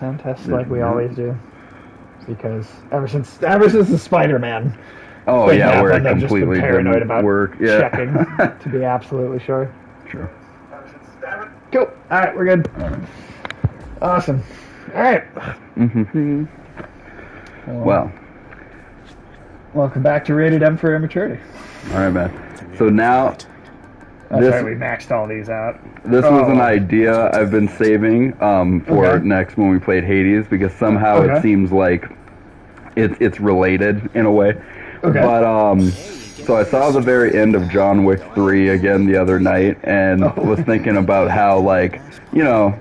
tests like we always do. Because ever since the Spider-Man Oh thing yeah, where it happened, I've just been completely paranoid didn't about work. checking to be absolutely sure. Sure. Cool. All right, we're good. All right. Awesome. All right. Well, welcome back to Rated M for Immaturity. all right, man. So now That's right, we maxed all these out. this was an idea I've been saving for next when we played Hades, because somehow it seems like it's related in a way. Okay. But so I saw the very end of John Wick 3 again the other night, and was thinking about how, like, you know,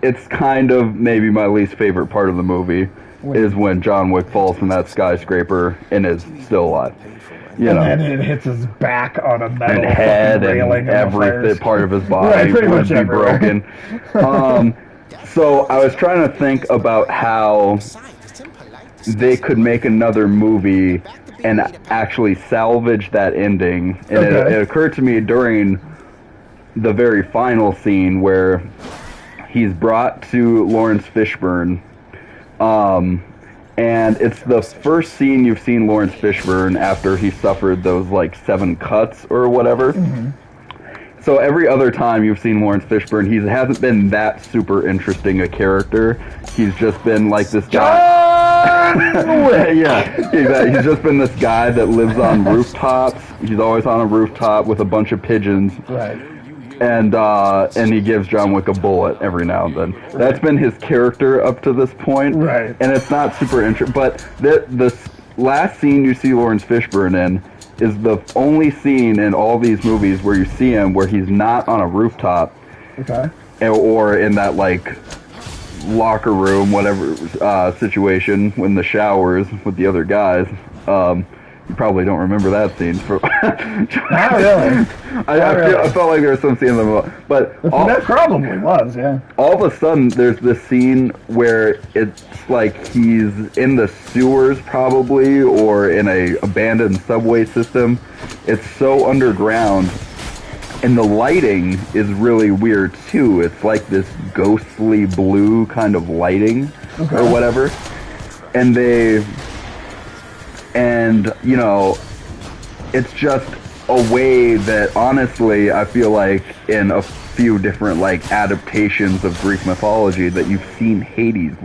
it's kind of maybe my least favorite part of the movie is when John Wick falls from that skyscraper and is still alive. You know, and then it hits his back on a metal and head railing, and every part of his body pretty would much be everywhere. broken. So I was trying to think about how they could make another movie and actually salvage that ending. And it occurred to me during the very final scene where he's brought to Lawrence Fishburne. And it's the first scene you've seen Lawrence Fishburne after he suffered those, like, 7 cuts or whatever. So every other time you've seen Lawrence Fishburne, he hasn't been that super interesting a character. He's just been like this guy. Yeah, exactly. He's just been this guy that lives on rooftops. He's always on a rooftop with a bunch of pigeons. Right. And he gives John Wick a bullet every now and then. That's been his character up to this point. Right. And it's not super interesting. But the last scene you see Lawrence Fishburne in is the only scene in all these movies where you see him where he's not on a rooftop. Okay. Or in that, like, locker room, whatever situation, in the showers with the other guys. You probably don't remember that scene. Not really. I felt like there was some scene in the movie, but that probably was, yeah. All of a sudden, there's this scene where it's like he's in the sewers, probably, or in a abandoned subway system. It's so underground, and the lighting is really weird too. It's like this ghostly blue kind of lighting, or whatever, and you know, it's just a way that, honestly, I feel like in a few different, like, adaptations of Greek mythology that you've seen Hades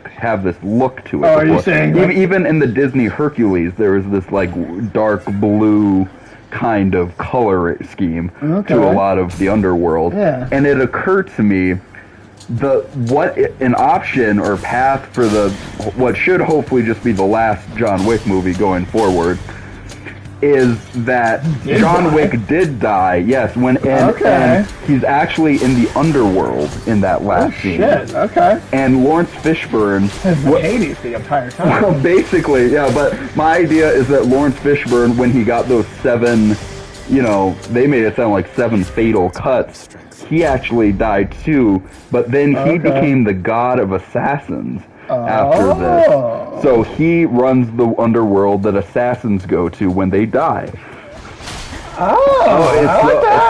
have this look to it. Oh, are you saying even in the Disney Hercules, there was this, like, dark blue kind of color scheme to a lot of the underworld. Yeah. And it occurred to me an option or path for what should hopefully just be the last John Wick movie going forward is that John Wick did die, yes, and he's actually in the underworld in that last scene. Shit, okay. And Lawrence Fishburne was Hades the entire time. Well, basically, yeah, but my idea is that Lawrence Fishburne, when he got those 7, you know, they made it sound like 7 fatal cuts, he actually died too, but then he became the god of assassins after this. So he runs the underworld that assassins go to when they die.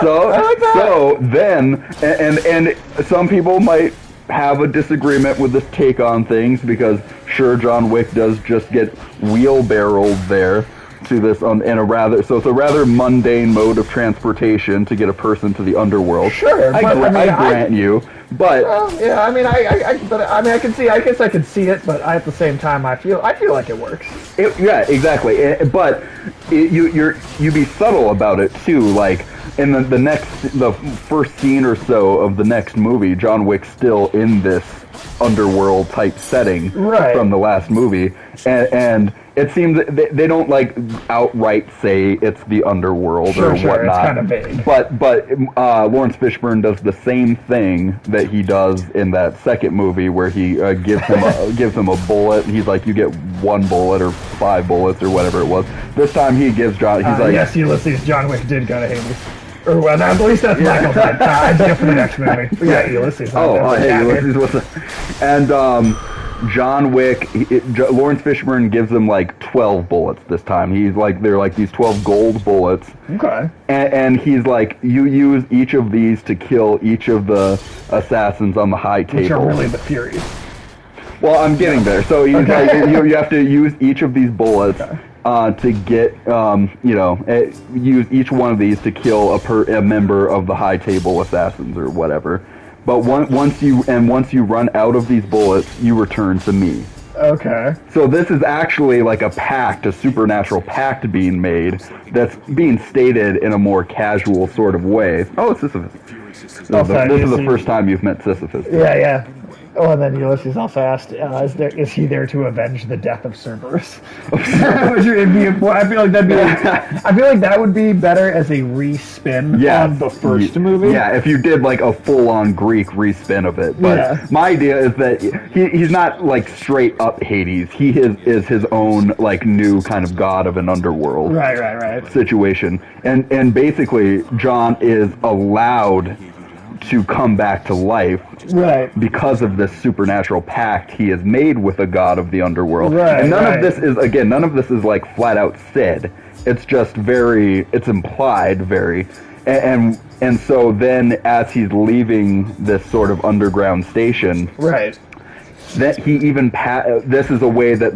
So then, and some people might have a disagreement with this take on things, because sure, John Wick does just get wheelbarrowed there to this it's a rather mundane mode of transportation to get a person to the underworld. Sure, I grant you, but yeah, I mean, I can see. I guess I can see it, but at the same time, I feel like it works. Yeah, exactly. But you be subtle about it too. Like in the first scene or so of the next movie, John Wick's still in this underworld type setting from the last movie, and it seems that they don't, like, outright say it's the underworld or whatnot. It's kind of vague. But Lawrence Fishburne does the same thing that he does in that second movie, where he gives him a bullet. He's like, you get 1 bullet or 5 bullets or whatever it was. This time he gives John. He's like, yes, Ulysses. John Wick did go to Hades. Or well, at least that's Michael said. Idea for the next movie. But yeah, Ulysses. Ulysses. What's up? And John Wick, Lawrence Fishburne gives him like 12 bullets this time. They're like these 12 gold bullets. Okay. And he's like, you use each of these to kill each of the assassins on the high table. Which are really the Furies. Well, I'm getting there. So you have to use each of these bullets to get, use each one of these to kill a member of the High Table Assassins or whatever. But once you run out of these bullets, you return to me. Okay. So this is actually like a pact, a supernatural pact being made that's being stated in a more casual sort of way. Oh, it's Sisyphus. This is the first time you've met Sisyphus. Yeah. Oh, and then Ulysses also asked, is he there to avenge the death of Cerberus? I feel like that would be better as a respin on the first movie. Yeah, if you did like a full-on Greek respin of it. But my idea is that he's not like straight up Hades. He is his own like new kind of god of an underworld situation. And basically John is allowed to come back to life because of this supernatural pact he has made with a god of the underworld. And none of this is like flat out said. It's just it's implied very. And so then as he's leaving this sort of underground station, that he even this is a way that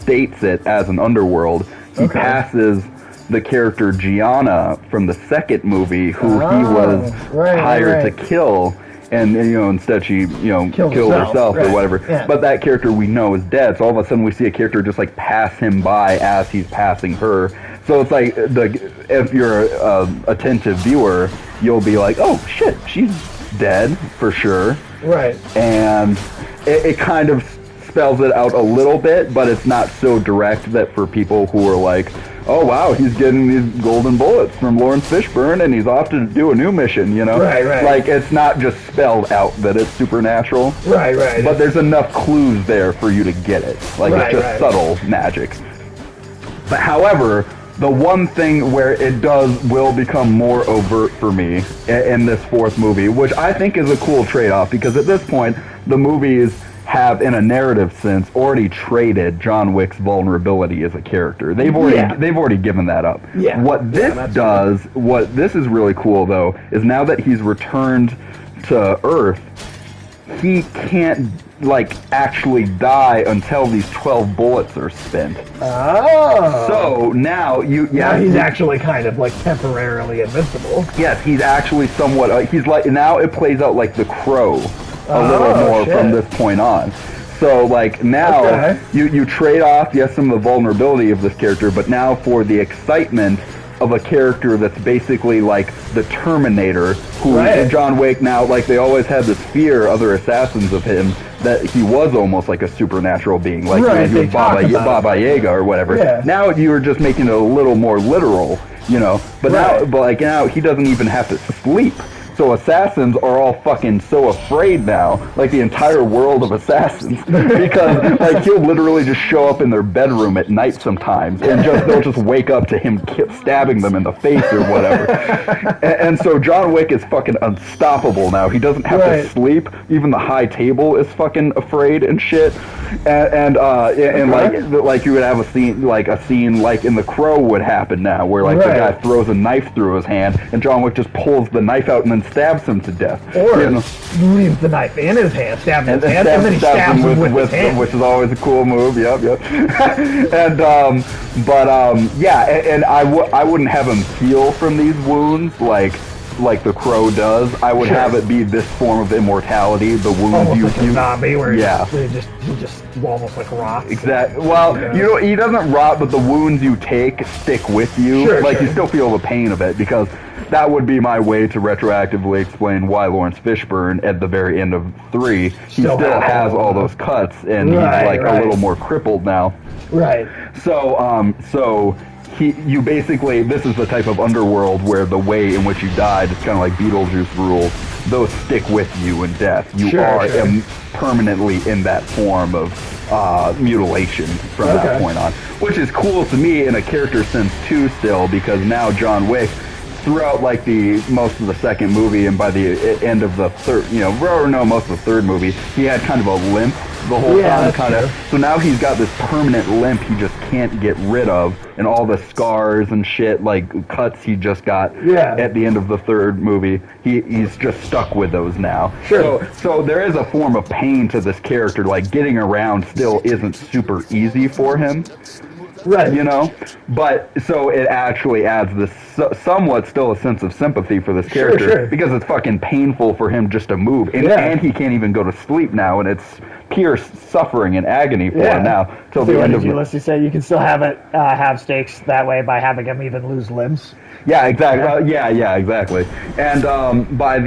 states it as an underworld. He passes the character Gianna from the second movie, who he was hired to kill, and instead she killed herself or whatever. Yeah. But that character we know is dead. So all of a sudden we see a character just like pass him by as he's passing her. So it's like if you're an attentive viewer, you'll be like, oh shit, she's dead for sure. Right. And it kind of spells it out a little bit, but it's not so direct that for people who are like, oh wow, he's getting these golden bullets from Lawrence Fishburne and he's off to do a new mission, Like it's not just spelled out that it's supernatural. But there's enough clues there for you to get it. Like it's just subtle magic. But however, the one thing where it will become more overt for me in this fourth movie, which I think is a cool trade-off, because at this point, the movies have, in a narrative sense, already traded John Wick's vulnerability as a character. They've already given that up. Yeah. What this is really cool though, is now that he's returned to Earth, he can't actually die until these 12 bullets are spent. Oh. So now he's actually kind of temporarily invincible. Yes, he's actually somewhat now it plays out like The Crow a little more from this point on. So now you trade off some of the vulnerability of this character, but now for the excitement of a character that's basically like the Terminator, who John Wick now, they always had this fear, other assassins, of him, that he was almost like a supernatural being, he was Baba Yaga or whatever. Yeah. Now you're just making it a little more literal, but now he doesn't even have to sleep. So assassins are all fucking so afraid now, the entire world of assassins, because he'll literally just show up in their bedroom at night sometimes, and they'll just wake up to him stabbing them in the face or whatever. and so John Wick is fucking unstoppable now. He doesn't have to sleep. Even the High Table is fucking afraid and shit. And you would have a scene like in The Crow would happen now, where the guy throws a knife through his hand, and John Wick just pulls the knife out and then stabs him to death. Or leaves the knife in his hand, stabs his hand, and then he stabs him with his hand. Which is always a cool move, yep. And, and I wouldn't have him heal from these wounds like The Crow does. I would have it be this form of immortality, the wounds almost like a zombie, where he just almost rots. Exactly. Well, he doesn't rot, but the wounds you take stick with you. You still feel the pain of it, because that would be my way to retroactively explain why Lawrence Fishburne, at the very end of 3, he still has all those cuts, and he's a little more crippled now. Right. So you basically, this is the type of underworld where the way in which you died, it's kind of like Beetlejuice rules, those stick with you in death. You are permanently in that form of mutilation from that point on, which is cool to me in a character sense too still, because now John Wick, throughout the most of the second movie and by the end of the third, most of the third movie, he had kind of a limp the whole time, that's kind of. true. So now he's got this permanent limp he just can't get rid of, and all the scars and shit, like cuts he just got at the end of the third movie. He's just stuck with those now. Sure. So there is a form of pain to this character. Like getting around still isn't super easy for him. Right. You know, but so it actually adds this somewhat still a sense of sympathy for this character because it's fucking painful for him just to move, and he can't even go to sleep now, and it's pure suffering and agony for him now till the end of Ulysses said you can still have it have stakes that way by having him even lose limbs. Yeah, exactly. Yeah, exactly. And but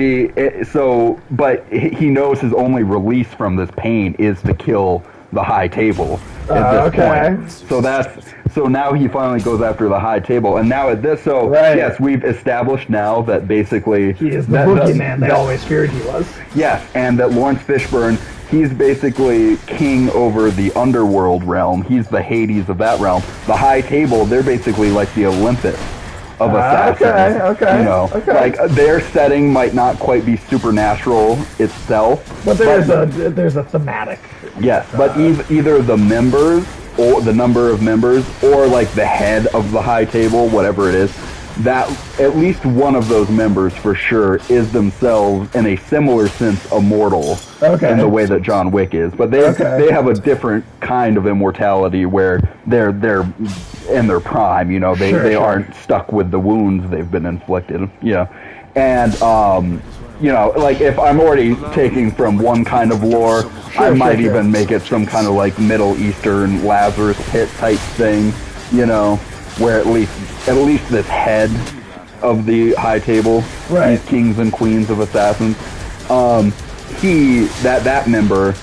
he knows his only release from this pain is to kill the high table at this point. So now he finally goes after the high table, and now at this, yes, we've established now that basically he is the boogeyman they always feared he was. Yes, and that Lawrence Fishburne, he's basically king over the underworld realm. He's the Hades of that realm. The high table, they're basically like the Olympus of assassins. You know, like their setting might not quite be supernatural itself, but there's a thematic. Yes, but either the members or the number of members, or like the head of the high table, whatever it is, that at least one of those members for sure is themselves in a similar sense immortal in the way that John Wick is. But they have a different kind of immortality where they're in their prime, you know, they aren't stuck with the wounds they've been inflicted, you know. And you know, like if I'm already taking from one kind of lore, I might even make it some kind of like Middle Eastern Lazarus Pit type thing, you know, where at least this head of the high table, these kings and queens of assassins, that member,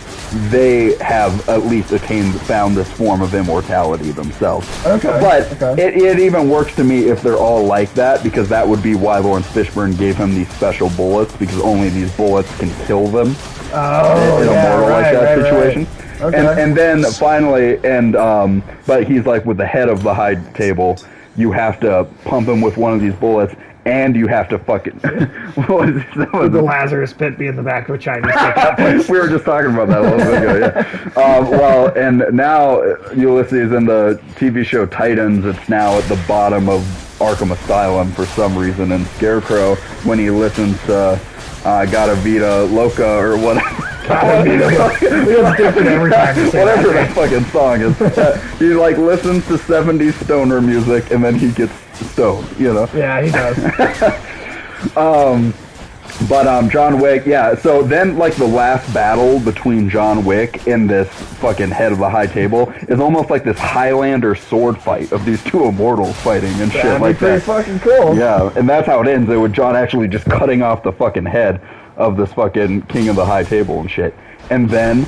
they have at least found this form of immortality themselves. But it even works to me if they're all like that, because that would be why Lawrence Fishburne gave him these special bullets, because only these bullets can kill them in a mortal like that situation. And then finally, but he's like with the head of the high table, you have to pump him with one of these bullets, and you have to fucking... the Lazarus Pit being the back of a Chinese pickup. We were just talking about that a little bit ago, well, and now Ulysses in the TV show Titans, it's now at the bottom of Arkham Asylum for some reason, and Scarecrow, when he listens to Gata Vida Loca or whatever... It's different every time you say whatever that fucking song is. He like listens to 70s stoner music and then he gets stoned, you know? Yeah, he does. But John Wick, so then like the last battle between John Wick and this fucking head of the high table is almost like this Highlander sword fight of these two immortals fighting and shit like that. That'd be pretty fucking cool. Yeah, and that's how it ends, with John actually just cutting off the fucking head of this fucking king of the high table and shit. And then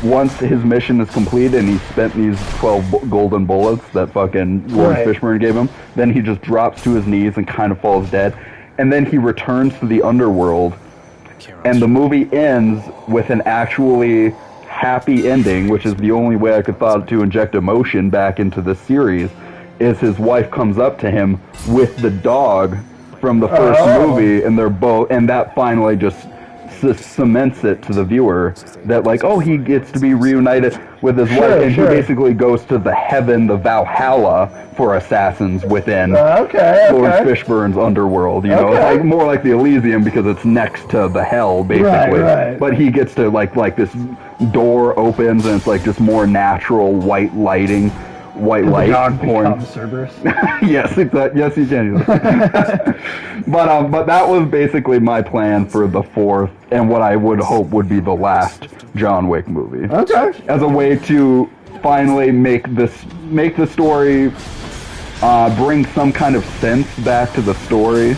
once his mission is completed and he's spent these 12 golden bullets that fucking Lawrence Fishburne gave him, then he just drops to his knees and kind of falls dead. And then he returns to the underworld, and the movie ends with an actually happy ending, which is the only way I could thought to inject emotion back into the series, is his wife comes up to him with the dog from the first movie, and they're both, and that finally just cements it to the viewer that like, oh, he gets to be reunited with his wife, and he basically goes to the heaven, the Valhalla for assassins within Lawrence Fishburne's underworld. You know, it's like more like the Elysium because it's next to the hell, basically. But he gets to like this door opens and it's like just more natural white lighting. White light, horn. Cerberus. Yes, yes, you can. But that was basically my plan for the fourth, and what I would hope would be the last John Wick movie. As a way to finally make the story, bring some kind of sense back to the story.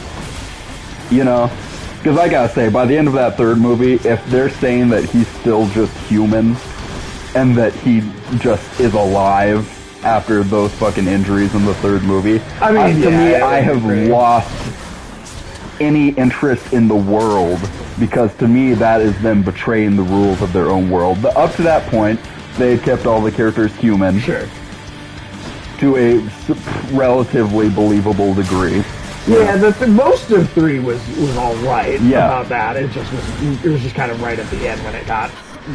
You know, because I gotta say, by the end of that third movie, if they're saying that he's still just human, and that he just is alive after those fucking injuries in the third movie, to me, I have lost any interest in the world, because to me, that is them betraying the rules of their own world. But up to that point, they had kept all the characters human. To a relatively believable degree. Yeah, most of 3 was all right about that. It was just kind of right at the end when it got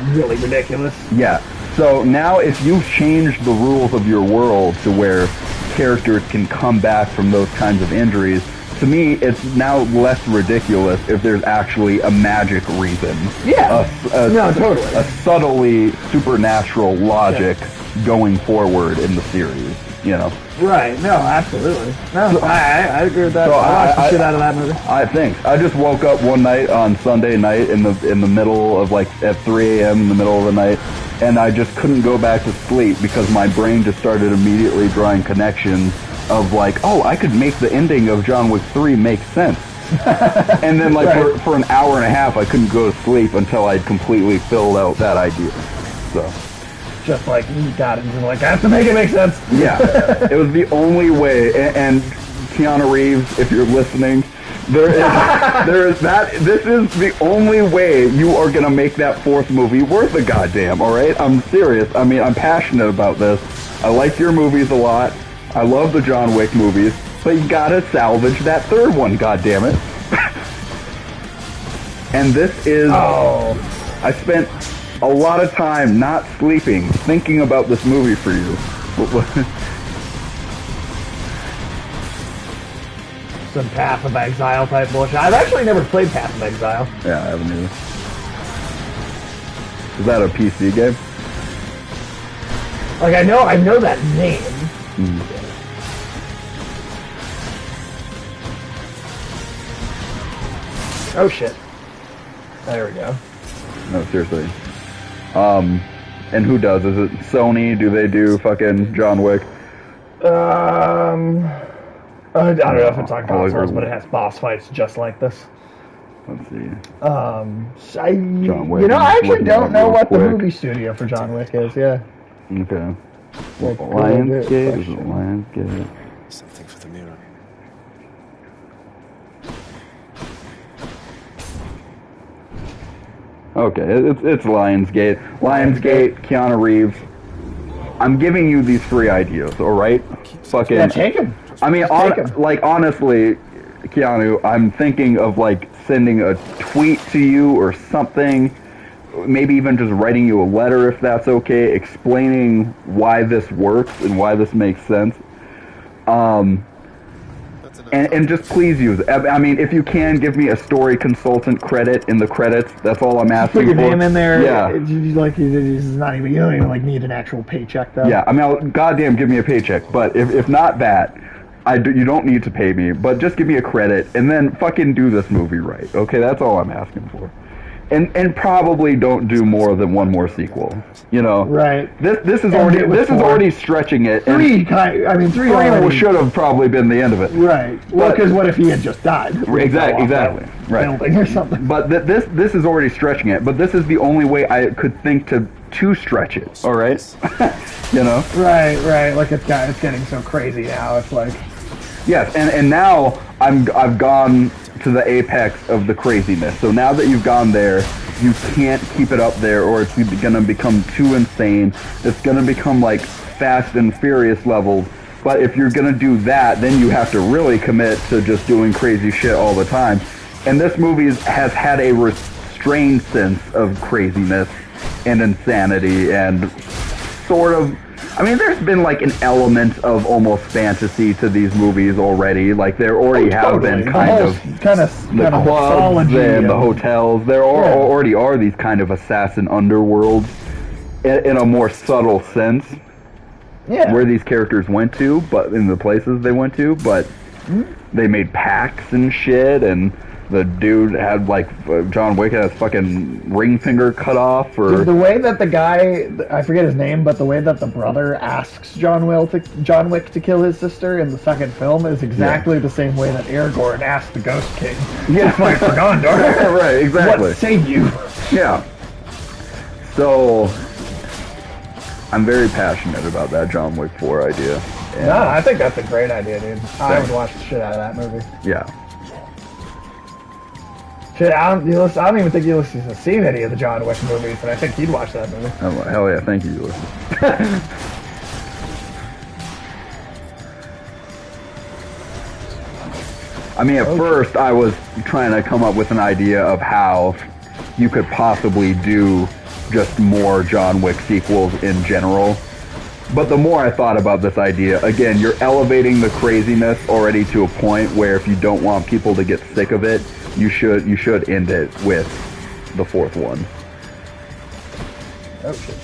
really ridiculous. Yeah. So now if you change the rules of your world to where characters can come back from those kinds of injuries, to me, it's now less ridiculous if there's actually a magic reason. Yeah. No, totally. A subtly supernatural logic going forward in the series, you know? Right. No, absolutely. No, so, I agree with that. So I watched the shit out of that movie. I just woke up one night on Sunday night in the middll of, like, at 3 a.m. in the middle of the night, and I just couldn't go back to sleep because my brain just started immediately drawing connections of, like, oh, I could make the ending of John Wick 3 make sense. And then, like, right. for an hour and a half, I couldn't go to sleep until I'd completely filled out that idea. So... just like, got it. Just like, I have to make it make sense. Yeah. It was the only way. And Keanu Reeves, if you're listening, there is that. This is the only way you are going to make that fourth movie worth a goddamn, all right? I'm serious. I mean, I'm passionate about this. I like your movies a lot. I love the John Wick movies. But you got to salvage that third one, goddammit. And this is... Oh. I spent... a lot of time not sleeping, thinking about this movie for you. Some Path of Exile type bullshit. I've actually never played Path of Exile. Yeah, I haven't either. Is that a PC game? Like, I know that name. Mm. Oh shit. There we go. No, seriously. And who does? Is it Sony? Do they do fucking John Wick? I don't know if it's on consoles, but it has boss fights just like this. Let's see. John Wick. You know, I actually don't know what the movie studio for John Wick is. Yeah. Okay. Lionsgate? Is it Lionsgate? Something for the mirror. Okay, it's Lionsgate. Lionsgate, Keanu Reeves. I'm giving you these three ideas, all right? Fucking. Yeah, take them. I mean, like honestly, Keanu, I'm thinking of like sending a tweet to you or something. Maybe even just writing you a letter if that's okay, explaining why this works and why this makes sense. And just please use it. I mean, if you can, give me a story consultant credit in the credits. That's all I'm asking for. Put your name in there. Yeah. This is not even, you don't even like need an actual paycheck though. Yeah, I mean, goddamn, give me a paycheck. But if not that, you don't need to pay me. But just give me a credit and then fucking do this movie right. Okay, that's all I'm asking for. And probably don't do more than one more sequel. You know, right? This is already stretching it. Three should have probably been the end of it. Right. Well, because what if he had just died? Exactly. Right. Building or something. But this is already stretching it. But this is the only way I could think to stretch it. All right. You know. Right. Like it's getting so crazy now. It's like. Yes, and now I've gone to the apex of the craziness. So now that you've gone there, you can't keep it up there, or it's going to become too insane. It's going to become like Fast and Furious levels. But if you're going to do that, then you have to really commit to just doing crazy shit all the time. And this movie has had a restrained sense of craziness and insanity and sort of... I mean, there's been like an element of almost fantasy to these movies already. Like there already have been kind of the clubs and the hotels. There already are these kind of assassin underworlds in a more subtle sense. Yeah. Where these characters went to, but in the places they went to, but they made pacts and shit, and the dude had like John Wick had his fucking ring finger cut off, or the way that the guy, I forget his name, but the way that the brother asks John Wick to kill his sister in the second film is exactly the same way that Aragorn asked the Ghost King to fight for Gondor. Right, exactly. What saved you? Yeah. So I'm very passionate about that John Wick 4 idea. No, I think that's a great idea, dude. I would watch the shit out of that movie. Yeah. Shit, I don't even think Ulysses has seen any of the John Wick movies, and I think he'd watch that movie. Oh, hell yeah, thank you, Ulysses. I mean, at first I was trying to come up with an idea of how you could possibly do just more John Wick sequels in general. But the more I thought about this idea, again, you're elevating the craziness already to a point where if you don't want people to get sick of it, you should end it with the fourth one. Oh shit.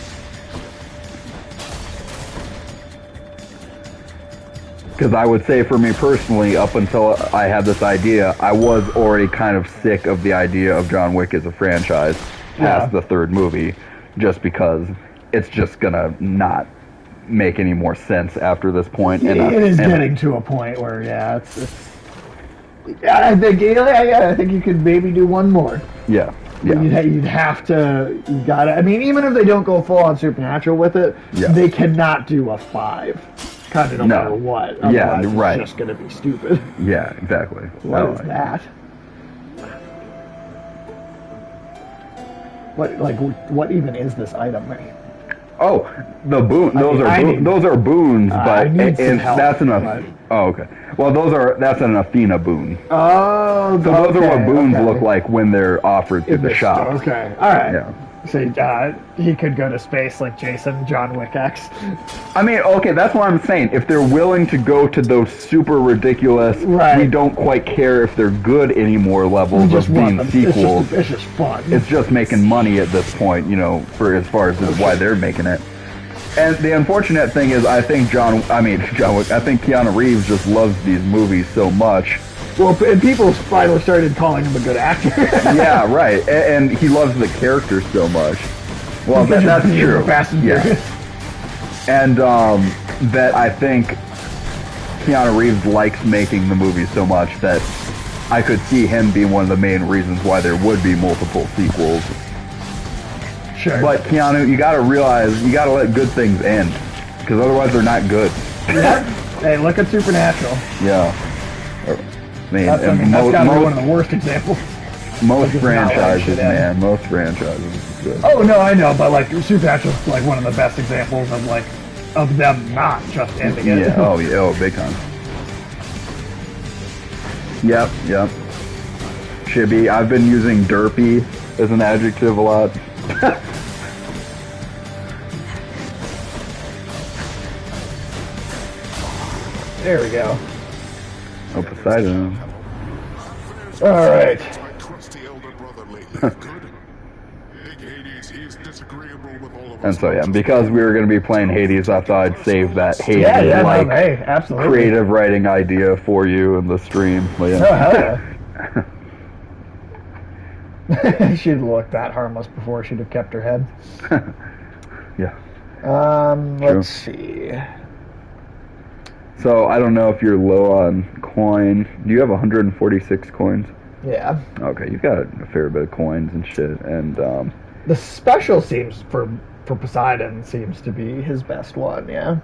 Because I would say for me personally, up until I had this idea, I was already kind of sick of the idea of John Wick as a franchise past the third movie, just because it's just gonna not make any more sense after this point. It is getting to a point where, I think you could maybe do one more. Yeah. You'd have to. You gotta. I mean, even if they don't go full on supernatural with it, they cannot do a 5. Kind of no matter what. Otherwise it's just going to be stupid. Yeah, exactly. What is that? What even is this item? Oh, the boon. Those are boons, but that's enough. Oh, okay. Well, that's an Athena boon. Oh, so those are what boons look like when they're offered through the shop. Okay, all right. Yeah. So he could go to space like Jason, John Wick X. I mean, okay, that's what I'm saying. If they're willing to go to those super ridiculous, we don't quite care if they're good anymore levels of being sequels. It's just fun. It's just making money at this point, for as far as why they're making it. And the unfortunate thing is, I think John Wick, I think Keanu Reeves just loves these movies so much. Well, and people finally started calling him a good actor. Yeah, right. And he loves the character so much. Well, that's true. And that I think Keanu Reeves likes making the movies so much that I could see him being one of the main reasons why there would be multiple sequels. Sure. But Keanu, you gotta realize, you gotta let good things end. Because otherwise they're not good. Yep. Hey, look at Supernatural. Yeah. That's gotta be one of the worst examples. Most franchises, man. Most franchises. Good. Oh no, I know, but Supernatural's one of the best examples of them not just ending it. Yeah. Oh, big time. Yep. Chibi. I've been using derpy as an adjective a lot. There we go. Oh, Poseidon. All right. And so, because we were going to be playing Hades, I thought I'd save that Hades absolutely. creative writing idea for you in the stream. But, Oh, hell yeah. She'd look that harmless before she'd have kept her head. Yeah. Let's see. So, I don't know if you're low on coin. Do you have 146 coins? Yeah. Okay, you've got a fair bit of coins and shit. And the special seems for Poseidon seems to be his best one. Yeah.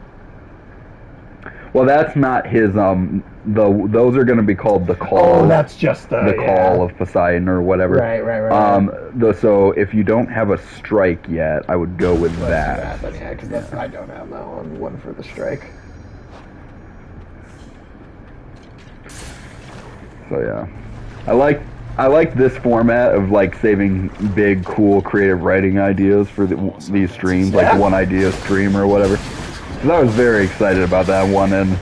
Well, that's not his. Those are going to be called the call. Oh, that's just the call of Poseidon or whatever. Right. So if you don't have a strike yet, I would go with that. Because I don't have that one for the strike. So yeah, I like this format of saving big, cool, creative writing ideas for these streams, one idea stream or whatever. Because I was very excited about that one, and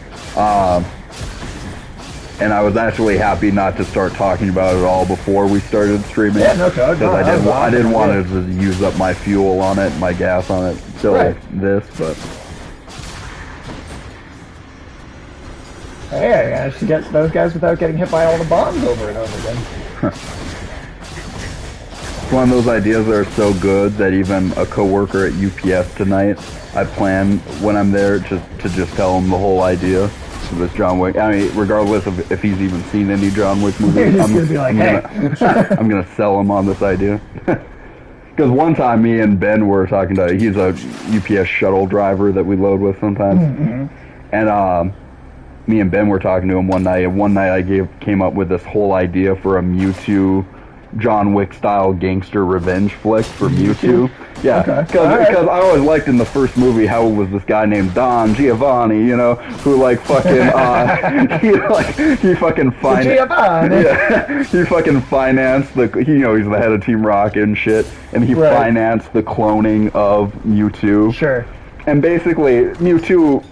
I was actually happy not to start talking about it all before we started streaming. Yeah, no doubt. Because I didn't want to use up my fuel on it, my gas on it, this, but. Hey, I managed to get those guys without getting hit by all the bombs over and over again. It's one of those ideas that are so good that even a coworker at UPS tonight, I plan when I'm there to just tell him the whole idea of this John Wick. I mean, regardless of if he's even seen any John Wick movies, I'm gonna sell him on this idea. Because one time me and Ben were talking to, he's a UPS shuttle driver that we load with sometimes, and me and Ben were talking to him one night, and one night I came up with this whole idea for a Mewtwo John Wick style gangster revenge flick for Mewtwo. Yeah, because Okay. I always liked in the first movie how it was this guy named Don Giovanni, you know, who like fucking he fucking Giovanni. yeah, he fucking financed he's the head of Team Rocket and shit, and he financed the cloning of Mewtwo. Sure. And basically, Mewtwo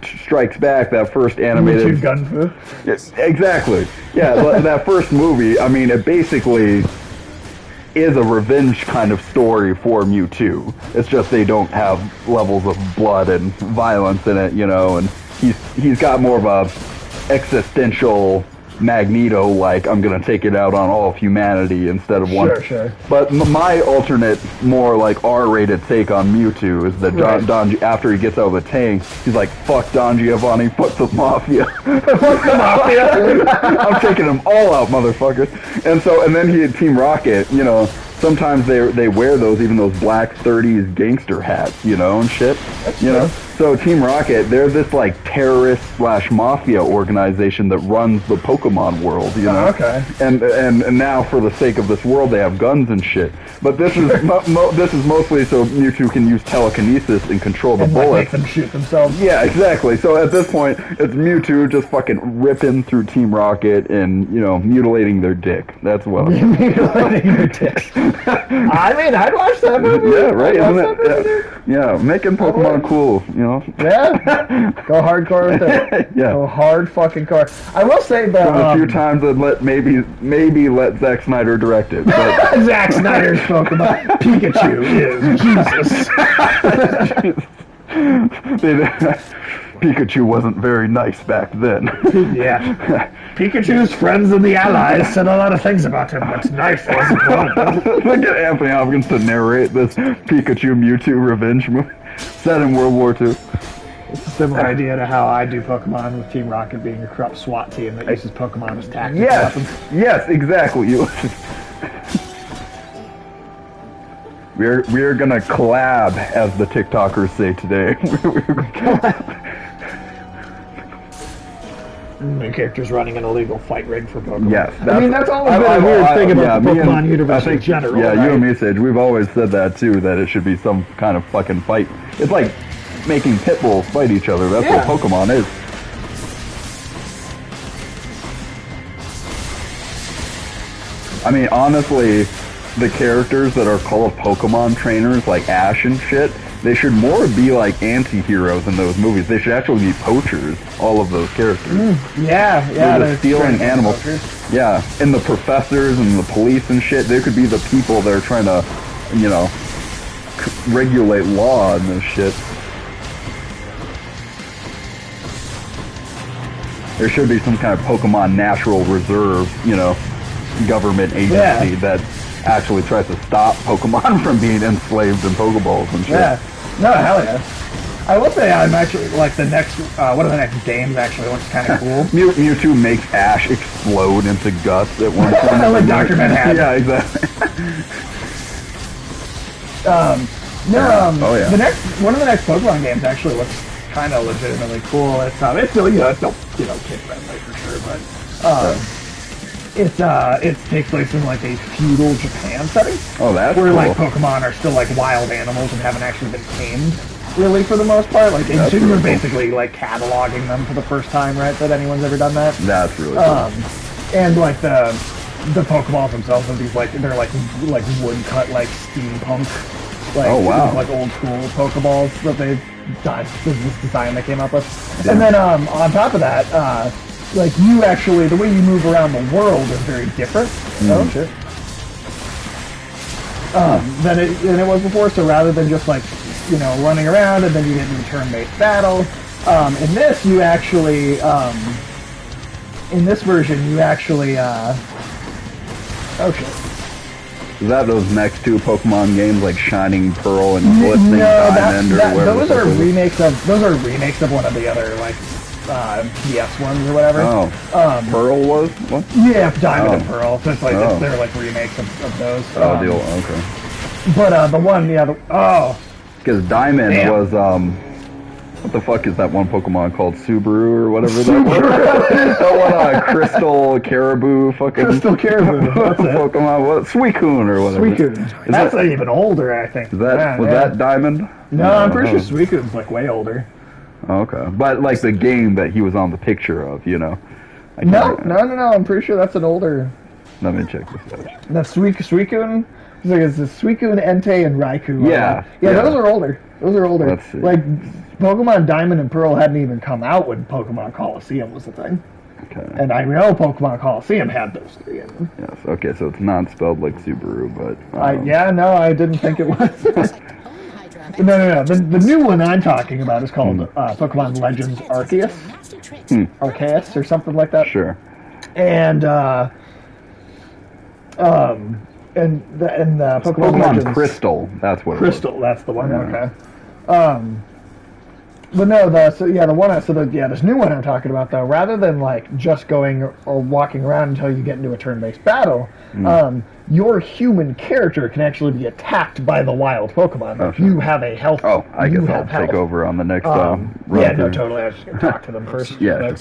Strikes Back, that first animated Mewtwo gun fu. Yes, exactly. Yeah, that first movie, I mean, it basically is a revenge kind of story for Mewtwo. It's just they don't have levels of blood and violence in it, you know, and he's got more of a existential Magneto, like, I'm gonna take it out on all of humanity instead of one. Sure. But my alternate, more like R-rated take on Mewtwo is that Don, after he gets out of the tank, he's like, fuck Don Giovanni, fuck the Mafia. Fuck the Mafia. I'm taking them all out, motherfuckers. And then he had Team Rocket, you know, sometimes they wear those, even those black 30s gangster hats, you know, and shit. That's you true. know? So Team Rocket, they're this like terrorist / mafia organization that runs the Pokemon world, you know. Okay. And now for the sake of this world, they have guns and shit. But this is this is mostly so Mewtwo can use telekinesis and control the bullets. Like, make them shoot themselves. Yeah, exactly. So at this point, it's Mewtwo just fucking ripping through Team Rocket and, you know, mutilating their dick. That's what. Mutilating their dicks. I mean, I'd watch that movie. Yeah, right, isn't it? Yeah, making Pokemon cool, you know. Yeah, go hardcore with it. Yeah, go hard fucking core. I will say that a few times I'd maybe let Zack Snyder direct it. But Zack Snyder's Pokemon Pikachu is Jesus. Pikachu wasn't very nice back then. Yeah. Pikachu's friends and the allies said a lot of things about him, but nice wasn't one of them. Look at Anthony Hopkins to narrate this Pikachu Mewtwo revenge movie set in World War II. It's a similar idea to how I do Pokemon with Team Rocket being a corrupt SWAT team that uses Pokemon as tactics. Yes, exactly. We're gonna collab, as the TikTokers say today. New characters running an illegal fight rig for Pokemon. Yes, I mean that's always been a weird thing about the Pokemon universe in general. Yeah, right? you and me, Sage, we've always said that too. That it should be some kind of fucking fight. It's like making pit bulls fight each other. That's what Pokemon is. I mean, honestly, the characters that are called Pokemon trainers, like Ash and shit, they should more be like anti-heroes in those movies. They should actually be poachers, all of those characters. Yeah, they're stealing animals. Poachers. Yeah, and the professors and the police and shit, they could be the people that are trying to, you know, regulate law and this shit. There should be some kind of Pokemon Natural Reserve, you know, government agency that actually tries to stop Pokemon from being enslaved in Pokeballs and shit. Yeah. No, hell yeah. I will say I'm actually, like, the next, one of the next games actually looks kind of cool. Mewtwo makes Ash explode into guts at one point. Like Dr. Manhattan. Yeah, exactly. One of the next Pokemon games actually looks kind of legitimately cool. It's still, you know, it's still, you know, kid friendly for sure, but, it takes place in like a feudal Japan setting. Oh, that's where cool. Like Pokemon are still like wild animals and haven't actually been tamed, really, for the most part. Like you're basically like cataloging them for the first time, right? That anyone's ever done that. That's really cool. And like the Pokeballs themselves are these like they're like woodcut like steampunk, like like old school Pokeballs that they've done. This design they came up with, and then on top of that. Like, you actually, the way you move around the world is very different. Oh, shit. Than it was before, so rather than just, like, you know, running around and then you get into turn-based battle, in this, you actually, in this version, you actually, oh, shit. Is that those next two Pokemon games, like Shining Pearl and Glistening Diamond, or whatever? Those are remakes of one of the other, like, PS ones or whatever. Oh, Pearl was? What? Yeah, Diamond and Pearl. So it's like they're like remakes of those. Oh, deal. Okay. But the one, because Diamond was What the fuck is that one Pokemon called Subaru or whatever that one? That one Crystal Caribou fucking Crystal Caribou. That's it. Pokemon. What? Suicune or whatever. Suicune. That's even older, I think. Is that that Diamond? No, I'm pretty sure Suicune's like way older. Okay, but like the game that he was on the picture of, you know. No. I'm pretty sure that's an older. Let me check this out. The Suicune. It's the Suicune, Entei, and Raikou. Yeah. Those are older. Let's see. Like, Pokemon Diamond and Pearl hadn't even come out when Pokemon Coliseum was a thing. Okay. And I know Pokemon Coliseum had those three in them. Yes. Okay, so it's not spelled like Subaru, but. I didn't think it was. No. The new one I'm talking about is called Pokemon Legends Arceus. Arceus or something like that. Sure. And the Pokemon Legends, Crystal. That's what. Crystal. That's the one. Yeah. Okay. But no, this new one I'm talking about though, rather than like just going or walking around until you get into a turn-based battle, your human character can actually be attacked by the wild Pokemon. If you have a health. Oh, I guess I'll take over on the next run. Yeah, no, totally. I was just gonna talk to them first. Yeah.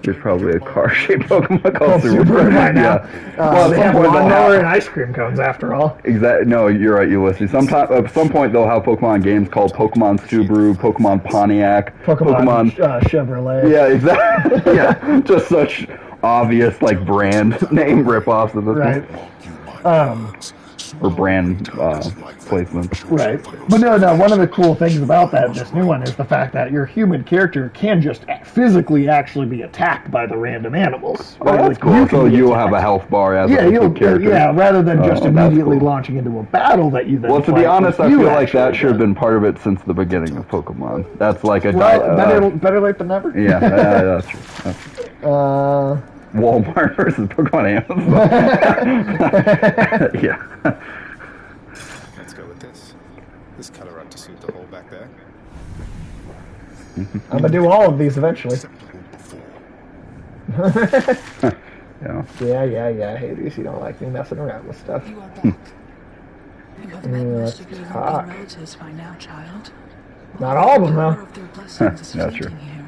There's probably a car-shaped Pokemon called Subaru by now. Well, they have lawnmower and ice cream cones after all. Exactly. No, you're right, Ulysses. At some point they'll have Pokemon games called Pokemon Subaru, Pokemon Pontiac, Pokemon Chevrolet. Yeah, exactly. Yeah, just such obvious like brand name ripoffs of this. Right. Or brand placement. Right. But no, one of the cool things about this new one is the fact that your human character can just physically actually be attacked by the random animals. Oh, that's cool. So you'll have a health bar as a character. Yeah, rather than just immediately launching into a battle that you then. Well, to be honest, I feel like that should have been part of it since the beginning of Pokemon. That's like a better late than never. Yeah, that's true. Walmart versus Pokemon Amazon. Yeah. Let's go with this. This color ought to suit the hole back there. I'm gonna do all of these eventually. Yeah. Hades, you don't like me messing around with stuff. You are back. You have met most of your living relatives by now, child. Not all of them, though. Of their blessings is That's true. here.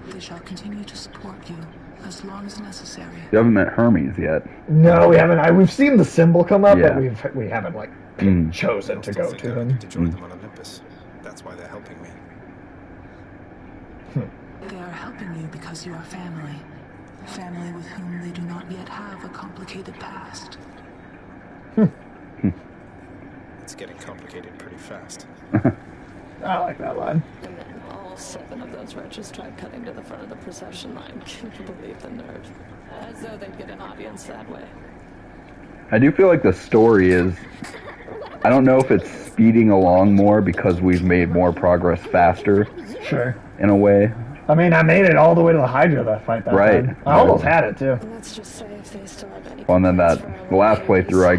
They shall continue to support you as long as necessary. You haven't met Hermes yet. No, we haven't. We've seen the symbol come up, Yeah. but we haven't chosen to go to him. To join them on Olympus. That's why they're helping me. They are helping you because you are family. Family with whom they do not yet have a complicated past. It's getting complicated pretty fast. I like that line. And then all 7 of those wretches tried cutting to the front of the procession line. Can you believe the nerve? As though they'd get an audience that way. I do feel like the story is... I don't know if it's speeding along more because we've made more progress faster. Sure. In a way. I mean, I made it all the way to the Hydra fight that time. I almost had it, too. And let's just say if they still have any... Well, and then the last playthrough I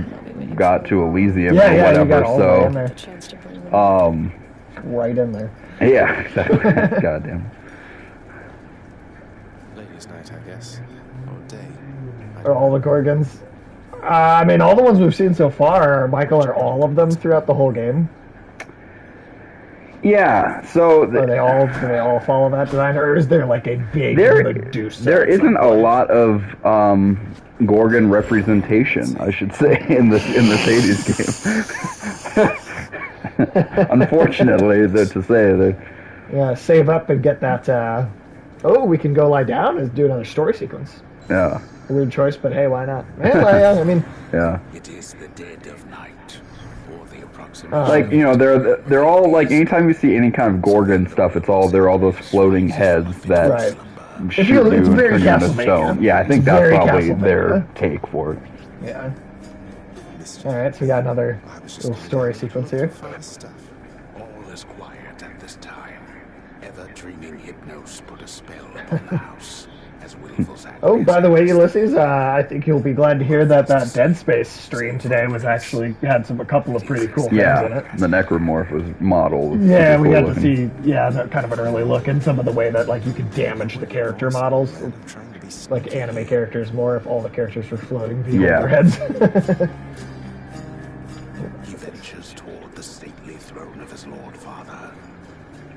got to Elysium or whatever, you got all the way in there. so... Right in there. Yeah, exactly. Goddamn. Ladies' night, I guess. Or day. Or all the Gorgons. I mean, all the ones we've seen so far, Michael, are all of them throughout the whole game? Yeah, so... do they all follow that design, or is there like a big Medusa? There isn't a lot of Gorgon representation, I should say, in this Hades game. Unfortunately, to say that. Yeah, save up and get that. We can go lie down and do another story sequence. Yeah. A weird choice, but hey, why not? Yeah, I mean. Yeah. It is the dead of night, or the approximation. Like, you know, they're all like, anytime you see any kind of Gorgon stuff, they're all those floating heads that shoot you and turn you into stone. Yeah, I think that's probably their take for it. Yeah. All right, so we got another little story sequence here. All is quiet at this time. Ever dreaming Hypnos put a spell upon the house. As Oh, by the way, Ulysses, I think you'll be glad to hear that Dead Space stream today was actually had a couple of pretty cool things in it. The Necromorph was modeled. Yeah, we got to see kind of an early look in some of the way that like you could damage the character models, like anime characters more if all the characters were floating via their heads. He ventures toward the stately throne of his lord father.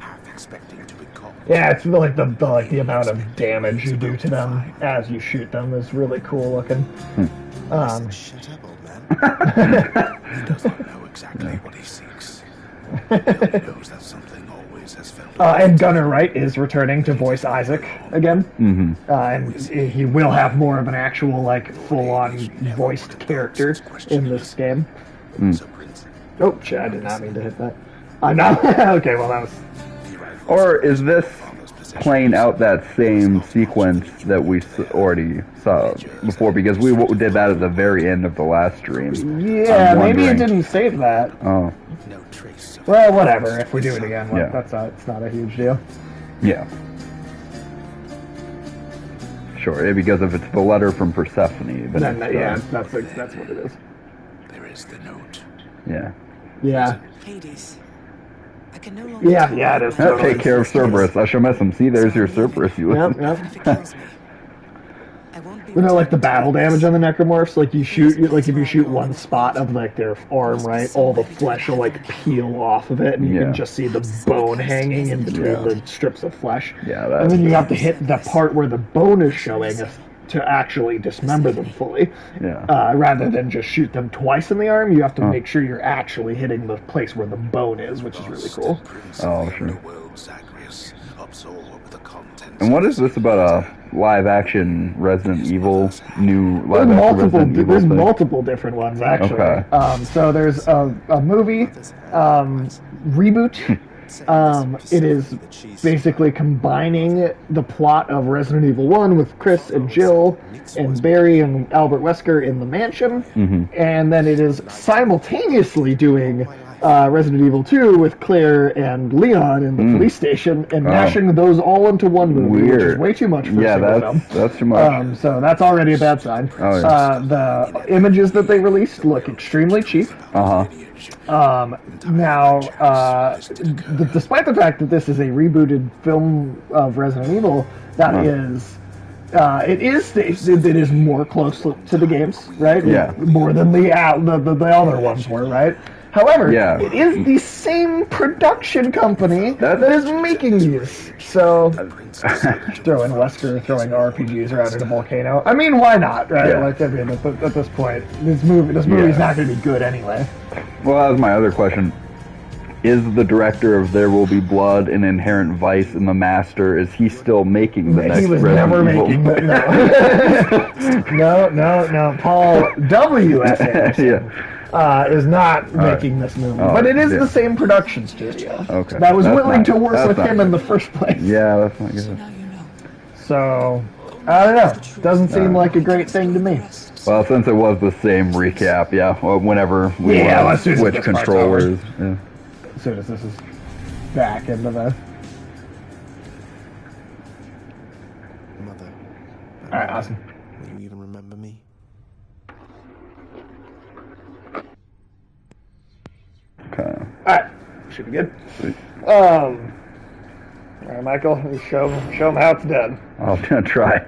half expecting to be caught. Yeah, it's like the amount of damage you do to them as you shoot them is really cool looking. Shut up, old man. He doesn't know exactly what he seeks. He only knows that something always has felt. And Gunnar Wright is returning to voice Isaac again. Mm-hmm. And he will have more of an actual, like, full-on voiced character in this game. Oh, shit, I did not mean to hit that. I'm not... Okay, well, that was... Or is this playing out that same sequence that we already saw before? Because we did that at the very end of the last stream. Yeah, maybe it didn't save that. Oh. No trace of Well, whatever. If we do it again, well, Yeah. it's not a huge deal. Yeah. Sure, because if it's the letter from Persephone, then it's, Yeah, that's what it is. There is the note. yeah. Yeah. Hades. I can no longer Yeah, it is. Now take care of Cerberus. I shall miss him. See, there's your Cerberus. You Yep, If it yep. kills me, I won't be You know, like the battle returned. damage on the necromorphs, like if you shoot one spot of like their arm, right, all the flesh will like peel off of it, and you Yeah. can just see the bone hanging in between the strips of flesh. Yeah, and then you have to hit the part where the bone is showing to actually dismember them fully. Yeah. Rather than just shoot them twice in the arm, you have to make sure you're actually hitting the place where the bone is, which is really cool. Oh, sure. The world, Zagreus, absorb the contents. And what is this about a live-action Resident Evil, new There's live-action Resident Evil there's thing? multiple different ones actually. Okay. So there's a movie reboot. It is basically combining the plot of Resident Evil 1 with Chris and Jill and Barry and Albert Wesker in the mansion, and then it is simultaneously doing Resident Evil 2 with Claire and Leon in the police station and mashing those all into one movie, which is Weird. way too much for a Yeah, single film. that's too much. So that's already a bad sign. Oh, yeah. The images that they released look extremely cheap. Uh-huh. Now, despite the fact that this is a rebooted film of Resident Evil, it is more close to the games, right? Yeah. More than the other ones were, right? However, Yeah. it is the same production company that is making these. So, throwing Wesker throwing RPGs around in a volcano. I mean, why not, right? Yeah. Like, I mean, at this point, this movie's not going to be good anyway. Well, that was my other question. Is the director of There Will Be Blood and Inherent Vice and The Master, is he still making the next He was Resident never Evil? making that. No. Paul W.S. Anderson is not making this movie. Oh, but it is yeah. the same production studio Okay. that was That's willing not- to work that's with not him in good. the first place. Yeah, that's not good. Now you know. So, I don't know. Doesn't seem like a great thing to me. Well, since it was the same recap, yeah, well, whenever we Yeah, want as soon to as switch this part's controllers. Yeah. As soon as this is back into the... Mother. Alright, awesome. Will you even remember me? Okay. Alright, should be good. Sweet. Alright, Michael, you show him how it's done. I'll try.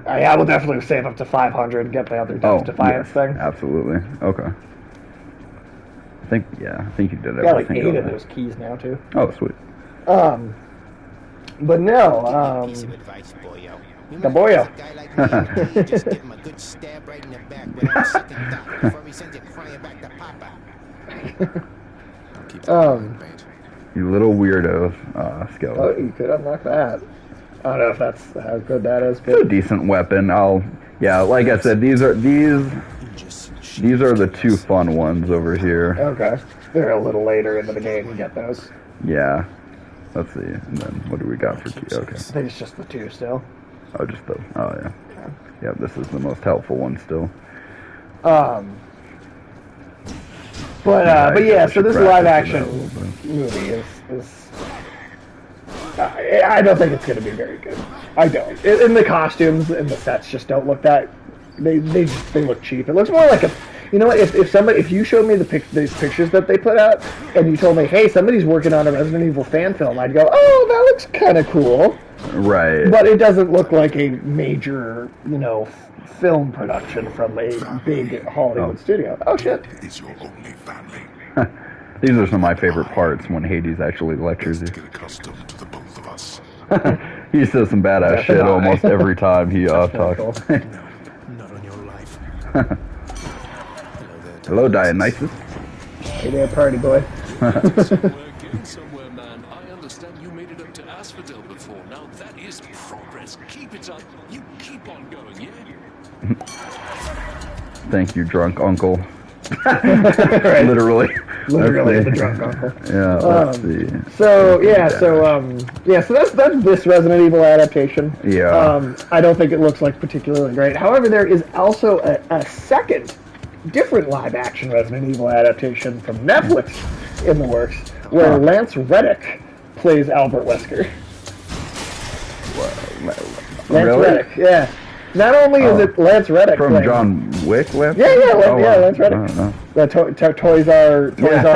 Yeah, we'll definitely save up to 500 and get the other Defiance yes, thing. absolutely. Okay. I think you did Got like everything. 8 of on those keys now, too. that. Oh, sweet. But no, Piece of advice, boyo. the boyo. A guy like me, just give him a good stab right in the back without a second thought before he sends it crying back to Papa. I'll keep that in mind, mate. You little weirdo, Oh, skeleton. you could unlock that. I don't know if that's how good that is, It's a but decent weapon. Like I said, these are the two fun ones over here. okay. They're a little later into the game to get those. Yeah. Let's see. And then what do we got for key? Okay. I think it's just the 2 still. Oh, yeah. Yeah, this is the most helpful one still. But I yeah, should so this practice live with action that a little bit. movie is I don't think it's going to be very good. I don't. And the costumes and the sets just don't look that. They look cheap. It looks more like a. You know what? If you showed me these pictures that they put out, and you told me, hey, somebody's working on a Resident Evil fan film, I'd go, oh, that looks kind of cool. Right. But it doesn't look like a major, film production from a big Hollywood studio. Oh shit! Is your only family. These are some of my favorite parts when Hades actually lectures Let's you. get accustomed to the both of us. He says some badass shit almost every time he talks. Cool. Not on your life. Hello, Dionysus. Hey there, party boy. We're getting somewhere, man. I understand you made it up to Asphodel before. Now that is progress. Keep it up. You keep on going, yeah? Thank you, drunk uncle. Right. Literally. Literally the drunk uncle. Yeah, let's see. So that's this Resident Evil adaptation. Yeah. I don't think it looks like particularly great. However, there is also a second, different live action Resident Evil adaptation from Netflix in the works, where Lance Reddick plays Albert Wesker. Lance Really? Reddick, yeah. Not only is it Lance Reddick From playing, John Wick, Lance? Lance Reddick. Oh, The Toys R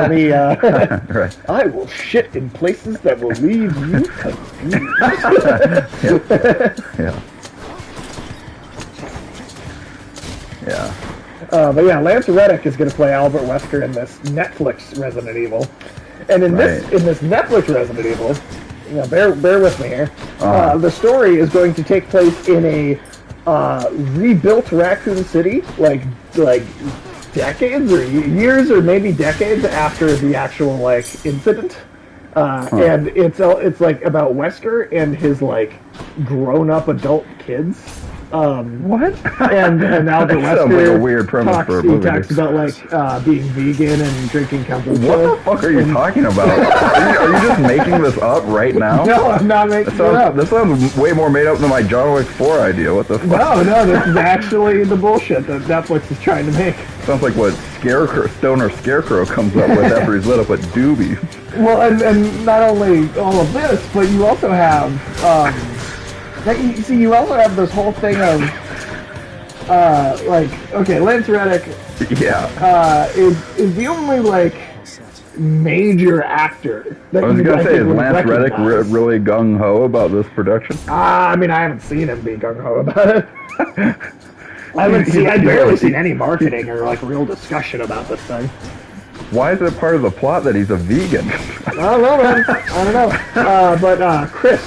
Me. right. I will shit in places that will leave you confused. Yeah. Yeah. But yeah, Lance Reddick is going to play Albert Wesker in this Netflix Resident Evil, and in this Netflix Resident Evil, bear with me here. The story is going to take place in a rebuilt Raccoon City, like decades or years or maybe decades after the actual incident. And it's like about Wesker and his grown-up adult kids. What? And Albert That sounds Wesker like a weird premise for a movie. He talks about being vegan and drinking kombucha. What the fuck are you talking about? Are you just making this up right now? No, I'm not making it up. This sounds way more made up than my John Wick 4 idea. What the fuck? No, this is actually the bullshit that Netflix is trying to make. Sounds like what Stoner Scarecrow comes up with after he's lit up with Doobie. Well, and not only all of this, but you also have, you also have this whole thing of, Lance Reddick is the only, major actor that I was going to say, is Lance Reddick recognize. really gung-ho about this production? I mean, I haven't seen him be gung-ho about it. I've barely seen any marketing or, real discussion about this thing. Why is it part of the plot that he's a vegan? I don't know, man. I don't know. But Chris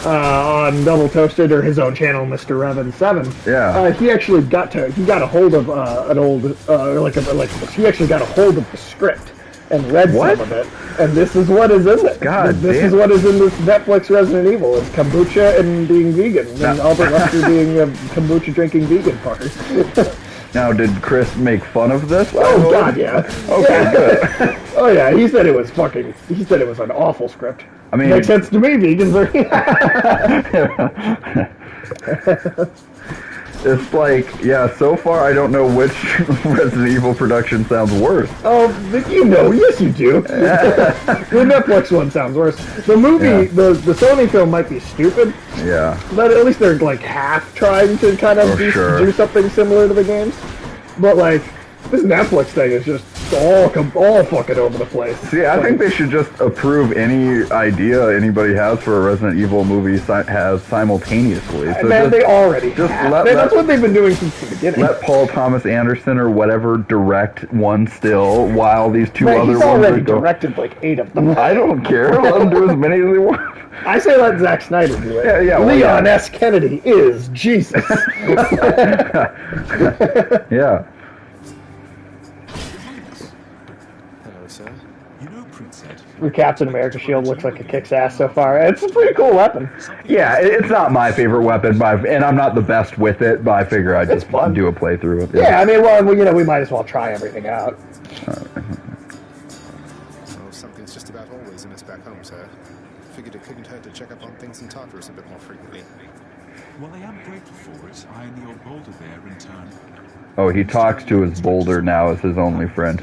on Double Toasted, or his own channel, Mr. Revan7. Yeah. He actually got a hold of an old he actually got a hold of the script and read some of it, and this is what is in it. This is what is in this Netflix Resident Evil. It's kombucha and being vegan, and Albert Wesker being a kombucha drinking vegan fucker. Now, did Chris make fun of this? Oh God, yeah. Okay, good. Oh yeah, he said it was an awful script. I mean, makes sense to me. Vegans are. It's so far I don't know which Resident Evil production sounds worse. Oh, yes you do. The Netflix one sounds worse. The movie, the Sony film might be stupid. Yeah. But at least they're half trying to kind of do something similar to the games. But this Netflix thing is just all fucking over the place. See, I think they should just approve any idea anybody has for a Resident Evil movie has simultaneously. So man, they already have. That's what they've been doing since the beginning. Let Paul Thomas Anderson or whatever direct one still, while these two other he's ones already directed 8 of them. I don't care. Let him do as many as he wants. I say let Zack Snyder do it. Leon S. Kennedy is Jesus. Yeah. Your Captain America shield looks like it kicks ass so far. It's a pretty cool weapon. Yeah, it's not my favorite weapon, and I'm not the best with it, but I figure I'd just do a playthrough with it. Yeah, I mean, we might as well try everything out. Well, something's just about always in us back home, sir. Figured it couldn't hurt to check up on things in Tartarus a bit more frequently. Well, I am grateful for it. I and the old boulder there in turn. Oh, he talks to his boulder now as his only friend.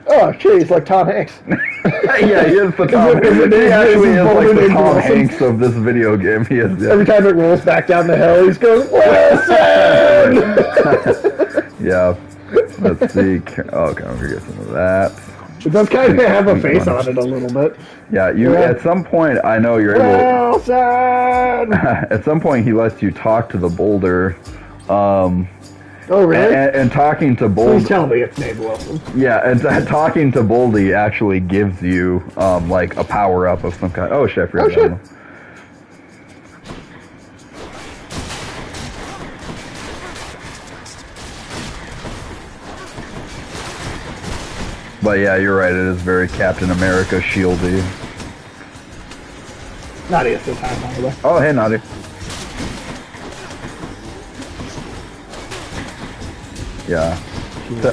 Oh, jeez, like Tom Hanks. Yeah, he is the Tom Hanks. He actually is like the Tom Hanks of this video game. He is. Yeah. Every time it rolls back down the hill, he's going, Wilson! Yeah. Let's see. Oh, okay, I'm gonna get some of that. It does kind of have a face on it a little bit. Yeah, at some point, I know you're able. Wilson! At some point, he lets you talk to the boulder. Oh, really? And talking to Boldy. Please tell me it's named Wilson. Yeah, and talking to Boldy actually gives you like a power up of some kind. Oh shit! I forgot that one. But yeah, you're right. It is very Captain America shieldy. Nadia's this time, by the way. Oh, hey, Nadia. Yeah.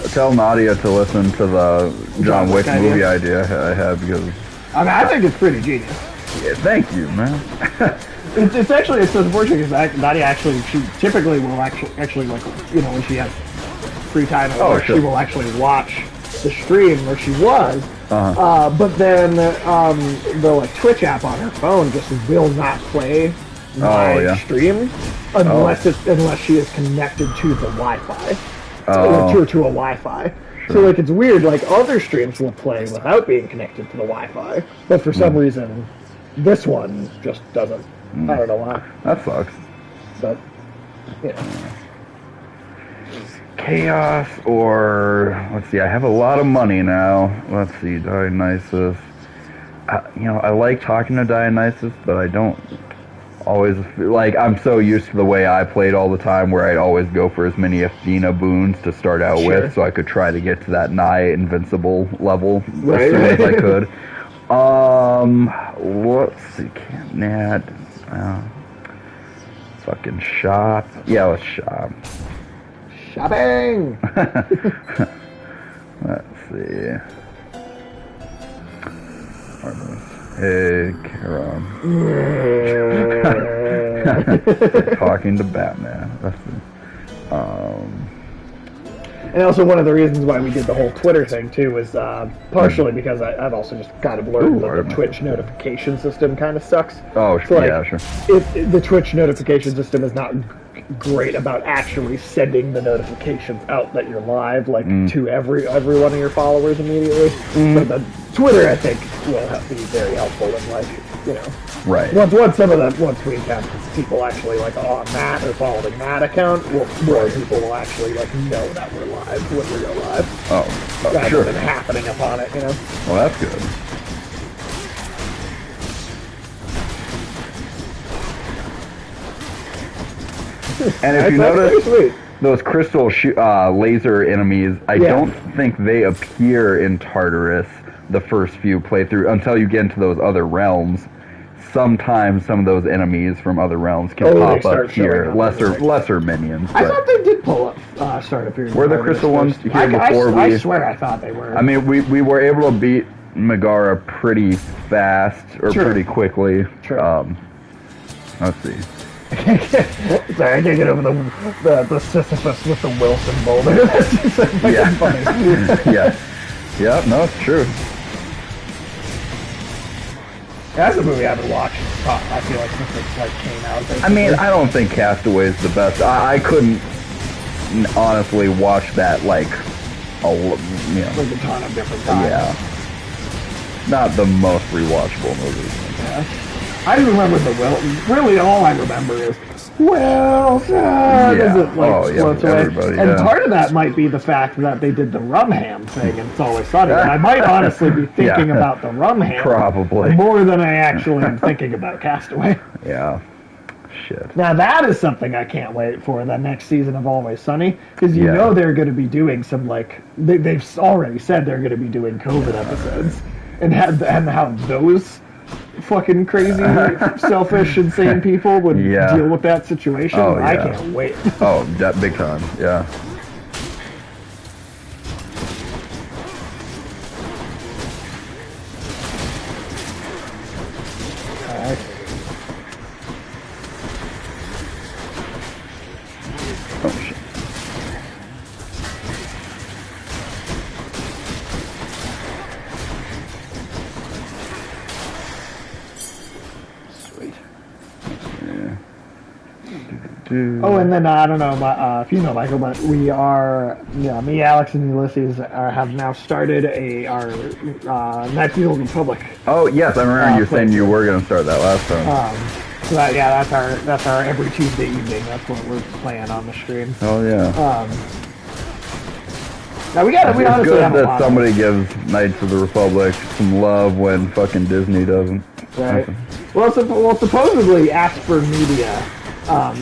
Tell Nadia to listen to the John Wick movie idea I have because... I mean, I think it's pretty genius. Yeah, thank you, man. it's unfortunate because Nadia actually, she typically will actually like, you know, when she has free time at work, she will actually watch the stream where she was, but then the like Twitch app on her phone just will not play my stream unless she is connected to the Wi-Fi, to a Wi-Fi. Sure. So like it's weird. Like other streams will play without being connected to the Wi-Fi, but for some reason, this one just doesn't. I don't know why. That sucks. But you know. Chaos or let's see, I have a lot of money now. Let's see, Dionysus. You know, I like talking to Dionysus, but I don't always like. I'm so used to the way I played all the time, where I'd always go for as many Athena boons to start out with, so I could try to get to that nigh invincible level as soon as I could. Let's see, fucking shop. Yeah, let's shop. Shopping! Let's see. Hey, Karen. Talking to Batman. Let's see. And also one of the reasons why we did the whole Twitter thing too was partially because I've also just kind of learned that the Twitch notification system kind of sucks. Oh, so, like, yeah, sure. The Twitch notification system is not great about actually sending the notifications out that you're live, like to every one of your followers immediately. But the Twitter, I think, will be very helpful in, like, you know, once we have people actually like on Matt or following Matt account, more people will actually like know that we're live when we go live. Rather than happening upon it, you know. Well, that's good. And if you notice, those crystal laser enemies, I don't think they appear in Tartarus the first few playthrough until you get into those other realms. Sometimes some of those enemies from other realms can pop up here, lesser minions. I thought they did pull up, start appearing. Were the crystal ones here before I swear I thought they were. I mean, we were able to beat Megara pretty fast, or pretty quickly. Let's see. Sorry, I can't get over the Sisyphus with the Wilson boulder. That's just funny. Yeah, no, it's true. That's a movie I haven't watched. I feel like since it like came out. Basically. I mean, I don't think Castaway is the best. I couldn't honestly watch that like a ton of different times. Yeah, not the most rewatchable movie. Yeah. I just remember really all I remember is Wilson. Everybody, and part of that might be the fact that they did the rum ham thing and It's Always Sunny. And I might honestly be thinking about the rum ham probably more than I actually am thinking about Castaway. Yeah. Shit. Now that is something I can't wait for, the next season of Always Sunny, because you know they're going to be doing some they've already said they're going to be doing COVID episodes and how those fucking crazy, selfish, insane people would deal with that situation. I can't wait. That big time. Yeah. Alright. Oh shit. Oh, and then I don't know if you know, Michael, but we are, me, Alex, and Ulysses have now started our Knights of the Old Republic. Oh yes, I remember you saying you were going to start that last time. So that's our every Tuesday evening. That's what we're playing on the stream. Oh yeah. Now we honestly It's good have a that lot somebody gives Knights of the Republic some love when fucking Disney doesn't. Right. Well, supposedly Asper Media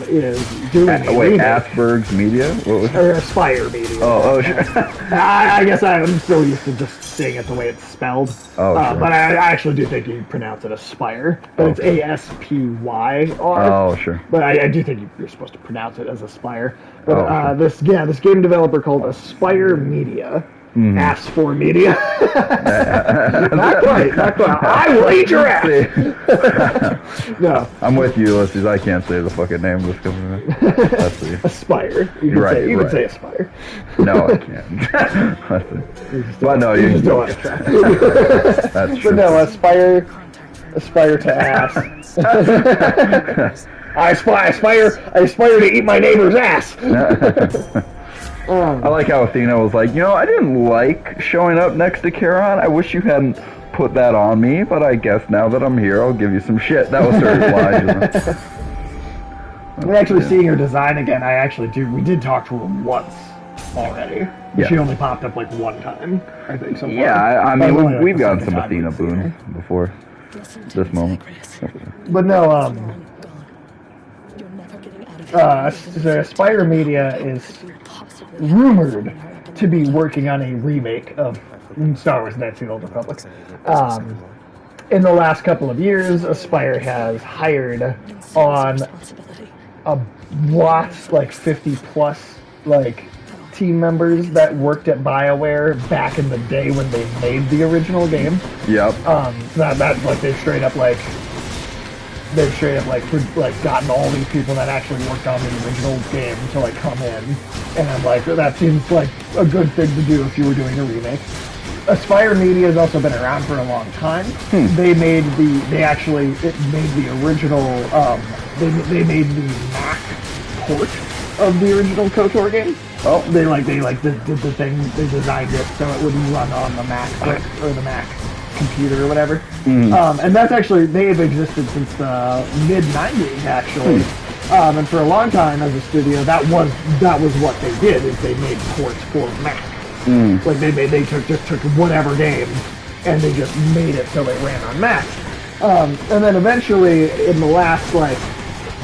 is doing a wait, remake. Asperg's Media? What was it? Or Aspire Media. Oh, sure. I guess I'm still used to just saying it the way it's spelled. Oh, sure. But I actually do think you pronounce it Aspire. But it's Aspyr. Oh, sure. But I do think you're supposed to pronounce it as Aspire. But Oh, sure. this game developer called Aspire Media. Ask for media. Not quite. I will eat your ass. No. I'm with you, Ulysses. I can't say the fucking name of this company. Let's see. Aspire. You can say Aspire. No, I can't. Let's see. But no, you just don't want to try. That's true. But no, aspire to ass. I aspire to eat my neighbor's ass. I like how Athena was like, I didn't like showing up next to Charon. I wish you hadn't put that on me, but I guess now that I'm here, I'll give you some shit. That was her line. I'm actually seeing her design again. We did talk to her once already. Yeah. She only popped up like one time, I think. So Yeah, I mean, we've gotten some Athena boons before this moment. But no, Aspire Media is rumored to be working on a remake of Star Wars Knights of the Old Republic. In the last couple of years, Aspire has hired on a lot, like 50 plus, like team members that worked at BioWare back in the day when they made the original game. Yep. They've straight up gotten all these people that actually worked on the original game to like come in, and I'm like, that seems like a good thing to do if you were doing a remake. Aspire Media has also been around for a long time. They made the original. They made the Mac port of the original KOTOR game. Oh, they did the thing. They designed it so it wouldn't run on the Mac or the Mac computer or whatever. And that's actually, they have existed since the mid-90s actually. And for a long time as a studio, that was what they did, is they made ports for Mac. Like they took whatever game and they just made it so it ran on Mac. And then eventually in the last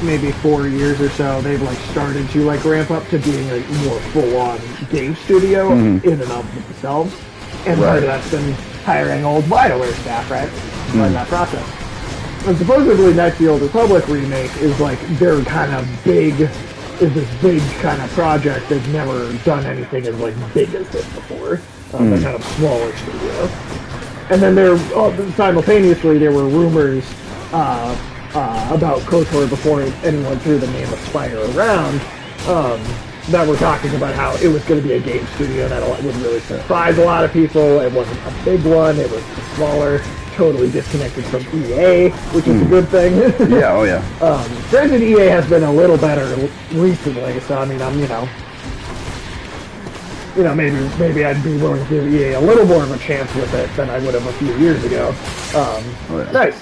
maybe 4 years or so, they've started to ramp up to being a more full-on game studio in and of themselves. And part of that's been hiring old BioWare staff, right? In that process. And supposedly Knights of the Old Republic remake is their kind of this big kind of project. They've never done anything as big as this before. A kind of smaller studio. And then simultaneously there were rumors about KOTOR before anyone threw the name Aspire around. That were talking about how it was going to be a game studio that would really surprise a lot of people. It wasn't a big one. It was smaller, totally disconnected from EA, which is a good thing. Yeah, oh yeah. Granted, EA has been a little better recently, so I mean, maybe I'd be willing to give EA a little more of a chance with it than I would have a few years ago. Nice.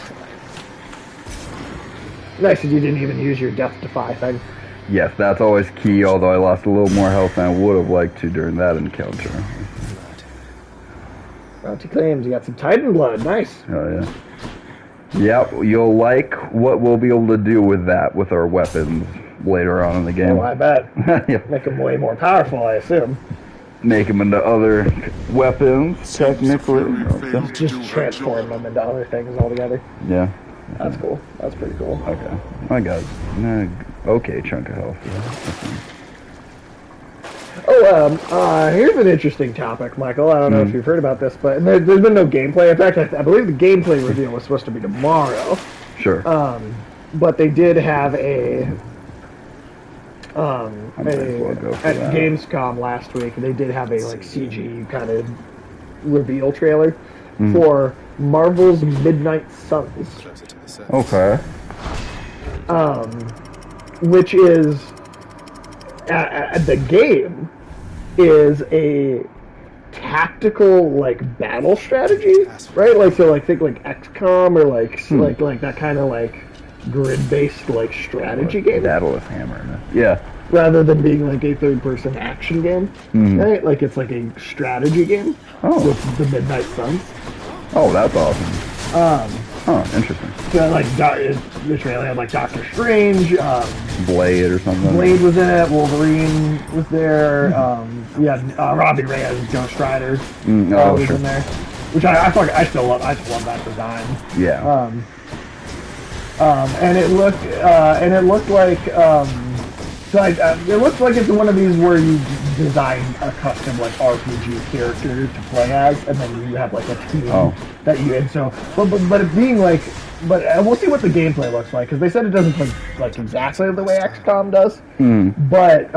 Nice that you didn't even use your Death Defy thing. Yes, that's always key, although I lost a little more health than I would have liked to during that encounter. Bounty claims, you got some Titan blood, nice. Oh yeah. Yep, you'll like what we'll be able to do with that, with our weapons later on in the game. Oh, I bet. Yep. Make them way more powerful, I assume. Make them into other weapons, technically. Just transform them into other things altogether. Yeah. That's cool. That's pretty cool. Okay. I got okay chunk of health. Here's an interesting topic, Michael. I don't know if you've heard about this, but there's been no gameplay. In fact, I believe the gameplay reveal was supposed to be tomorrow. Sure. But they did have at Gamescom last week, they did have a CG kind of reveal trailer for Marvel's Midnight Suns. Okay. Which is the game is a tactical battle strategy, right? Think XCOM or like that kind of grid-based like strategy game, Daedalus hammer in it. Yeah. rather than being like a third-person action game, right? Like it's like a strategy game with the Midnight Suns. Oh, that's awesome. Interesting. So like the trailer had like Doctor Strange, Blade or something. Blade was in it, Wolverine was there, Robbie Reyes, Ghost Rider was in there, which I still love. I just love that design. Yeah. And it looked like it looks like it's one of these where you design a custom like RPG character to play as, and then you have like a team that you and so but it being like we'll see what the gameplay looks like, because they said it doesn't play like exactly the way XCOM does, but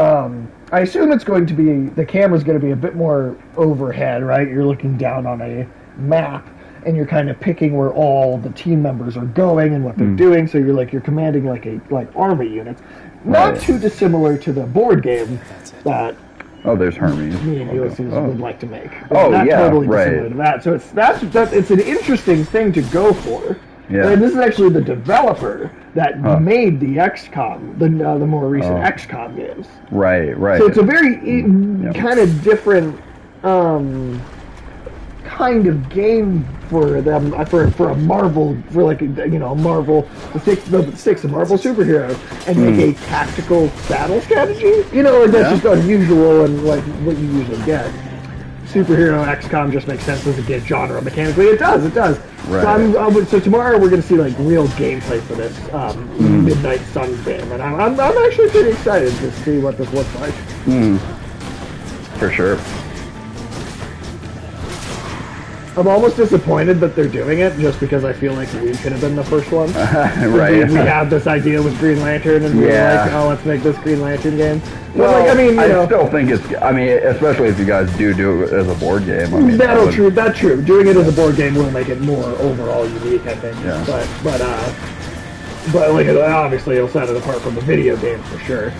I assume it's going to be, the camera's going to be a bit more overhead, right? You're looking down on a map and you're kind of picking where all the team members are going and what they're doing, so you're commanding like army units. Not too dissimilar to the board game that there's Hermes. me and Ulysses would like to make. Totally dissimilar to that. So it's an interesting thing to go for. Yeah. And this is actually the developer that made the XCOM, the more recent XCOM games. Right. So it's a very kind of different kind of game for them, for a Marvel, for like Marvel, the six Marvel superheroes, and make a tactical battle strategy. Like that's just unusual and like what you usually get. Superhero XCOM just makes sense as a genre mechanically. It does. Right. So tomorrow we're going to see like real gameplay for this Midnight Suns game, and I'm actually pretty excited to see what this looks like. For sure. I'm almost disappointed that they're doing it, just because I feel like we could have been the first one. Right. We had this idea with Green Lantern, and we were like, let's make this Green Lantern game. Well, I still think it's, especially if you guys do it as a board game. That's true. Doing it as a board game will make it more overall unique, I think. Yeah. But like, obviously it'll set it apart from the video game for sure.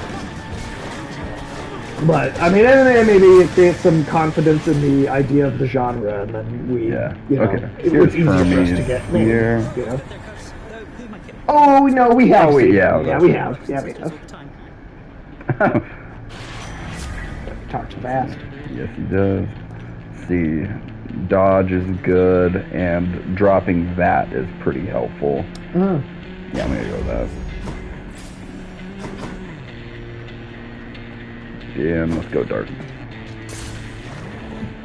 But and then maybe it creates some confidence in the idea of the genre, and then we, it's easier for us to get here. Oh no, we have. We have. Talks fast. Yes, he does. Let's see, dodge is good, and dropping that is pretty helpful. Yeah, I'm gonna go with that. And let's go dark.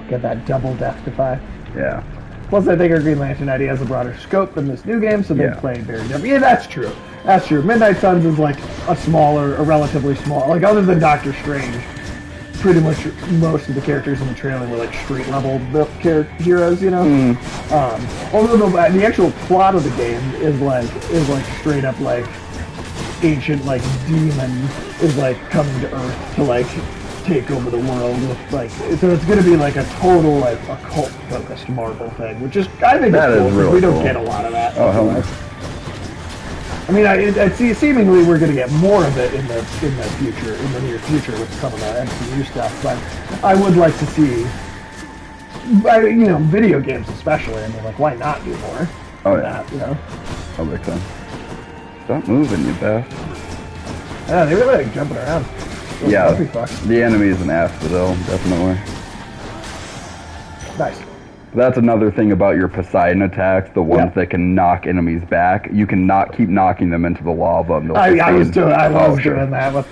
Get that double death defy. Yeah. Plus, I think our Green Lantern idea has a broader scope than this new game, so they play very different. Yeah, that's true. Midnight Suns is like a relatively small, like other than Doctor Strange, pretty much most of the characters in the trailer were like street level built heroes, Although the actual plot of the game is like straight up like ancient like demon is like coming to Earth to like take over the world with like, so it's going to be like a total like occult focused Marvel thing, which is, I think that is cool. We don't get a lot of that. Oh hell no. I see. Seemingly, we're going to get more of it in the future, in the near future, with some of the MCU stuff. But I would like to see, video games especially. Like, why not do more? Oh yeah. That makes sense. Stop moving, you bastard. Yeah, they really like jumping around. Yeah, the enemy is an asphodel, definitely. Nice. That's another thing about your Poseidon attacks, the ones that can knock enemies back. You can keep knocking them into the lava. And I was doing that with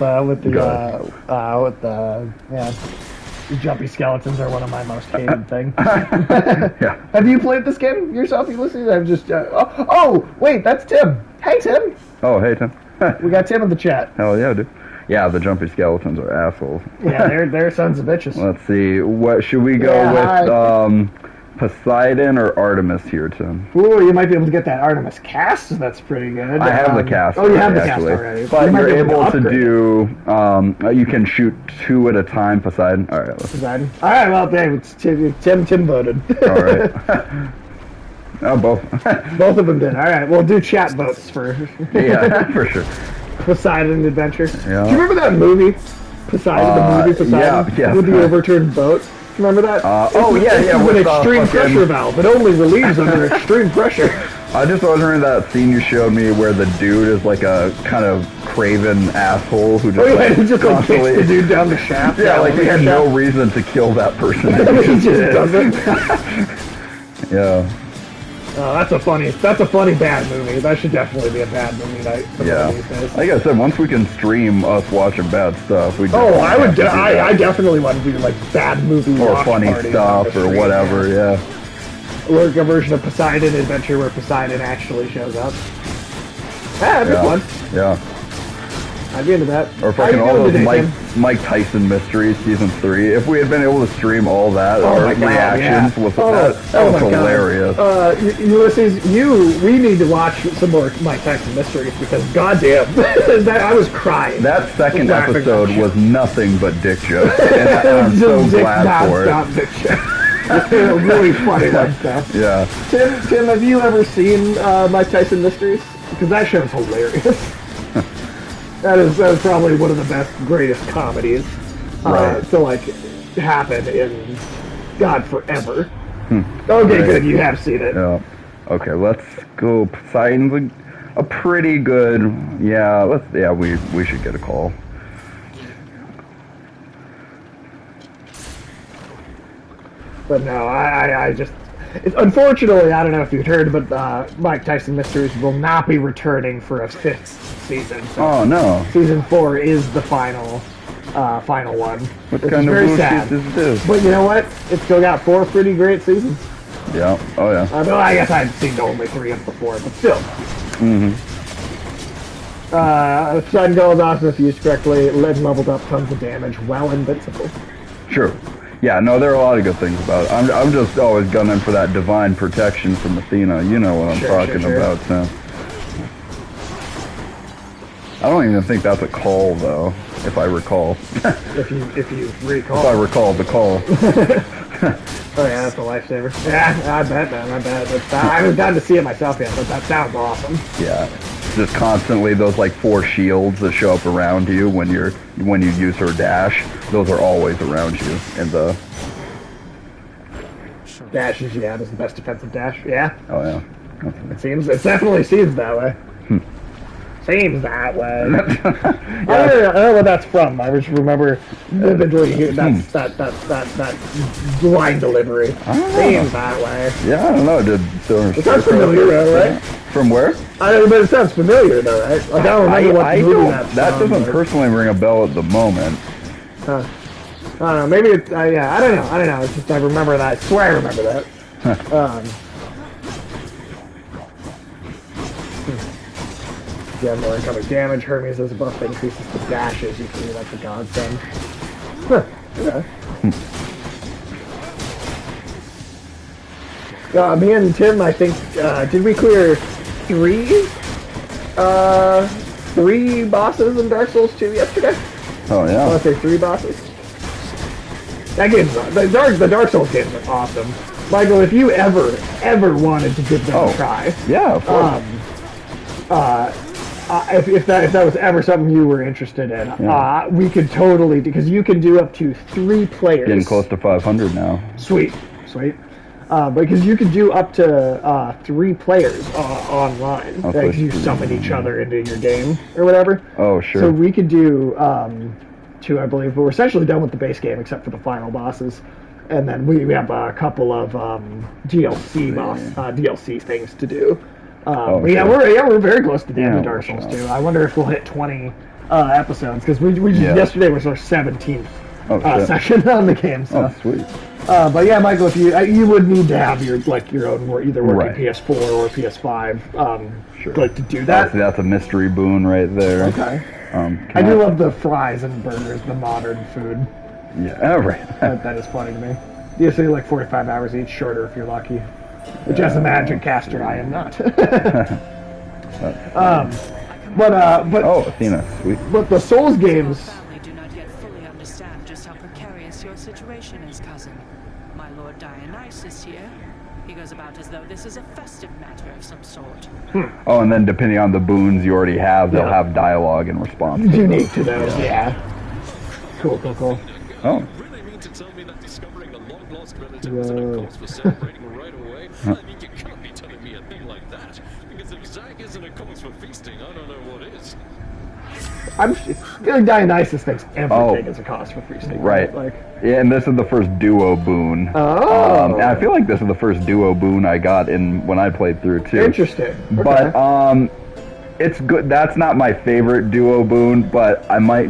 the jumpy skeletons are one of my most hated things. Yeah. Have you played this game yourself, Ulysses? I'm just. Wait, that's Tim. Hey, Tim. Oh, hey, Tim. We got Tim in the chat. Hell yeah, dude. Yeah, the jumpy skeletons are assholes. Yeah, they're sons of bitches. Let's see. What should we go with? Poseidon or Artemis here, Tim? Ooh, you might be able to get that Artemis cast. That's pretty good. I have the cast. Oh, you have the cast already. But you're able to do. You can shoot 2 at a time. Poseidon. All right. Poseidon. All right. Well, Dave, it's Tim voted. All right. Oh, both. Both of them did. All right. We'll do chat votes for. Yeah, for sure. Poseidon Adventure. Yeah. Do you remember that movie? Poseidon, the movie Poseidon? Yeah. With the overturned boat? Remember that? Yeah. With an extreme pressure valve. It only relieves under extreme pressure. I just was wondering that scene you showed me where the dude is like a kind of craven asshole who just he just like kicks the dude down the shaft. Yeah, like he had no reason to kill that person. He just does it. Yeah. That's a funny bad movie. That should definitely be a bad movie night. Yeah. Like I said, once we can stream us watching bad stuff, we. I definitely want to do like bad movie or funny stuff or whatever. Yeah. Or a version of Poseidon Adventure where Poseidon actually shows up. Yeah, that'd be fun. Yeah. I'd be into that. Or fucking all those Mike Tyson mysteries, season 3. If we had been able to stream all that, our reactions, that was hilarious. Ulysses, we need to watch some more Mike Tyson mysteries because goddamn, I was crying. That second episode was nothing but dick jokes, and I'm so glad for it. Dick jokes. Really funny that stuff. Yeah. Tim, have you ever seen Mike Tyson mysteries? Because that show's hilarious. That is probably one of the best, greatest comedies to like happen in forever. Okay, good. You have seen it. Yeah. Okay, let's go. Poseidon's a pretty good. Yeah. We should get a call. But no, I just. Unfortunately, I don't know if you've heard, but Mike Tyson Mysteries will not be returning for a 5th season. So oh no! Season 4 is the final one. What kind of bullshit is this? But you know what? It's still got 4 pretty great seasons. Yeah. Oh yeah. Although I guess I've seen only 3 of the 4, but still. Sun goes awesome if used correctly. Lead leveled up, tons of damage, well invincible. Sure. Yeah, no, there are a lot of good things about it. I'm just always gunning for that divine protection from Athena. You know what I'm talking about, Sam. I don't even think that's a call, though, if I recall. if you recall. If I recall the call. Oh yeah, that's a lifesaver. Yeah, I bet, man. I bet. I haven't gotten to see it myself yet, but that sounds awesome. Yeah, just constantly those like 4 shields that show up around you when you use her dash. Those are always around you in the. Dash is that's the best defensive dash. Yeah. Oh yeah. It definitely seems that way. Seems that way. I don't know what that's from. I just remember vividly that line delivery. Seems that way. Yeah, I don't know. It sounds familiar, though, right? From where? I don't know, but it sounds familiar, though, right? Like, I don't remember what movie that doesn't personally ring a bell at the moment. I don't know. Maybe it's. I don't know. It's just I remember that. I swear I remember that. Yeah, more incoming damage. Hermes has a buff that increases the dashes. You can see that's a godsend. Okay. Me and Tim, I think, did we clear 3 bosses in Dark Souls 2 yesterday? Oh yeah. I want to say 3 bosses. That game's the Dark Souls games are awesome. Michael, if you ever wanted to give them a try, yeah, of course. If that was ever something you were interested in, we could totally, because you can do up to 3 players. Getting close to 500 now. Sweet. Because you can do up to 3 players online. Because you summon each other into your game or whatever. Oh, sure. So we could do 2, I believe, but we're essentially done with the base game except for the final bosses. And then we have a couple of DLC things to do. We're very close to the end of Dark Souls 2. I wonder if we'll hit 20 episodes because yesterday was our 17th session on the game. So. Oh, sweet. But yeah, Michael, if you would need to have your own either working PS4 or PS5 to do that. That's a mystery boon right there. Okay. I do love the fries and burgers, the modern food. Yeah, right. That is funny to me. Usually like 45 hours each, shorter if you're lucky. Which as a magic caster, I am not. Oh, Athena, sweet. But the Souls games. I do not yet fully understand just how precarious your situation is, cousin. My Lord Dionysus here. He goes about as though this is a festive matter of some sort. Oh, and then depending on the boons you already have, they'll have dialogue in response. Unique to those, yeah. Cool. Oh. Really mean to tell me that discovering a long-lost relative was a cause for celebrating right away? I mean, you can't be telling me a thing like that. attack isn't a cause for feasting, I don't know what is. I feel like Dionysus thinks everything is a cause for feasting. Right. Like, yeah, and this is the first duo boon. Oh. And I feel like this is the first duo boon I got when I played through too. Interesting. Okay. But it's good. That's not my favorite duo boon, but I'm gonna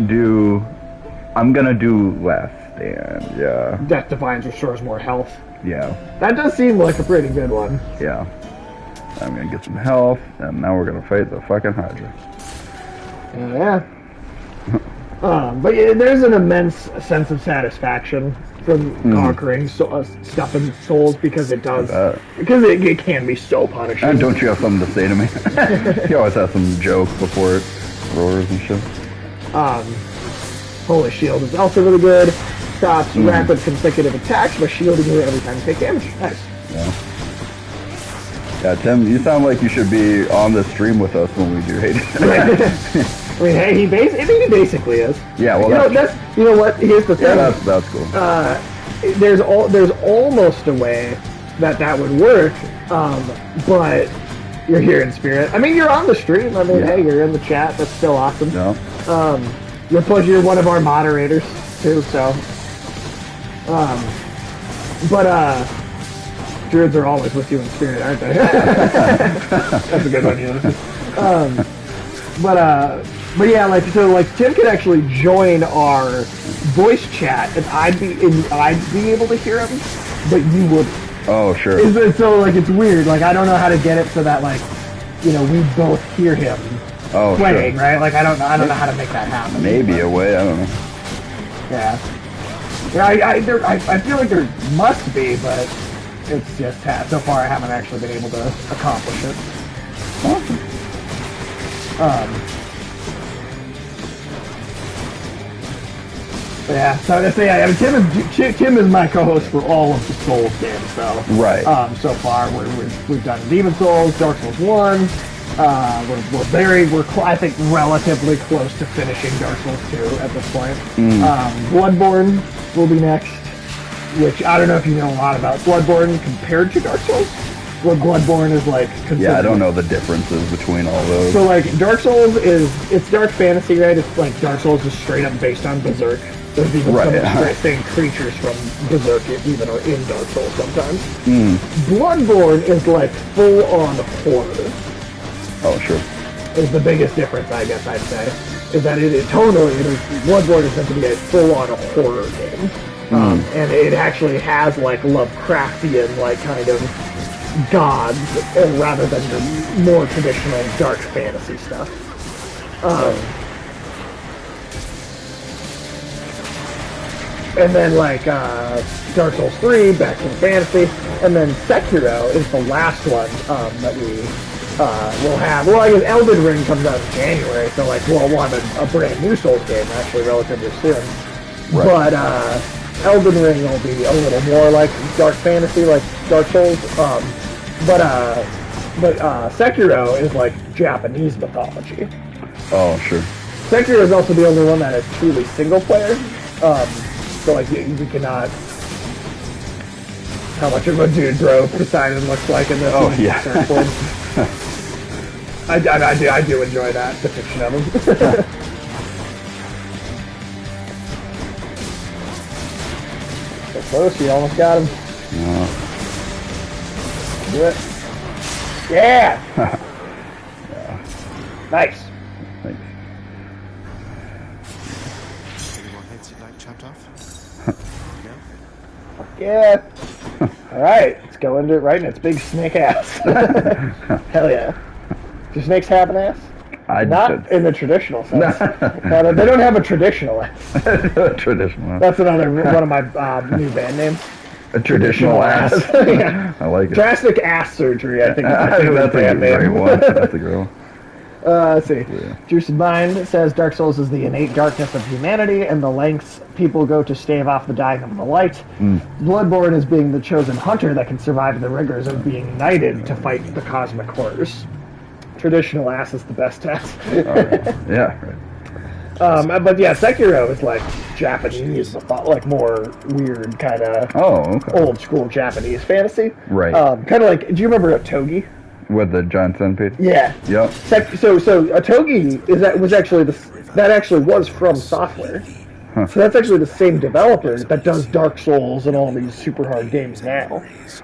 do Last Stand. Yeah. Death Defiance restores more health. Yeah. That does seem like a pretty good one. Yeah. I'm gonna get some health, and now we're gonna fight the fucking Hydra. Yeah. But yeah, there's an immense sense of satisfaction from conquering stuff in Souls because it does. Because it can be so punishing. And don't you have something to say to me? You always have some joke before it roars and shit. Holy Shield is also really good. Stops rapid consecutive attacks by shielding you every time you take damage. Nice. Yeah. Yeah, Tim, you sound like you should be on the stream with us when we do hate it. I mean, hey, he basically is. Yeah, well, you know what? Here's the thing. Yeah, that's cool. There's almost a way that would work, but you're here in spirit. I mean, you're on the stream. I mean, hey, you're in the chat. That's still awesome. Yeah. You're one of our moderators too. So, druids are always with you in spirit, aren't they? That's a good one, you know. But yeah, like Tim could actually join our voice chat, and I'd be able to hear him, but you wouldn't. Oh, sure. So like it's weird. Like I don't know how to get it so that like, you know, we both hear him playing, right? Like I don't know how to make that happen. Maybe a way. I don't know. Yeah. Yeah, I feel like there must be, but it's just so far I haven't actually been able to accomplish it. Yeah, so I mean, Tim is my co-host for all of the Souls games, so right. So far we've done Demon Souls, Dark Souls 1. We're I think relatively close to finishing Dark Souls 2 at this point. Bloodborne will be next, which I don't know if you know a lot about Bloodborne compared to Dark Souls. What Bloodborne is like. Yeah, I don't know the differences between all those. So like Dark Souls it's dark fantasy, right? It's like Dark Souls is straight up based on Berserk. There's even some interesting creatures from Berserk even are in Dark Souls sometimes. Bloodborne is like full on horror. Oh, sure. Is the biggest difference, I guess I'd say, is that Bloodborne is meant to be a full on horror game, and it actually has like Lovecraftian like kind of gods rather than the more traditional dark fantasy stuff. And then like Dark Souls 3, back to the fantasy, and then Sekiro is the last one that we will have. Well, I guess Elden Ring comes out in January, so like we'll have a brand new Souls game actually relatively soon. Right. But Elden Ring will be a little more like dark fantasy, like Dark Souls. But Sekiro is like Japanese mythology. Oh, sure. Sekiro is also the only one that is truly single player. So like you cannot. How much of a dude bro Poseidon looks like in this? Oh yeah. I do enjoy that depiction of him. So close, you almost got him. No. Do it. Yeah. Yeah. Nice. Thanks. Any more heads you'd like chopped off? No? Fuck yeah. Alright, let's go into it right in its big snake ass. Hell yeah. Do snakes have an ass? Not in the traditional sense. No, they don't have a traditional ass. Traditional. That's another one of my new band names. A traditional ass. Yeah. I like it. Drastic ass surgery, I think. That's a great one. That's a great one. Let's see. Yeah. Juicy Mind says Dark Souls is the innate darkness of humanity and the lengths people go to stave off the dying of the light. Bloodborne is being the chosen hunter that can survive the rigors of being knighted to fight the cosmic horrors. Traditional ass is the best ass. Yeah, right. But yeah, Sekiro is like Japanese, like more weird kind of old school Japanese fantasy. Right. Kind of like, do you remember Otogi? With the giant centipede? Yeah. Yep. So Otogi was actually from software. Huh. So that's actually the same developer that does Dark Souls and all these super hard games now.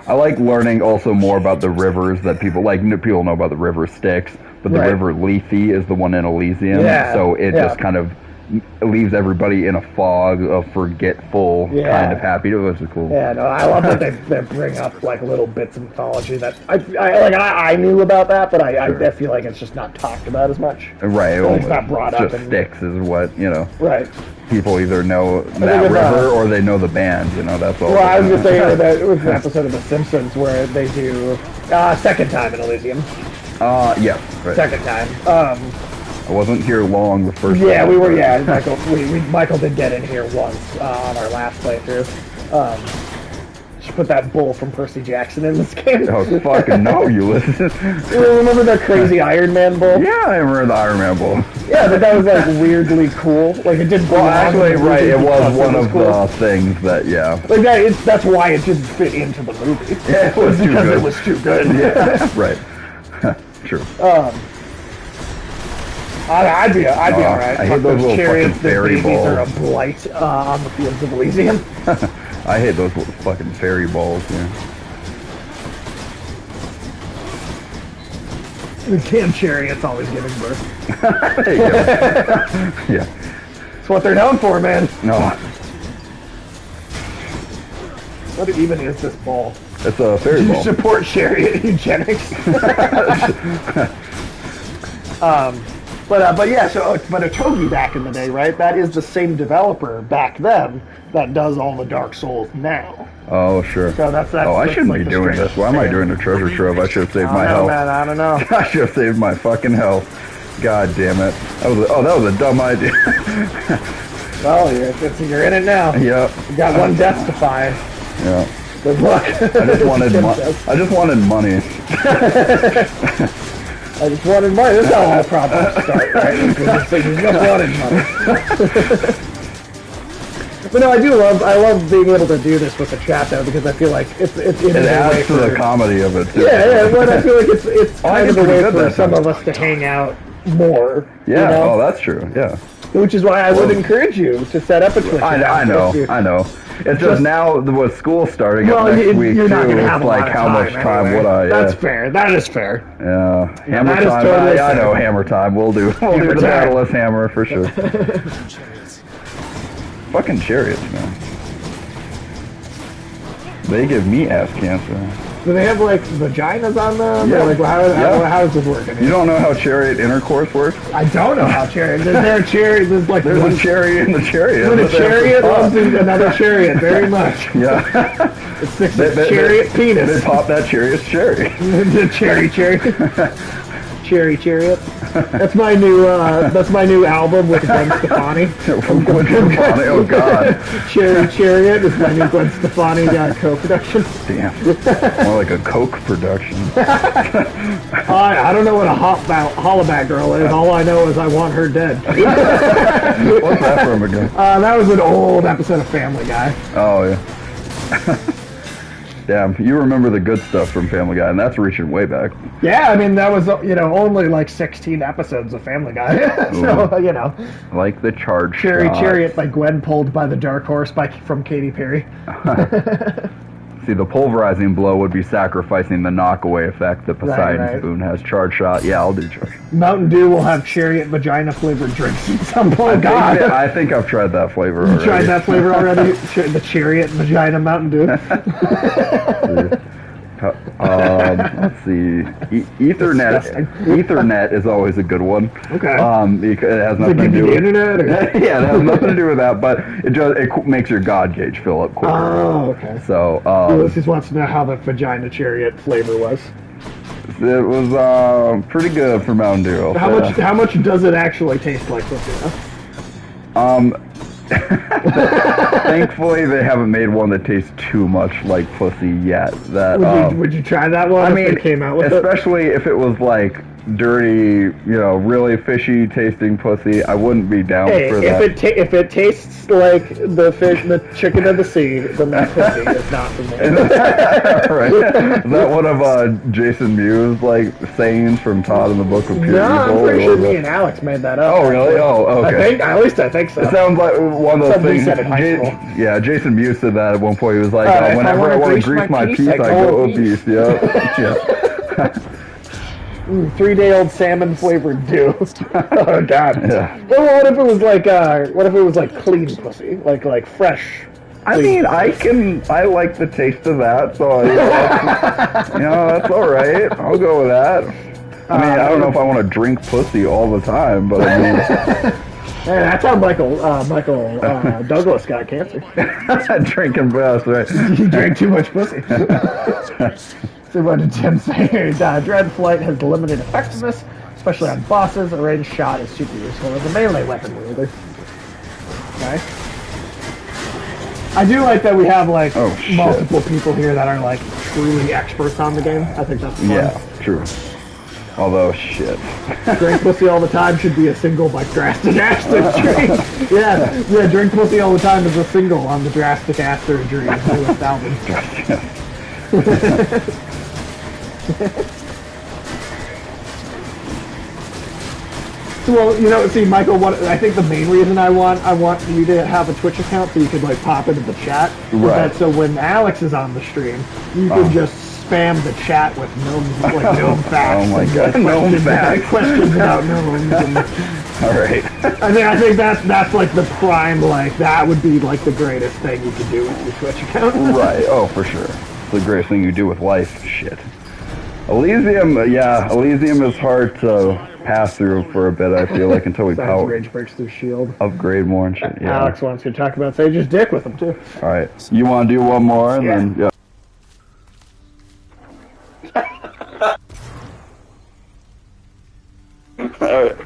I like learning also more about the rivers that people people know about the river Styx, but the river Lethe is the one in Elysium. Yeah. So it just kind of leaves everybody in a fog of forgetful kind of happy. Which is cool. Yeah, no, I love that they bring up like little bits of mythology that I knew about that, but I feel like it's just not talked about as much. Right. It's not brought up. Just Styx is what Right. People either know that river or they know the band. That's all. Well, I was going to say that it was an episode of The Simpsons where they do second time in Elysium. Yeah. Right. Second time. I wasn't here long the first time. Yeah, we were. Yeah, Michael did get in here once on our last playthrough. Should put that bull from Percy Jackson in this game. Oh, fucking no, Ulysses. You remember that crazy Iron Man bull? Yeah, I remember the Iron Man bull. Yeah, but that was like weirdly cool. Like it didn't. Well, actually, right, it was one of the things that, like that. That's why it didn't fit into the movie. Yeah, it was too good. It was too good. Yeah, right. True. I'd be alright. I hate those little chariots, fucking fairy balls. are a blight on the fields of Elysium. I hate those little fucking fairy balls. Yeah. The damn chariot's always giving birth. Yeah. That's what they're known for, man. No. What even is this ball? It's a fairy ball. You support chariot eugenics. But yeah, but Otogi back in the day, right? That is the same developer back then that does all the Dark Souls now. Oh, sure. So that's I shouldn't be doing this. Why am I doing a treasure trove? I should have saved my health. Man, I don't know. I should have saved my fucking health. God damn it. That was a dumb idea. Well, you're in it now. Yep. You got one death to find. Yeah. Good luck. I just wanted money. I just wanted money. That's how all problems start, right? You just wanted money. But no, I love being able to do this with the chat though, because I feel like it adds to the comedy of it too. Yeah, but I feel like it's kind of a way for some of us to hang out more. Yeah, you know? Oh, that's true. Yeah. Which is why I would encourage you to set up a Twitch. I know. It's just now with school starting up next week you're not too. Gonna have it's like how much time would I? That's fair. That is fair. Yeah, hammer that is time. totally I know hammer time. We'll do the battleless hammer for sure. Fucking chariots, man. They give me ass cancer. Do they have like vaginas on them? Yeah. Or, like, how does this work? You don't know how chariot intercourse works? I don't know how chariot. Is there a chariot? There's a chariot in the chariot. When a chariot loves another chariot very much. Yeah. It's chariot penis. They pop that chariot's cherry. The chariot. Cherry Chariot. That's my new album with Gwen Stefani. Gwen Stefani, oh god. Cherry Chariot is my new Gwen Stefani co-production. Damn. More like a Coke production. I don't know what a hollaback girl is. All I know is I want her dead. What's that from again? That was an old episode of Family Guy. Oh yeah. Damn, you remember the good stuff from Family Guy, and that's reaching way back. Yeah, I mean, that was, only like 16 episodes of Family Guy. So, Like the charge Cherry shot. Chariot by Gwen pulled by the Dark Horse from Katy Perry. See, the pulverizing blow would be sacrificing the knockaway effect that Poseidon's boon has. Charge shot, yeah, I'll do charge. Mountain Dew will have chariot vagina flavored drinks at some point. I think I've tried that flavor already. You tried that flavor already? The chariot vagina Mountain Dew? Let's see. Ethernet is always a good one. Okay. Because it has nothing to do with the internet. Or? Yeah, it has nothing to do with that, but it makes your God gauge fill up quicker. Oh, okay. So Ulysses wants to know how the vagina chariot flavor was. It was pretty good for Mountain Dew. How much does it actually taste like? Thankfully, they haven't made one that tastes too much like pussy yet. Would you try that one? I mean, if they came out with especially if it was like dirty, really fishy tasting pussy, I wouldn't be down for that. If it tastes like the chicken of the sea, then that pussy is not for me. Right? Is that one of Jason Mewes sayings from Todd in the Book of Pure Evil? I'm pretty sure me and Alex made that up. Oh, really? Oh, okay. At least I think so. It sounds like one of those things. Said in high school. Yeah, Jason Mewes said that at one point. He was like, whenever I want to grease my piece, I go obese. Yeah. 3-day-old salmon flavored dew. Oh god. Yeah. Well, what if it was clean pussy, like fresh? I mean, I like the taste of that, so that's all right. I'll go with that. I mean, I don't know if I want to drink pussy all the time, but I mean. Hey, that's how Michael Douglas got cancer. Drinking best, right? He drank too much pussy. So what did Tim say here? Dread Flight has limited effectiveness, especially on bosses. A ranged shot is super useful as a melee weapon wielder. Okay. I do like that we have multiple people here that are truly experts on the game. I think that's fun. Yeah, true. Although, shit. Drink pussy all the time should be a single drastic acid drink. Yeah, drink pussy all the time is a single on the drastic acid drink. Newest album. Well, see, Michael, I think the main reason I want you to have a Twitch account so you could pop into the chat. Right. So when Alex is on the stream, you can just spam the chat with gnome facts. Oh my god, gnome facts. Questions about gnomes. All right. I think that's the prime. That would be the greatest thing you could do with your Twitch account. Right. Oh, for sure. It's the greatest thing you do with life. Shit. Elysium is hard to pass through for a bit, I feel like, until we Rage breaks through shield. Upgrade more and shit. Yeah. Alex wants to talk about Sage's dick with him too. Alright. You want to do one more and then Alright.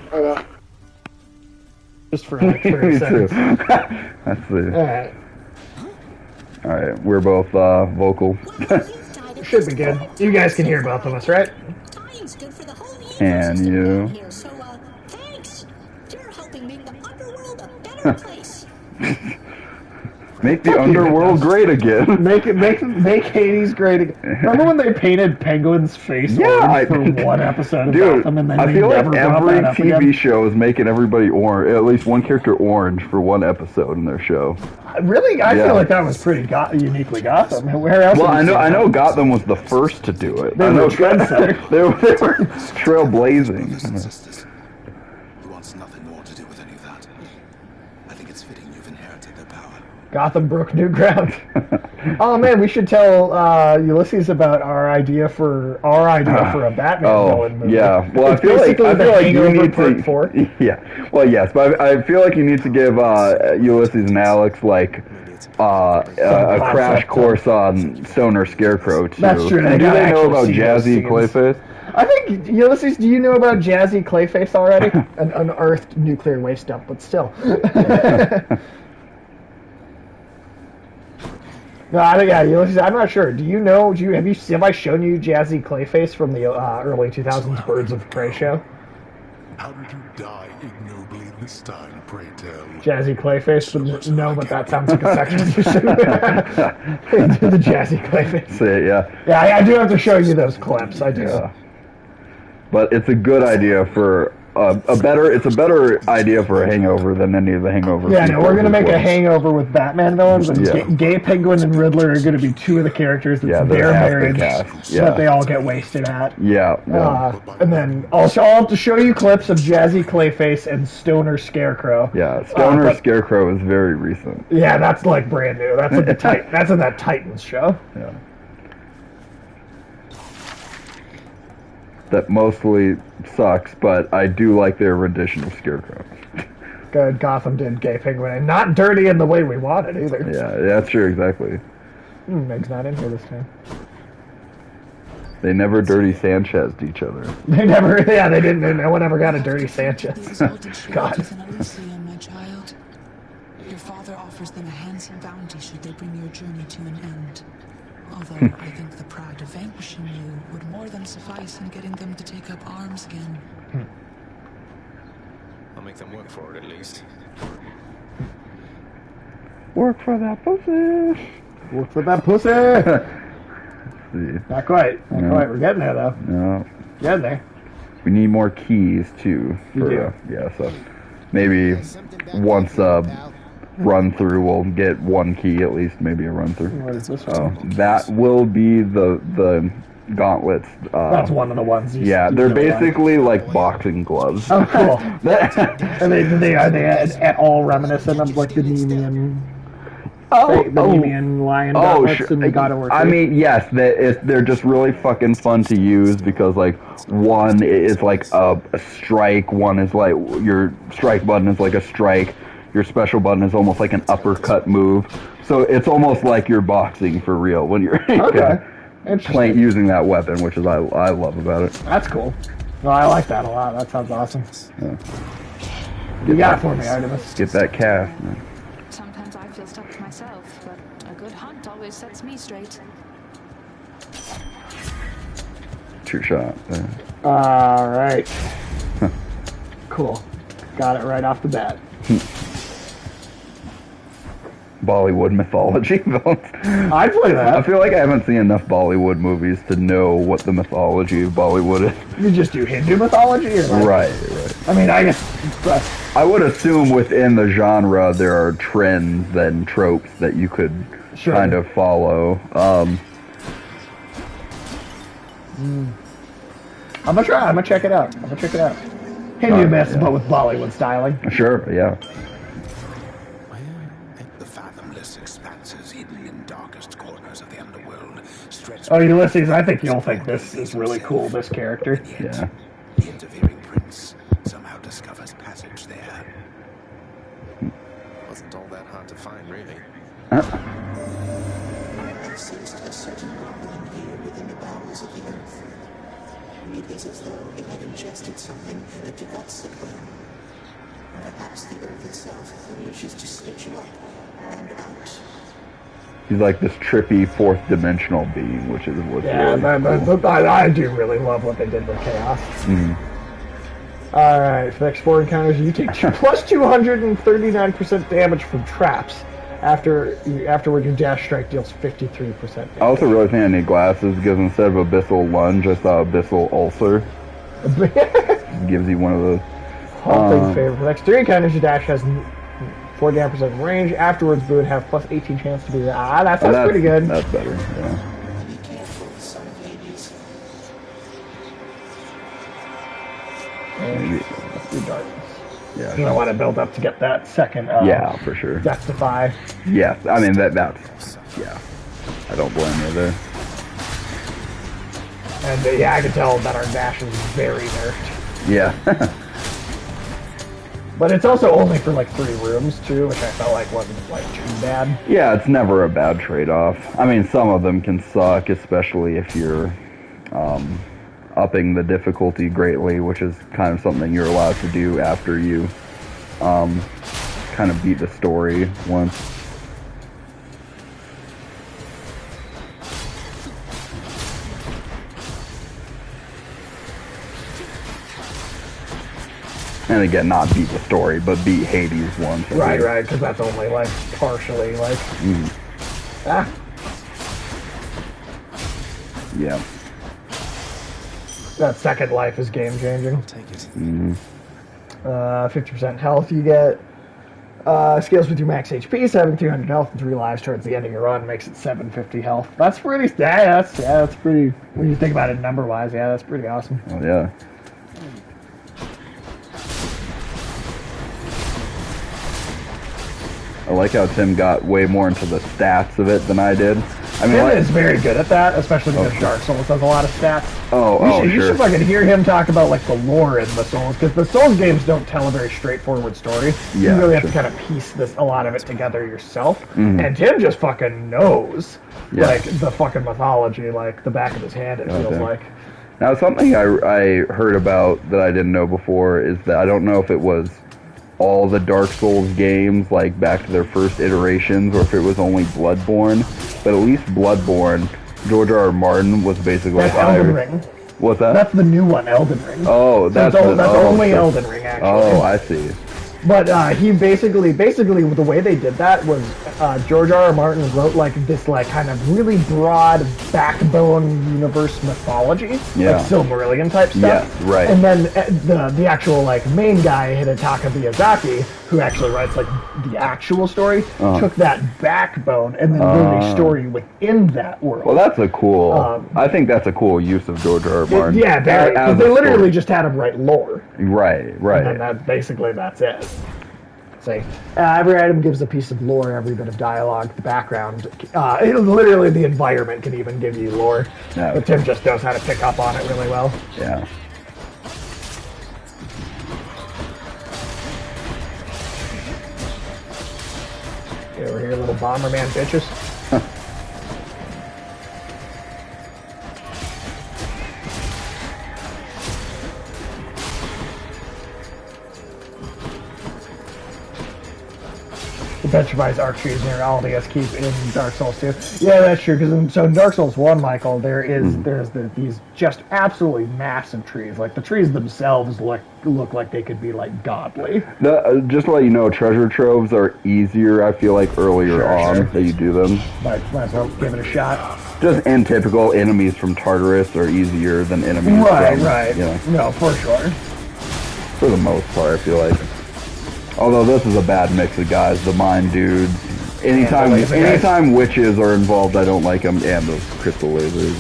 Just for like 30 Me seconds. too. That's the Alright. Alright, we're both vocal. Should be good. You guys can hear both of us, right? And you. Thanks. You're helping make the underworld a better place. Make the underworld great again. Make Hades great again. Remember when they painted Penguin's face orange for one episode of Gotham, and then I feel like every TV again? show is making everybody orange, at least one character orange for one episode in their show. Really, I feel like that was pretty uniquely Gotham. Where else? Well, I know Gotham was the first to do it. They were trendsetters. they were trailblazing. He wants nothing more to do with any of that. I think it's fitting you've inherited their power. Gotham broke new ground. Oh man, we should tell Ulysses about our idea for a Batman villain movie. Yeah. Well, I feel like you need to. Yeah. Well, yes, but I feel like you need to give Ulysses and Alex a crash course on Stoner Scarecrow too. That's true. And do they know about Jazzy Clayface? I think, Ulysses, do you know about Jazzy Clayface already? An unearthed nuclear waste dump, but still. No, Ulysses, I'm not sure. Do you know? Have I shown you Jazzy Clayface from the early 2000s Birds of Prey show? How did you die ignobly this time, pray tell? Jazzy Clayface? No, but that sounds like a sex position. The Jazzy Clayface. See it, yeah. Yeah, I do have to show you those clips. I do. Yeah. But it's a good idea for a better idea for a hangover than any of the hangover. Yeah, no, we're gonna make a hangover with Batman villains, and Gay Penguin and Riddler are gonna be two of the characters that's their marriage that they all get wasted at. Yeah. And then also I'll have to show you clips of Jazzy Clayface and Stoner Scarecrow. Yeah, Stoner Scarecrow is very recent. Yeah, that's like brand new. That's in that's in that Titans show. Yeah. That mostly sucks, but I do like their rendition of Scarecrow. Good, Gotham did Gay Penguin, and not dirty in the way we wanted either. Yeah, that's true, exactly. Meg's not in here this time. They never dirty Sanchez'd each other. They never, they didn't. No one ever got a dirty Sanchez. God. My child. Your father offers them a handsome bounty should they bring your journey to an end. Although I think the pride of vanquishing you would more than suffice in getting them to take up arms again. I'll make them work for it at least. Work for that pussy. Work for that pussy. Not quite. Not quite. We're getting there, though. No. Getting there. We need more keys, too. We do. Yeah, so maybe once a run-through we'll get one key at least, maybe a run-through. What is this one? That will be the gauntlets. That's one of the ones. Yeah, they're basically like boxing gloves. Oh, cool. Are they at all reminiscent of like the Nemean? The Nemean lion gauntlets in the God of War 2? I mean, yes, they're just really fucking fun to use because like one is like a strike, one is like your strike button is like a strike, your special button is almost like an uppercut move. So it's almost like you're boxing for real when you're using that weapon, which is I love about it. That's cool. Well, I like that a lot. That sounds awesome. Yeah. You got it for me, Artemis. Get that cast, man. Sometimes I feel stuck myself, but a good hunt always sets me straight. True shot. All right. Cool. Got it right off the bat. Bollywood mythology villains. I'd play that. I feel like I haven't seen enough Bollywood movies to know what the mythology of Bollywood is. You just do Hindu mythology? Or like, right. I mean, I guess... I would assume within the genre there are trends and tropes that you could kind of follow. I'm gonna check it out. Hindu myths, but with Bollywood styling. Sure, yeah. The fathomless expanses hidden in darkest corners of the underworld stretch. Oh, Ulysses, I think you'll think this is really cool, this character. Yeah. The interfering prince somehow discovers passage there. Wasn't all that hard to find, really. I sensed a certain rumbling here within the bowels of the earth. It is as though it had ingested something that did not sit well. Perhaps the earth itself wishes to spit you up and out. He's like this trippy fourth dimensional being, which is what's I do really love what they did with Chaos. Alright, for the next 4 encounters, you take plus 239% damage from traps. Afterward, your dash strike deals 53% damage. I also really think I need glasses because instead of abyssal lunge, I saw abyssal ulcer. Gives you one of those. Halting favor. For the next 3 encounters, your dash has 49% range. Afterwards, Boo would have plus 18 chance to be there. That's pretty good. That's better, yeah. Be careful, son of Hades. And your darkness. Yeah. You don't want to build up to get that second. Yeah, for sure. Justify. Yeah, I mean that's yeah. I don't blame you there. And I can tell that our dash is very nerfed. Yeah. But it's also only for like 3 rooms too, which I felt like wasn't like too bad. Yeah, it's never a bad trade-off. I mean, some of them can suck, especially if you're upping the difficulty greatly, which is kind of something you're allowed to do after you kind of beat the story once. And again, not beat the story, but beat Hades once. Right, because that's only like partially like. Yeah. That second life is game changing. I'll take it. 50% health you get. Scales with your max HP, 7,300 health and 3 lives towards the end of your run makes it 750 health. That's pretty. That's pretty. When you think about it number wise, that's pretty awesome. Oh yeah. I like how Tim got way more into the stats of it than I did. I mean, Tim is very good at that, especially because Dark Souls does a lot of stats. You should fucking hear him talk about like the lore in the Souls, because the Souls games don't tell a very straightforward story. Yeah, you really have to kind of piece a lot of it together yourself. And Tim just fucking knows like the fucking mythology like the back of his hand. It feels like. Now, something I heard about that I didn't know before is that I don't know if it was all the Dark Souls games, like back to their first iterations, or if it was only Bloodborne, but at least Bloodborne, George R. R. Martin was basically That's Elden Ring. What's that? That's the new one, Elden Ring. Oh, that's only Elden Ring, actually. Oh, I see. But he basically the way they did that was George R. R. Martin wrote like this like kind of really broad backbone universe mythology, like Silmarillion type stuff. Yeah, right. And then the actual like main guy Hidetaka Miyazaki, who actually writes like the actual story, took that backbone and then wrote a story within that world. Well, that's a cool. I think that's a cool use of George R. R. Martin. Yeah, because they literally just had him write lore. Right, right. And then that's it. Say, every item gives a piece of lore, every bit of dialogue, the background. Literally, the environment can even give you lore. Yeah. But Tim just knows how to pick up on it really well. Yeah. Get over here, little Bomberman bitches. Petrifies arc trees near all the keep in Dark Souls 2. Yeah, that's true. Because in Dark Souls 1, Michael, there's these just absolutely massive trees. Like the trees themselves look like they could be like godly. Just to let you know, treasure troves are easier. I feel like earlier on that you do them. Might as well give it a shot. Just typical enemies from Tartarus are easier than enemies. Right. You know, no, for sure. For the most part, I feel like. Although this is a bad mix of guys, the mine dudes. Anytime witches are involved, I don't like them, and those crystal lasers.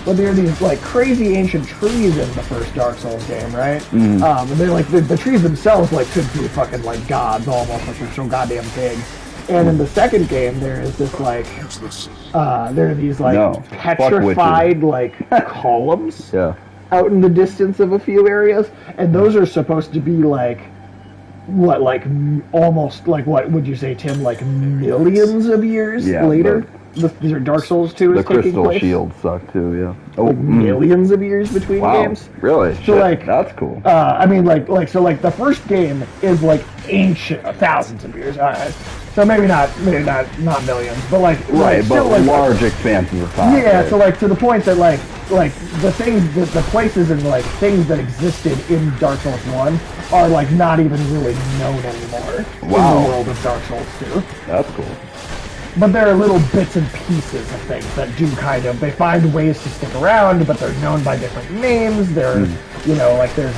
But there are these like crazy ancient trees in the first Dark Souls game, right? Mm-hmm. And they're like the trees themselves like could be fucking like gods almost, like they're so goddamn big. And in the second game, there is this like, there are these like petrified like columns out in the distance of a few areas, and those are supposed to be like, almost like what would you say, Tim? Like millions of years later. These are Dark Souls 2 is taking place. The crystal shields suck too, yeah. Like millions of years between games. Really? So like that's cool. I mean like the first game is like ancient, thousands of years. All right. So maybe not millions, but like large expanses of time. Yeah, right? so like to the point that like the things that the places and like things that existed in Dark Souls 1 are like not even really known anymore in the world of Dark Souls 2. That's cool. But there are little bits and pieces of things that do they find ways to stick around, but they're known by different names. They're, like there's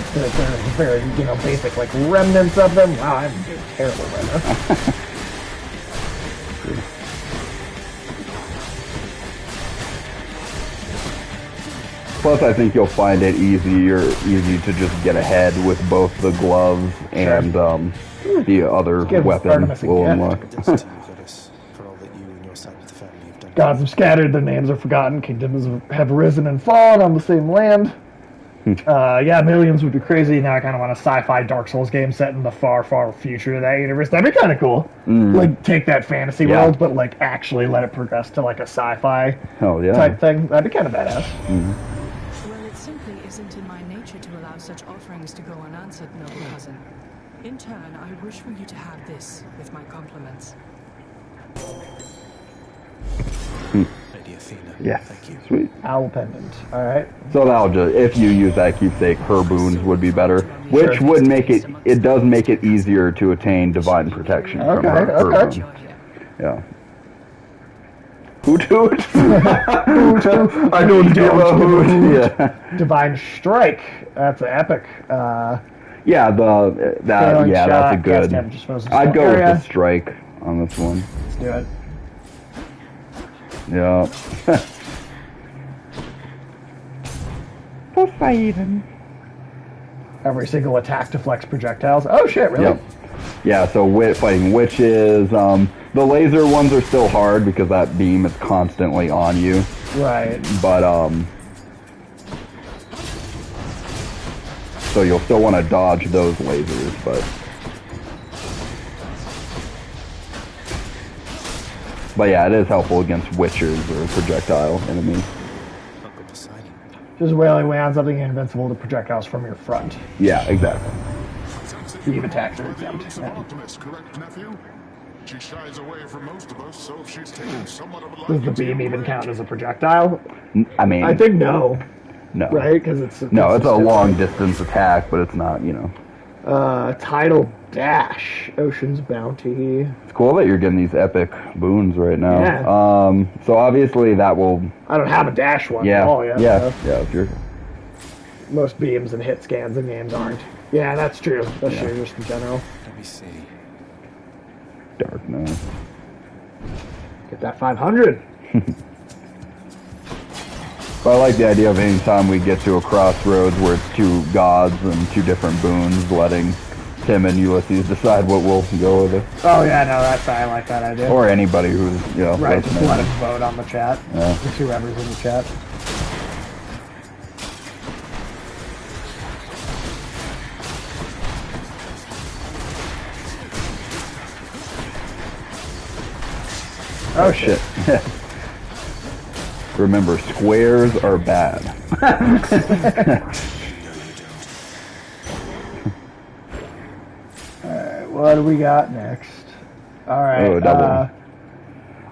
very, basic like remnants of them. Wow, I'm doing terrible right now. Plus, I think you'll find it easy to just get ahead with both the gloves and the other weapon will unlock. Gods have scattered, their names are forgotten, kingdoms have risen and fallen on the same land. Millions would be crazy. Now I kind of want a sci-fi Dark Souls game set in the far, far future of that universe. That'd be kind of cool. Like, take that fantasy world, but, like, actually let it progress to, like, a sci-fi type thing. That'd be kind of badass. Well, it simply isn't in my nature to allow such offerings to go unanswered, noble cousin. In turn, I wish for you to have this with my compliments. Lady Athena. Yes. Thank you. Sweet. Owl pendant. All right. So that'll just, if you use that keepsake, her boons would be better, which would make it does make it easier to attain divine protection from her boon. Yeah. Hoot hoot. I don't give a hoot. Yeah. Divine strike. That's epic. That's a good. I'd go with the strike on this one. Let's do it. Yeah. Poseidon. Every single attack deflects projectiles. Oh shit, really? Yep. Yeah, so fighting witches. The laser ones are still hard because that beam is constantly on you. Right. But, so you'll still want to dodge those lasers, but... But yeah, it is helpful against witches or projectile enemies. Just wailing away on something invincible to projectiles from your front. Yeah, exactly. Beam attacks are exempt. An optimist, correct, nephew? She shies away from most of us, so if she's taking somewhat of a Does the liking to beam your even range- count as a projectile? I mean, I think no. no. Right? Because it's No, it's a consistent. long distance attack, but it's not, you know. Tidal Dash, Ocean's Bounty. It's cool that you're getting these epic boons right now. Yeah. So obviously that will. I don't have a dash one Yeah. at all yet. Yeah. So Yeah. If you're. most beams and hit scans in games aren't. Yeah, that's true. That's true, just in general. Let me see. Darkness. Get that 500. But I like the idea of any time we get to a crossroads where it's two gods and two different boons, letting Tim and Ulysses decide what we'll go with it. Oh yeah, no, I like that idea. Or anybody who's, you know, right, just listening. let him vote on the chat. Yeah. Just whoever's in the chat. Oh shit. Remember, squares are bad. Alright, what do we got next? Alright, Oh, double.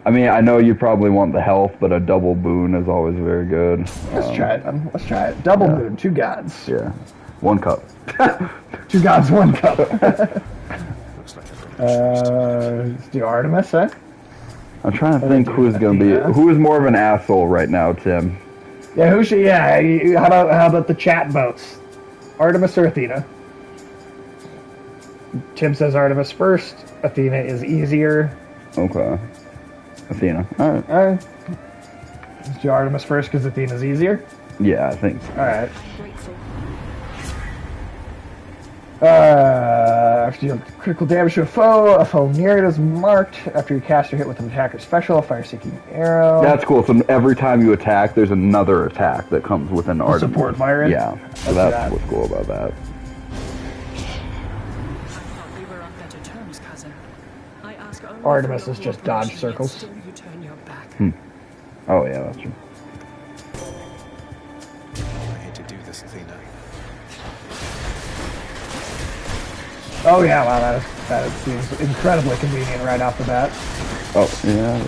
I mean, I know you probably want the health, but a double boon is always very good. Let's try it then. Let's try it. Double yeah. moon, 2 gods. Yeah. 1 cup. 2 gods, 1 cup. Let's do Artemis, eh? I'm trying to think who's going to be... Who is more of an asshole right now, Tim? Yeah, who should... Yeah, how about the chat votes? Artemis or Athena? Tim says Artemis first. Athena is easier. Okay. Athena. Alright. Alright. Let's do Artemis first because Athena's easier. Yeah, I think so. Alright. After you deal critical damage to a foe near it is marked. After you cast or hit with an attacker's special, fire-seeking arrow. That's cool. So every time you attack, there's another attack that comes with an Artemis. Support fire. Yeah. So that's what's cool about that. We were on better terms, cousin. I ask only Artemis for is your just dodge cooperation, yet circles. still you turn your back. Oh, yeah, that's true. I hate to do this, Athena. Oh yeah, wow, that seems incredibly convenient right off the bat. Oh, yeah.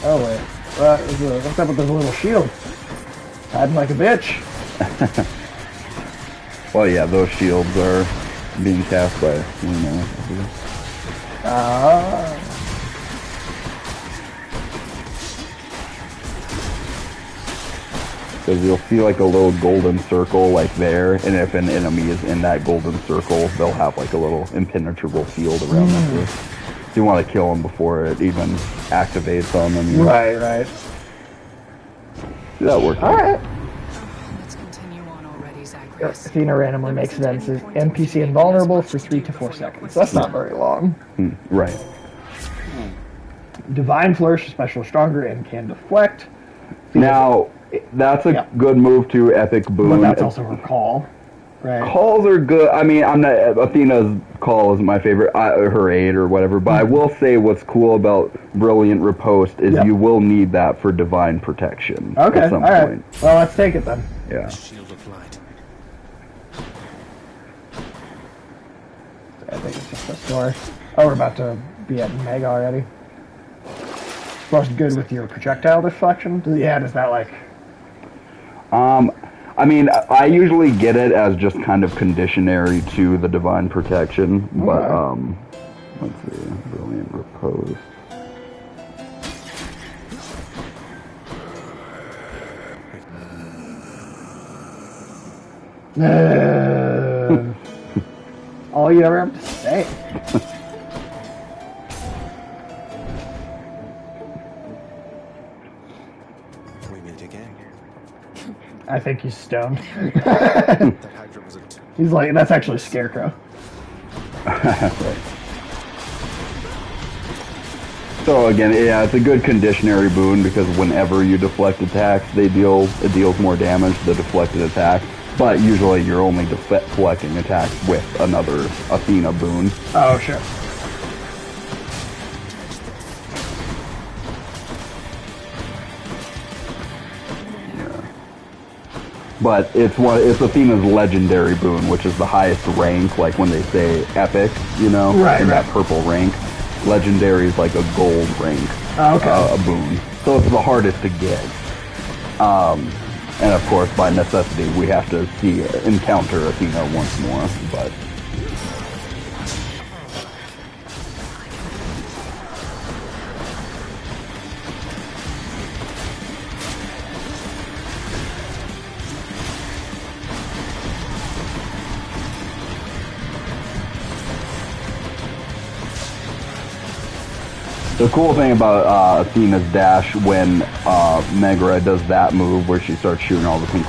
Oh wait, what's up with this little shield? Hiding like a bitch. Well, yeah, those shields are being cast by, you know. Because you'll see like a little golden circle like there, and if an enemy is in that golden circle, they'll have like a little impenetrable field around them. So you want to kill them before it even activates on them. Right. That worked. Alright. Let's continue on already, Zacharias. Athena randomly makes an NPC invulnerable for 3 to 4 seconds. That's not very long. Right. Divine Flourish is special stronger and can deflect. Now, that's a good move to Epic Boon. But that's also her call. Right. Calls are good. I mean, I'm not... Athena's call is my favorite, her aid or whatever, but I will say what's cool about Brilliant Riposte is you will need that for Divine Protection at some point. Well, let's take it then. Yeah. Shield of light. I think it's just a story. Oh, we're about to be at Mega already. Supposed good with your projectile deflection? Yeah, does that like... I mean, I usually get it as just kind of conditionary to the Divine Protection, but, let's see, Brilliant Repose. All you ever have to say. We meet again. I think he's stoned. That Hydra was a He's like, that's actually Scarecrow. So again, yeah, it's a good conditionary boon because whenever you deflect attacks, it deals more damage to the deflected attack. But usually you're only deflecting attacks with another Athena boon. Oh, sure. But it's Athena's legendary boon, which is the highest rank, like when they say epic, you know? Right, that purple rank. Legendary is like a gold rank. A boon. So it's the hardest to get. And of course, by necessity, we have to encounter Athena once more, but... The cool thing about Athena's dash when Megra does that move where she starts shooting all the pink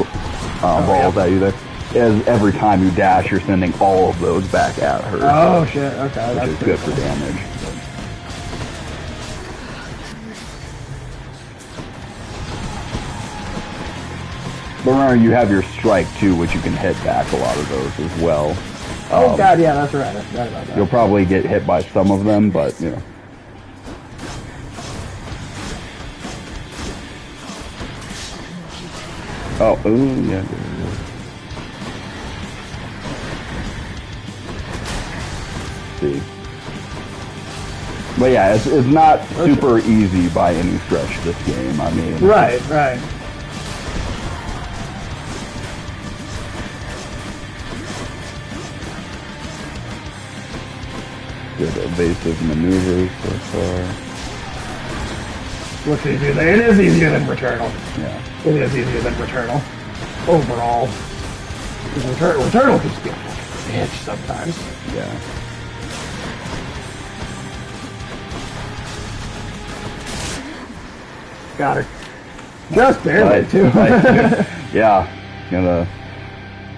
balls at you there is every time you dash you're sending all of those back at her. Oh shit, okay. Which is good for damage. But remember you have your strike too, which you can hit back a lot of those as well. Oh god, yeah, that's right. I forgot about that. You'll probably get hit by some of them, but you know. Oh, ooh, yeah. See. But yeah, it's not super easy by any stretch, this game, I mean. Right. Good evasive maneuvers so far. Looks easier. It is easier than Returnal. Yeah. It is easier than Returnal. Overall. Returnal can just be a fucking bitch sometimes. Yeah. Got her. Just barely, too. Yeah. Gonna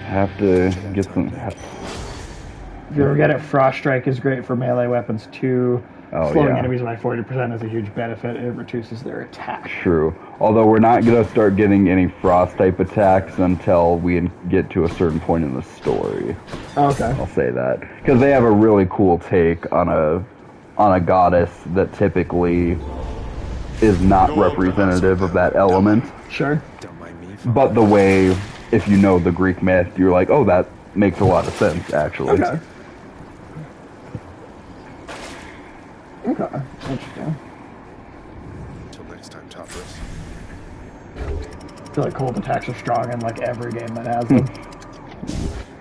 have to get some... If you ever get it, Frost Strike is great for melee weapons too. Slowing enemies by 40% is a huge benefit. It reduces their attack. True. Although we're not going to start getting any frost type attacks until we get to a certain point in the story. Okay. I'll say that. Because they have a really cool take on a goddess that typically is not representative of that element. Sure. But the way, if you know the Greek myth, you're like, oh, that makes a lot of sense, actually. Okay. Okay, interesting. Until next time, Tartarus. I feel like cold attacks are strong in like every game that has them.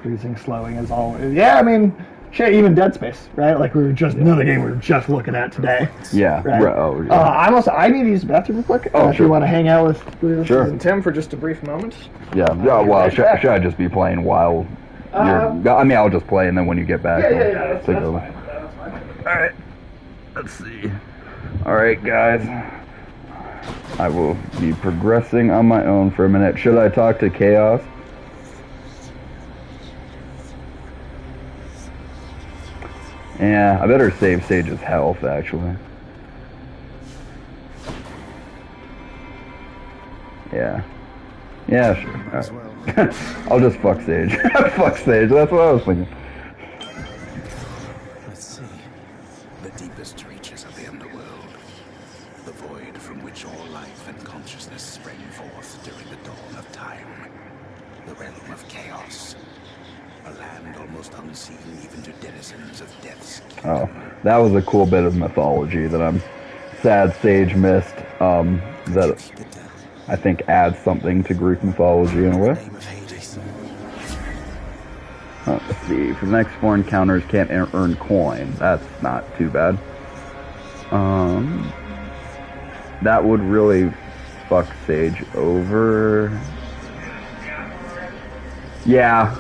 Freezing, slowing is always... Yeah, I mean, shit, even Dead Space, right? Like another game we were just looking at today. Yeah. Right? Oh, yeah. I need to use the bathroom real quick. Oh, if you want to hang out with and Tim for just a brief moment. Yeah, well, should I just be playing while you're... I mean, I'll just play, and then when you get back... Yeah, that's fine. Alright. Let's see. Alright, guys. I will be progressing on my own for a minute. Should I talk to Chaos? Yeah, I better save Sage's health, actually. Yeah. Yeah, sure. Right. I'll just fuck Sage. Fuck Sage, that's what I was thinking. Let's see. The deepest reaches of the underworld. The void from which all life and consciousness sprang forth during the dawn of time. The realm of chaos. A land almost unseen even to denizens of death's kingdom. Oh, that was a cool bit of mythology that I'm sad Sage missed. That I think adds something to Greek mythology in a way. Let's see. For the next 4 encounters, can't earn coin. That's not too bad. That would really fuck Sage over. Yeah.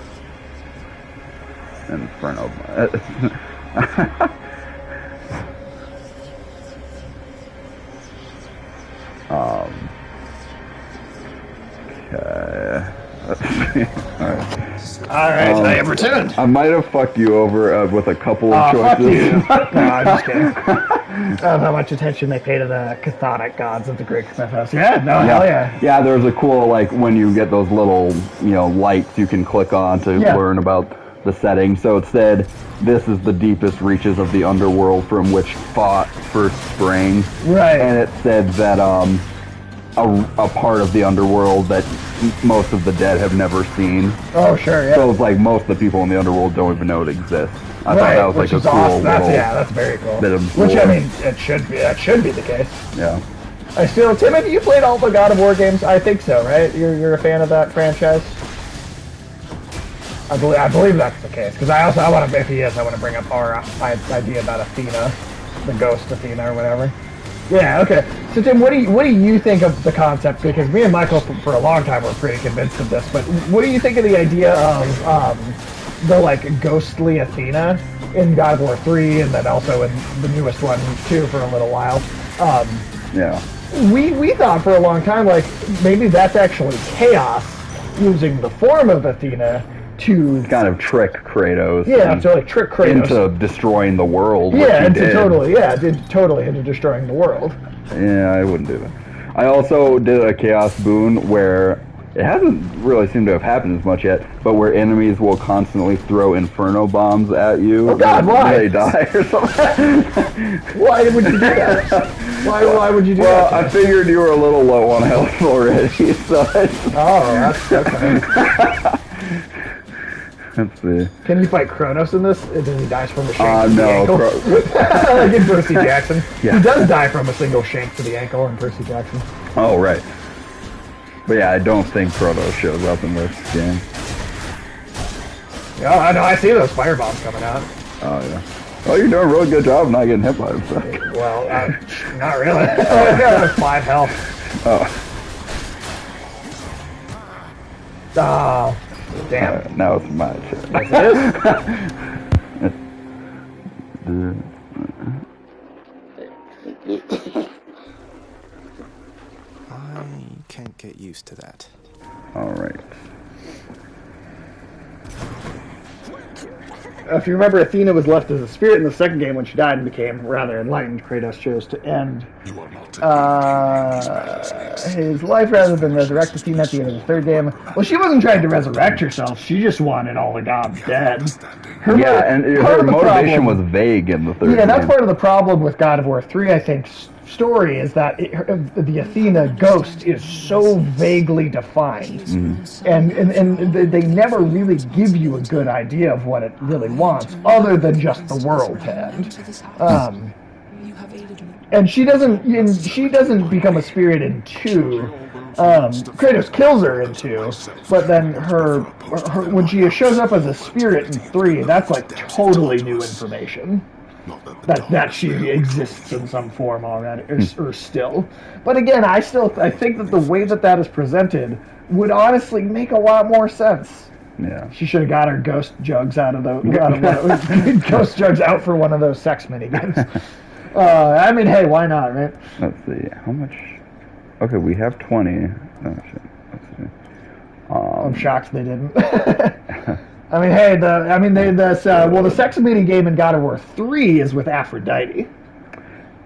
Inferno. Okay. Alright, I am returned. I might have fucked you over with a couple of choices. Fuck you. No, I'm just kidding. I love how much attention they pay to the chthonic gods of the Greek mythos. Yeah, no, hell yeah. Yeah, there's a cool, like, when you get those little, lights you can click on to learn about the setting. So it said, this is the deepest reaches of the underworld from which thought first sprang. Right. And it said that, a part of the underworld that most of the dead have never seen. Oh, sure, yeah. So it's like most of the people in the underworld don't even know it exists. I thought Right, that was which like a is cool awesome. little That's very cool. bit of Which, lore. I mean, that should be the case. Yeah. Tim, have you played all the God of War games? I think so, right? You're a fan of that franchise? I believe that's the case. Because I want to, if he is, I want to bring up our idea about Athena, the ghost Athena or whatever. Yeah, okay. So Tim, what do you think of the concept? Because me and Michael for a long time were pretty convinced of this, but what do you think of the idea of the like ghostly Athena in God of War 3 and then also in the newest one too for a little while? Yeah. We thought for a long time like maybe that's actually Chaos using the form of Athena to kind of trick Kratos. Yeah, to like trick Kratos into destroying the world. Yeah, totally into destroying the world. Yeah, I wouldn't do that. I also did a Chaos boon where it hasn't really seemed to have happened as much yet, but where enemies will constantly throw inferno bombs at you. Oh God, why? They die or something. Why would you do that? Why would you do that? Well, I figured you were a little low on health already, so that's okay. Let's see. Can you fight Kronos in this? And then he dies from a shank to the no. ankle? Like in Percy Jackson. Yeah. He does die from a single shank to the ankle in Percy Jackson. Oh, right. But yeah, I don't think Kratos shows up in this game. Yeah, I know. I see those firebombs coming out. Oh, yeah. Oh, you're doing a really good job not getting hit by them. So. Well, not really. I got 5 health. Oh. Oh, damn. Now it's my turn. Yes, it is. I can't get used to that. All right. If you remember, Athena was left as a spirit in the second game when she died and became rather enlightened. Kratos chose to end his life rather than resurrect Athena at the end of the third game. Well, she wasn't trying to resurrect herself. She just wanted all the gods dead. Her motivation was vague in the third game. Yeah, that's part of the problem with God of War 3, I think, story is that the Athena ghost is so vaguely defined, and they never really give you a good idea of what it really wants, other than just the world to end. And she doesn't become a spirit in 2. Kratos kills her in 2, but then her when she shows up as a spirit in 3, that's like totally new information. That she exists in some form already, or still. But again, I think that the way that is presented would honestly make a lot more sense. Yeah. She should have got her ghost jugs out of ghost jugs out for one of those sex minigames. I mean, hey, why not, right? Let's see, how much? Okay, we have 20. Oh, shit. Let's see. I'm shocked they didn't. I mean, hey, the sex mini game in God of War 3 is with Aphrodite.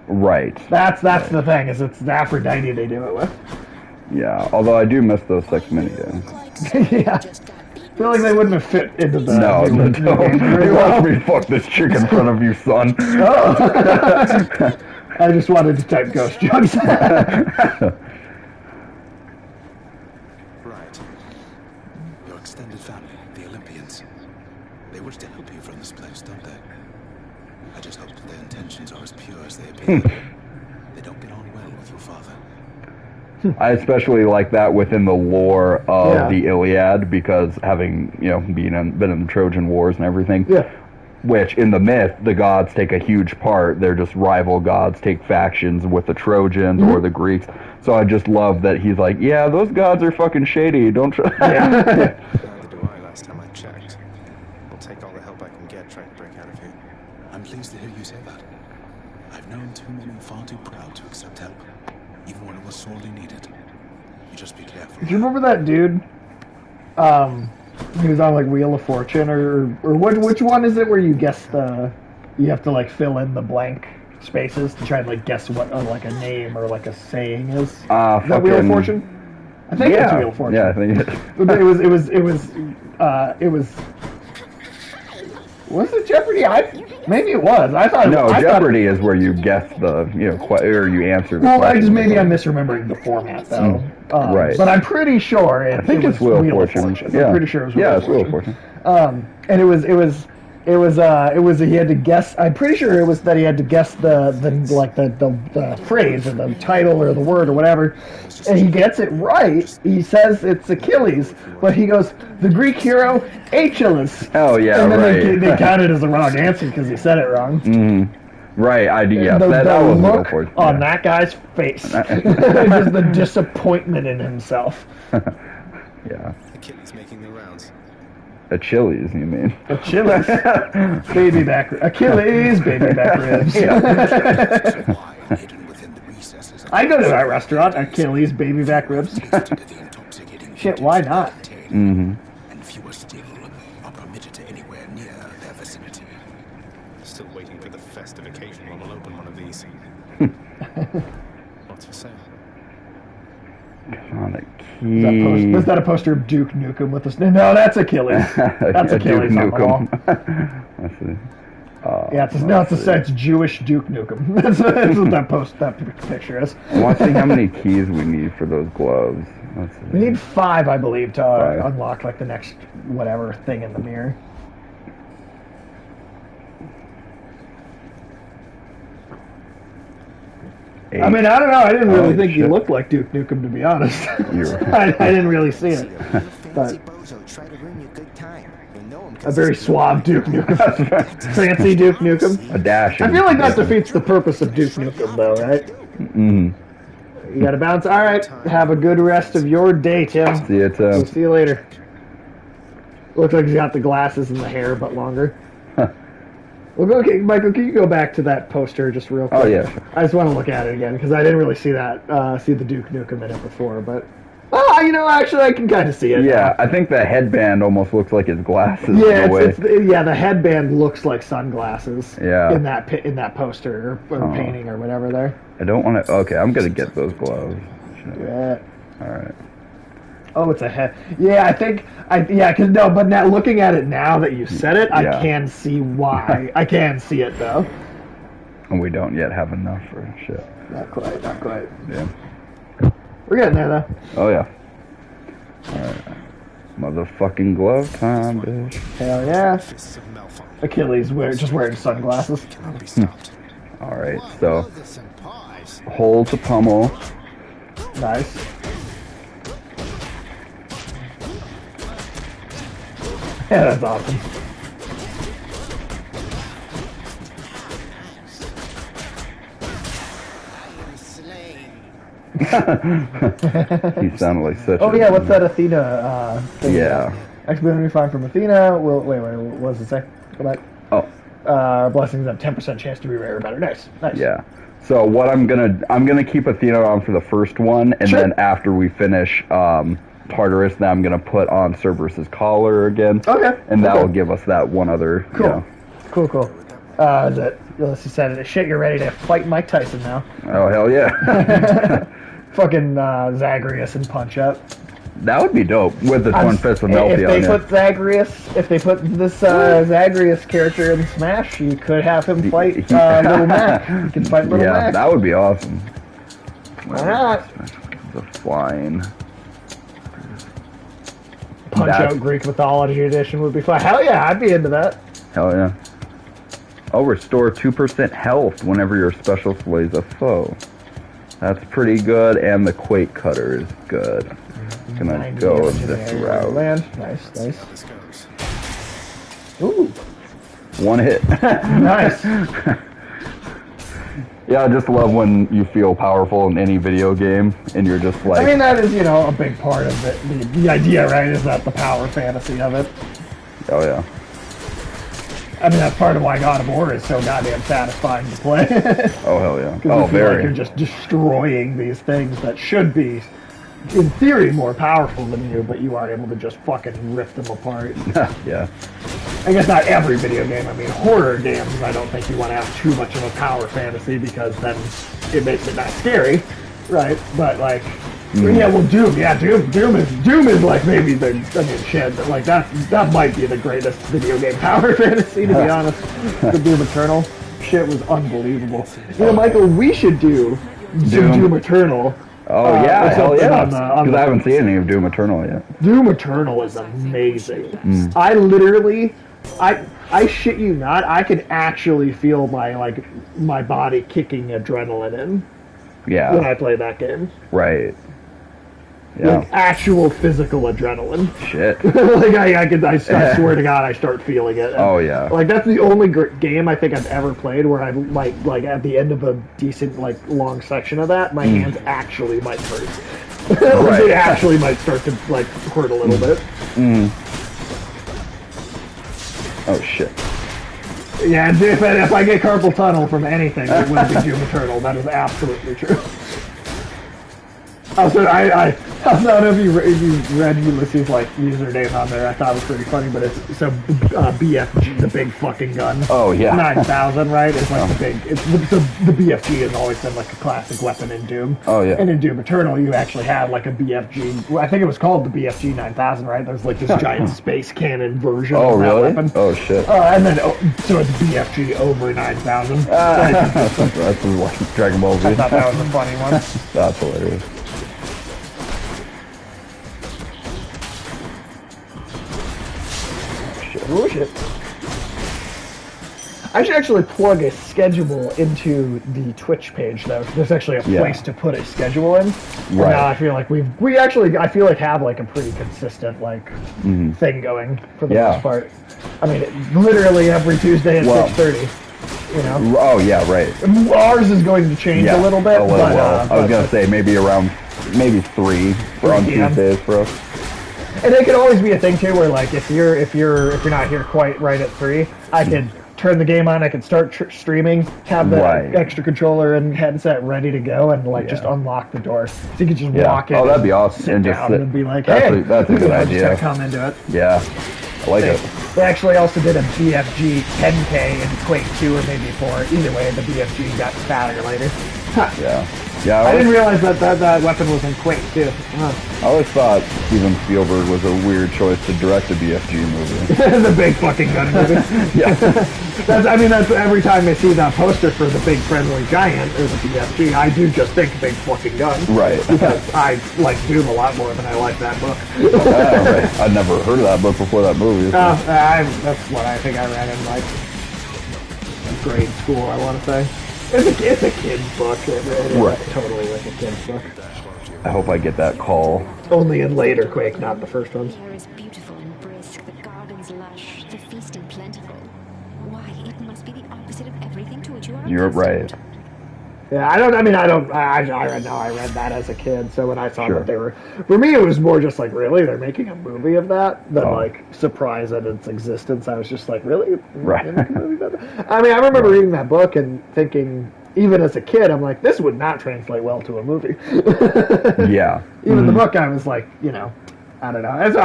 Right. That's the thing, is it's Aphrodite they do it with. Yeah, although I do miss those sex mini games. Yeah. I feel like they wouldn't have fit into the game very well. Let me fuck this chick in front of you, son. Oh. I just wanted to type ghost jugs. Right. Your extended family, the Olympians. They wish to help you from this place, don't they? I just hope that their intentions are as pure as they appear. They don't get on well with your father. I especially like that within the lore of the Iliad, because having been in the Trojan Wars and everything, which in the myth the gods take a huge part. They're just rival gods, take factions with the Trojans or the Greeks. So I just love that he's like, yeah, those gods are fucking shady. Don't try. Neither do I. Last time I checked, I'll take all the help I can get trying to break out of here. I'm pleased to hear you say that. I've known too many far too proud to accept help, even when it was sorely needed. You just be careful. Do you remember that dude? He was on like Wheel of Fortune, or which one is it where you guess you have to like fill in the blank spaces to try and like guess what like a name or like a saying is? Is that Wheel of Fortune? I think it's Wheel of Fortune. Yeah, I think it is. It was Was it Jeopardy? Maybe it was. I thought. No, I Jeopardy is where you guess the or you answer the question. Maybe I'm misremembering the format though. Right. But I'm pretty sure I think it's Wheel of Fortune. Yeah. I'm pretty sure it was Wheel of Fortune. And it was he had to guess. I'm pretty sure it was that he had to guess the phrase or the title or the word or whatever, and he gets it right. He says it's Achilles, but he goes the Greek hero Achilles. Oh yeah, and then right. they counted it as the wrong answer because he said it wrong. Mm-hmm. Right, that was look on that guy's face, just the disappointment in himself. Yeah. Achilles making the rounds. Achilles, you mean? Achilles, baby back. Achilles, baby back ribs. I go to that restaurant, Achilles, baby back ribs. Shit, why not? Mm-hmm. And fewer still are permitted to anywhere near their vicinity. Still waiting for the festive occasion when we'll open one of these. What's for sale? On a key. Was that a poster of Duke Nukem with us? No, that's Achilles. That's Achilles on the wall. Let's see. Yeah, it's Jewish Duke Nukem. That's what that picture is. I want to see how many keys we need for those gloves. Let's see. We need 5, I believe, to unlock like the next whatever thing in the mirror. I mean, I don't know. I didn't really think you looked like Duke Nukem, to be honest. I didn't really see it. But a very suave Duke Nukem. Fancy Duke Nukem. A dash. I feel like that defeats the purpose of Duke Nukem, though, right? Mm-hmm. You gotta bounce. All right. Have a good rest of your day, Tim. See you, Tim. We'll see you later. Looks like he's got the glasses and the hair, but longer. Well, okay, Michael, can you go back to that poster just real quick? Oh, yeah. I just want to look at it again, because I didn't really see that, see the Duke Nukem in it before, but... actually, I can kind of see it. Yeah, I think the headband almost looks like his glasses. Yeah, the headband looks like sunglasses. Yeah. In that poster or painting or whatever there. I don't want to... Okay, I'm going to get those gloves. Yeah. All right. Oh, it's a head. Yeah, I think... but now looking at it now that you said it, I can see why. I can see it, though. And we don't yet have enough for shit. Not quite. Yeah. We're getting there, though. Oh, yeah. Alright. Motherfucking glove time, bitch. Hell yeah. Achilles just wearing sunglasses. Alright, so... Hold to pummel. Nice. Yeah, that's awesome. He sounded like such Oh, yeah, what's that Athena thing? Yeah. Expedition we find from Athena. Wait, what does it say? Go back. Oh. Blessings have 10% chance to be rare or better. Nice. Yeah. So what I'm gonna keep Athena on for the first one, and then after we finish Tartarus, then I'm gonna put on Cerberus's collar again. Okay. And that will give us that one other. Cool. You know. Cool. Let's just said it. Shit, you're ready to fight Mike Tyson now. Oh hell yeah. Fucking Zagreus and Punch Up. That would be dope with the Twin Fists of Melfion. If they put this Zagreus character in Smash, you could have him fight Little Mac. You can fight Little Mac. Yeah, that would be awesome. Why not? The flying. Punch-Out Greek Mythology Edition would be fun. Hell yeah, I'd be into that. Hell yeah. Oh, restore 2% health whenever your special slays a foe. That's pretty good, and the Quake Cutter is good. Gonna go this route. Nice. Ooh. One hit. Nice. Yeah, I just love when you feel powerful in any video game, and you're just like... I mean, that is, a big part of it. The idea, right, is that the power fantasy of it. Oh, yeah. I mean, that's part of why God of War is so goddamn satisfying to play. Oh, hell yeah. Because you feel like you're just destroying these things that should be, in theory, more powerful than you, but you are able to just fucking rip them apart. Yeah. I guess not every video game. I mean, horror games, I don't think you want to have too much of a power fantasy because then it makes it not scary, right? But, like, Yeah, well, Doom. Yeah, Doom is like maybe the. I mean, shit. But like that might be the greatest video game power fantasy, to be honest. The Doom Eternal shit was unbelievable. You know, Michael, we should do Doom Eternal. Oh yeah, hell yeah! Because I haven't seen any of Doom Eternal yet. Doom Eternal is amazing. I literally, I shit you not, I can actually feel my body kicking adrenaline in. Yeah. When I play that game. Right. Yeah. Like actual physical adrenaline. Shit. Like I swear to God, I start feeling it. Oh yeah. Like that's the only game I think I've ever played where I like at the end of a decent long section of that, my hands actually might hurt. Right. They actually might start to hurt a little bit. Oh shit. Yeah, and if I get carpal tunnel from anything, it will be Doom Eternal. That is absolutely true. Also, I don't know if you read Ulysses' username on there. I thought it was pretty funny, but it's BFG, the big fucking gun. Oh yeah, 9000, right? It's like the big. It's the BFG has always been like a classic weapon in Doom. Oh yeah. And in Doom Eternal, you actually had like a BFG. I think it was called the BFG 9000, right? There's like this giant space cannon version. Oh of that really? Weapon. Oh shit. And then so it's BFG over 9000. That's like Dragon Ball Z. I thought that was a funny one. That's hilarious. Oh shit. I should actually plug a schedule into the Twitch page though. There's actually a place to put a schedule in. Right. Now I feel like we actually have like a pretty consistent thing going for the most part. I mean, literally every Tuesday at 6:30. You know. Oh yeah, right. Ours is going to change a little bit. I was gonna say maybe 3 on Tuesdays for us. And it could always be a thing too, where if you're not here quite right at 3, I could turn the game on. I could start streaming, have the extra controller and headset ready to go, and just unlock the door, so you could just walk in. Oh, that'd be awesome. Sit down and be like, hey, that's a good idea. Just come into it. Yeah, I like it. They actually also did a BFG 10K in Quake 2 or maybe 4. Either way, the BFG got fatter later. Yeah. Yeah, I didn't realize that weapon was in Quake too. I always thought Steven Spielberg was a weird choice to direct a BFG movie. The big fucking gun movie. Yeah. That's every time I see that poster for the big friendly giant or the BFG, I do just think big fucking gun. Right. Because I like Doom a lot more than I like that book. Right. I'd never heard of that book before that movie. So. That's what I think I read in grade school, I want to say. It's a kid's book. It's totally like a kid's book. I hope I get that call. Only in later Quake, not the first ones. The air is beautiful and brisk, the gardens lush, the feasting plentiful. Why, it must be the opposite of everything to which you are You're right. Yeah, I read that as a kid, so when I saw that they were, for me it was more just like, really, they're making a movie of that, than surprised at its existence. I was just like, really? Right. I mean, I remember reading that book and thinking, even as a kid, I'm like, this would not translate well to a movie. Yeah. Even the book, I was like, I don't know. I was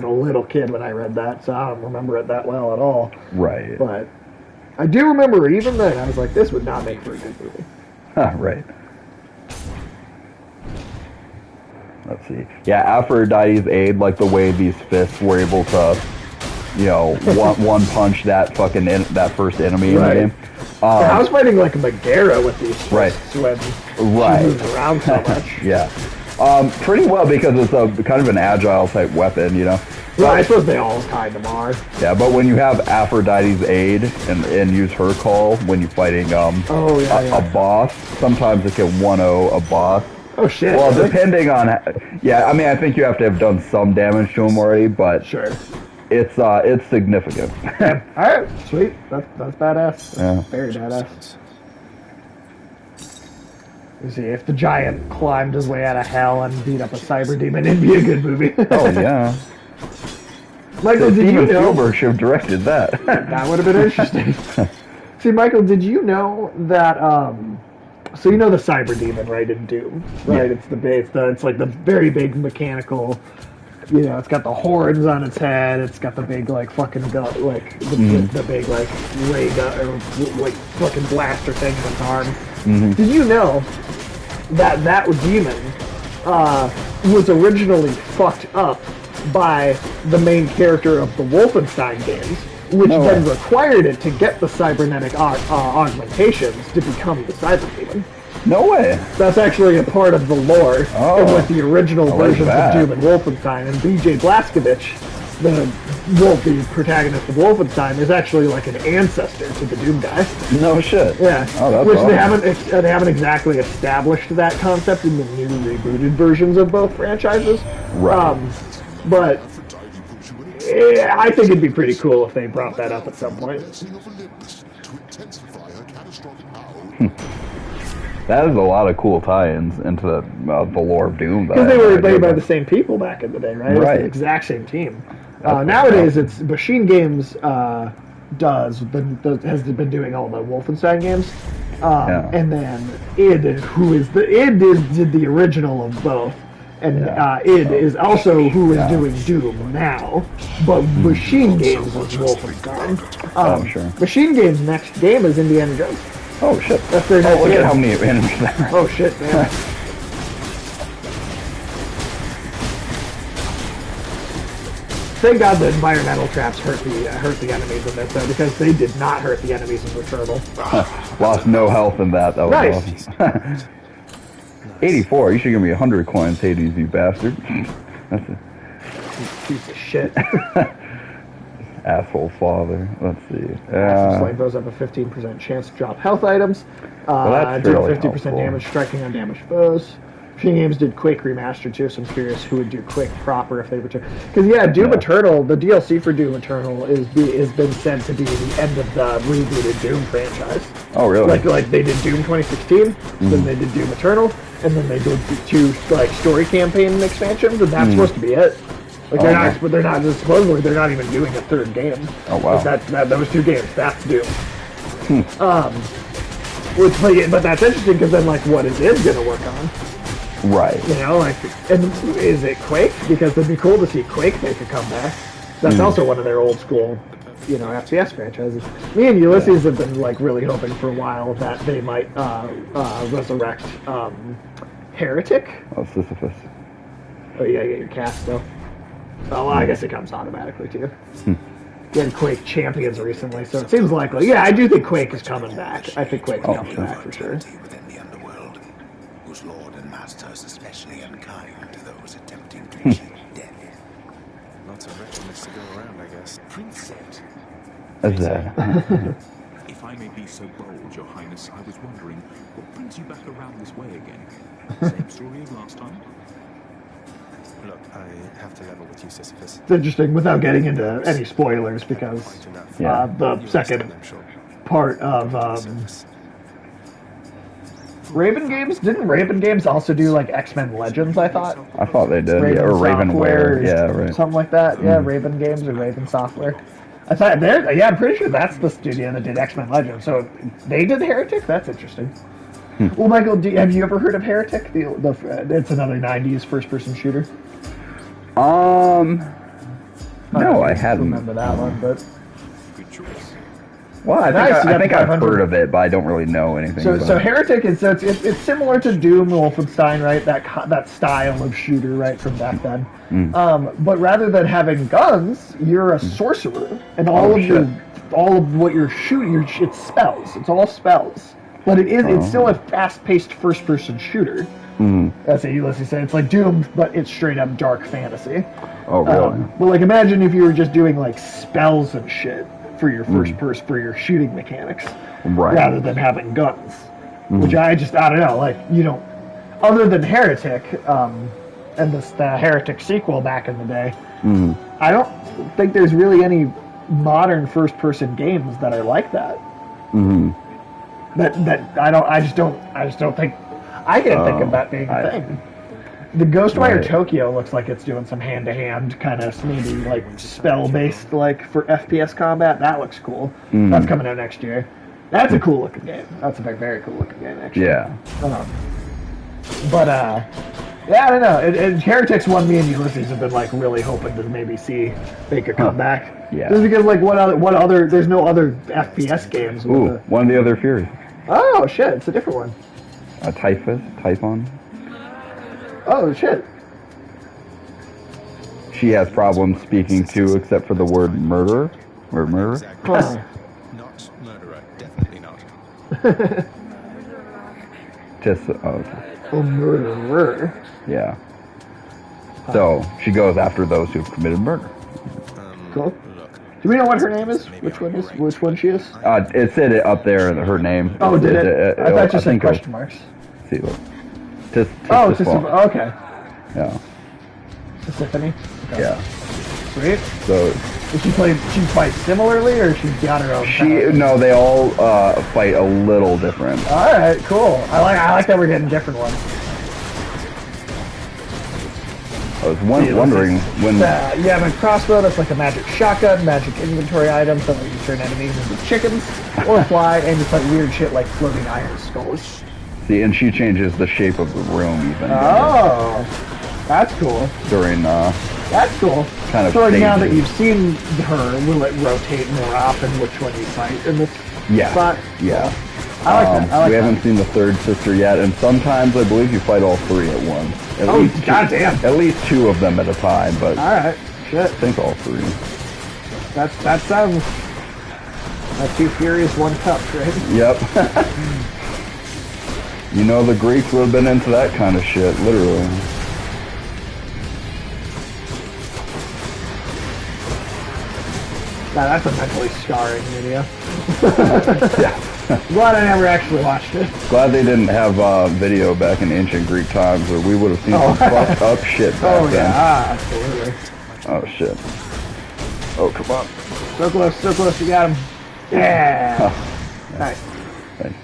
a little kid when I read that, so I don't remember it that well at all. Right. But I do remember even then, I was like, this would not make for a good movie. Right. Let's see. Yeah, Aphrodite's aid, like the way these fists were able to, one punch that that first enemy in the game. I was fighting like a Megara with these fists when she moves around so much. Yeah. Pretty well because it's a kind of an agile type weapon, Well, I suppose they all kind of are. Yeah, but when you have Aphrodite's aid and use her call when you're fighting a boss, sometimes it can 1-0 a boss. Oh shit. Well, depending on I think you have to have done some damage to him already, but it's significant. Alright, sweet. That's badass. Yeah. Very badass. You see, if the giant climbed his way out of hell and beat up a cyber demon, it'd be a good movie. Oh yeah. Michael, did you know? Spielberg should have directed that. That would have been interesting. See, Michael, did you know that? So you know the cyber demon, right? In Doom, right? Yeah. It's like the very big mechanical. It's got the horns on its head. It's got the big fucking gun, the big ray gun or fucking blaster thing in its arm. Mm-hmm. Did you know that demon was originally fucked up by the main character of the Wolfenstein games, which then required it to get the cybernetic augmentations to become the Cyberhuman. No way. That's actually a part of the lore with the original versions of Doom and Wolfenstein. And B.J. Blazkowicz, the protagonist of Wolfenstein, is actually like an ancestor to the Doom guy. No shit. Yeah. Oh, that's Which awesome. they haven't exactly established that concept in the new rebooted versions of both franchises. Right. But yeah, I think it'd be pretty cool if they brought that up at some point. That is a lot of cool tie-ins into the lore of Doom. Because they were made by the same people back in the day, right? It was the exact same team. Nowadays, it's Machine Games has been doing all the Wolfenstein games, and then id did the original of both, and id is also who is doing Doom now, but Machine Games is Wolfenstein. Sure. Machine Games' next game is Indiana Jones. Oh shit! That's their next look game. at how many enemies there are. Oh shit, man. Thank God the environmental traps hurt the enemies in this, though, because they did not hurt the enemies in Returnal. Lost no health in that. That was Nice. awesome. 84. You should give me 100 coins, Hades, you bastard. That's a piece of shit. Asshole father. Let's see. Flame throws up a 15% chance to drop health items. That's do fairly 50% helpful. damage striking on damaged foes. Machine Games did Quake Remastered too, so I'm curious who would do Quake proper if they return. Because Doom Eternal, the DLC for Doom Eternal has been said to be the end of the rebooted Doom franchise. Oh really? Like they did Doom 2016, then they did Doom Eternal, and then they did the two story campaign expansions, and that's supposed to be it. Like they're not supposedly they're not even doing a third game. Oh wow. Like those two games, that's Doom. But that's interesting because then what is it going to work on? Right. And is it Quake? Because it'd be cool to see Quake make a comeback. That's also one of their old school, FPS franchises. Me and Ulysses have been really hoping for a while that they might resurrect Heretic. Oh, Sisyphus. Oh, you gotta get your cast still. Oh, well, I guess it comes automatically too. You had Quake Champions recently, so it seems likely. Yeah, I do think Quake is coming back. I think Quake's coming back for sure. Within the underworld, whose lord and master is especially unkind to those attempting to achieve death. Lots of wretchedness to go around, I guess. Princess. That's that. If I may be so bold, Your Highness, I was wondering what brings you back around this way again? Same story as last time? Look, I have to level with you, Sisyphus. It's interesting, without getting into any spoilers, because the second part of Raven Games, didn't Raven Games also do X-Men Legends, I thought? I thought they did, Raven or Software, Ravenware, yeah, right. something like that. Yeah, Raven Games or Raven Software. I thought I'm pretty sure that's the studio that did X-Men Legends. So they did Heretic? That's interesting. Well, Michael, have you ever heard of Heretic? It's another 90s first-person shooter. No, I hadn't. Remember that one, but Good choice. Well, I think I've heard of it, but I don't really know anything. So Heretic is it's similar to Doom, Wolfenstein, right? That style of shooter, right, from back then. But rather than having guns, you're a sorcerer, and all of what you're shooting, it's spells. It's all spells. But it's still a fast-paced first-person shooter. That's what Ulysses said. It's like Doom, but it's straight up dark fantasy. Oh, really? But imagine if you were just doing spells and shit for your first person, for your shooting mechanics, rather than having guns. Which I don't know. Other than Heretic, and the Heretic sequel back in the day, I don't think there's really any modern first-person games that are like that. I just don't think I can't think of that being a thing. The Ghostwire Tokyo looks like it's doing some hand-to-hand kind of maybe spell-based for FPS combat. That looks cool. That's coming out next year. That's a cool looking game. That's a very, very cool looking game actually. Yeah. I don't know. And Heretic's one me and Ulysses have been really hoping to maybe see make a comeback. Yeah. Just because what other there's no other FPS games. Ooh, one of the other Fury. Oh shit! It's a different one. A Typhon. Oh, shit. She has problems speaking too, except for the word murder. Or murder? Exactly. Not murderer. Definitely not. Just, okay. Oh, murderer. Yeah. So, she goes after those who've committed murder. Cool. Do we know what her name is? Which one she is? It said it up there, her name. Oh, did it? I thought you said question marks. See, look. Okay. Yeah. Tiffany? Okay. Yeah. Sweet. So, does she fight similarly, or she's got her own? No, they all fight a little different. All right, cool. I like that we're getting different ones. I was wondering when you have a crossbow that's like a magic shotgun, magic inventory item, so that you turn enemies into chickens or fly, and you fight weird shit like floating iron skulls. See, and she changes the shape of the room even. Oh, that's cool. During that's cool. Kind of. So now that you've seen her, will it rotate more often which one you fight in this spot? Yeah. I like that. We haven't seen the third sister yet, and sometimes I believe you fight all three at once. Goddamn! At least two of them at a time, but all right, shit. I think all three. That sounds like two furious, one cup, right? Yep. You know the Greeks would have been into that kind of shit, literally. Now that's a mentally scarring video. Yeah. Glad I never actually watched it. Glad they didn't have video back in ancient Greek times, or we would have seen some fucked up shit back then. Absolutely. Oh shit. Oh, come on. So close, you got him. Yeah. Nice. Thanks.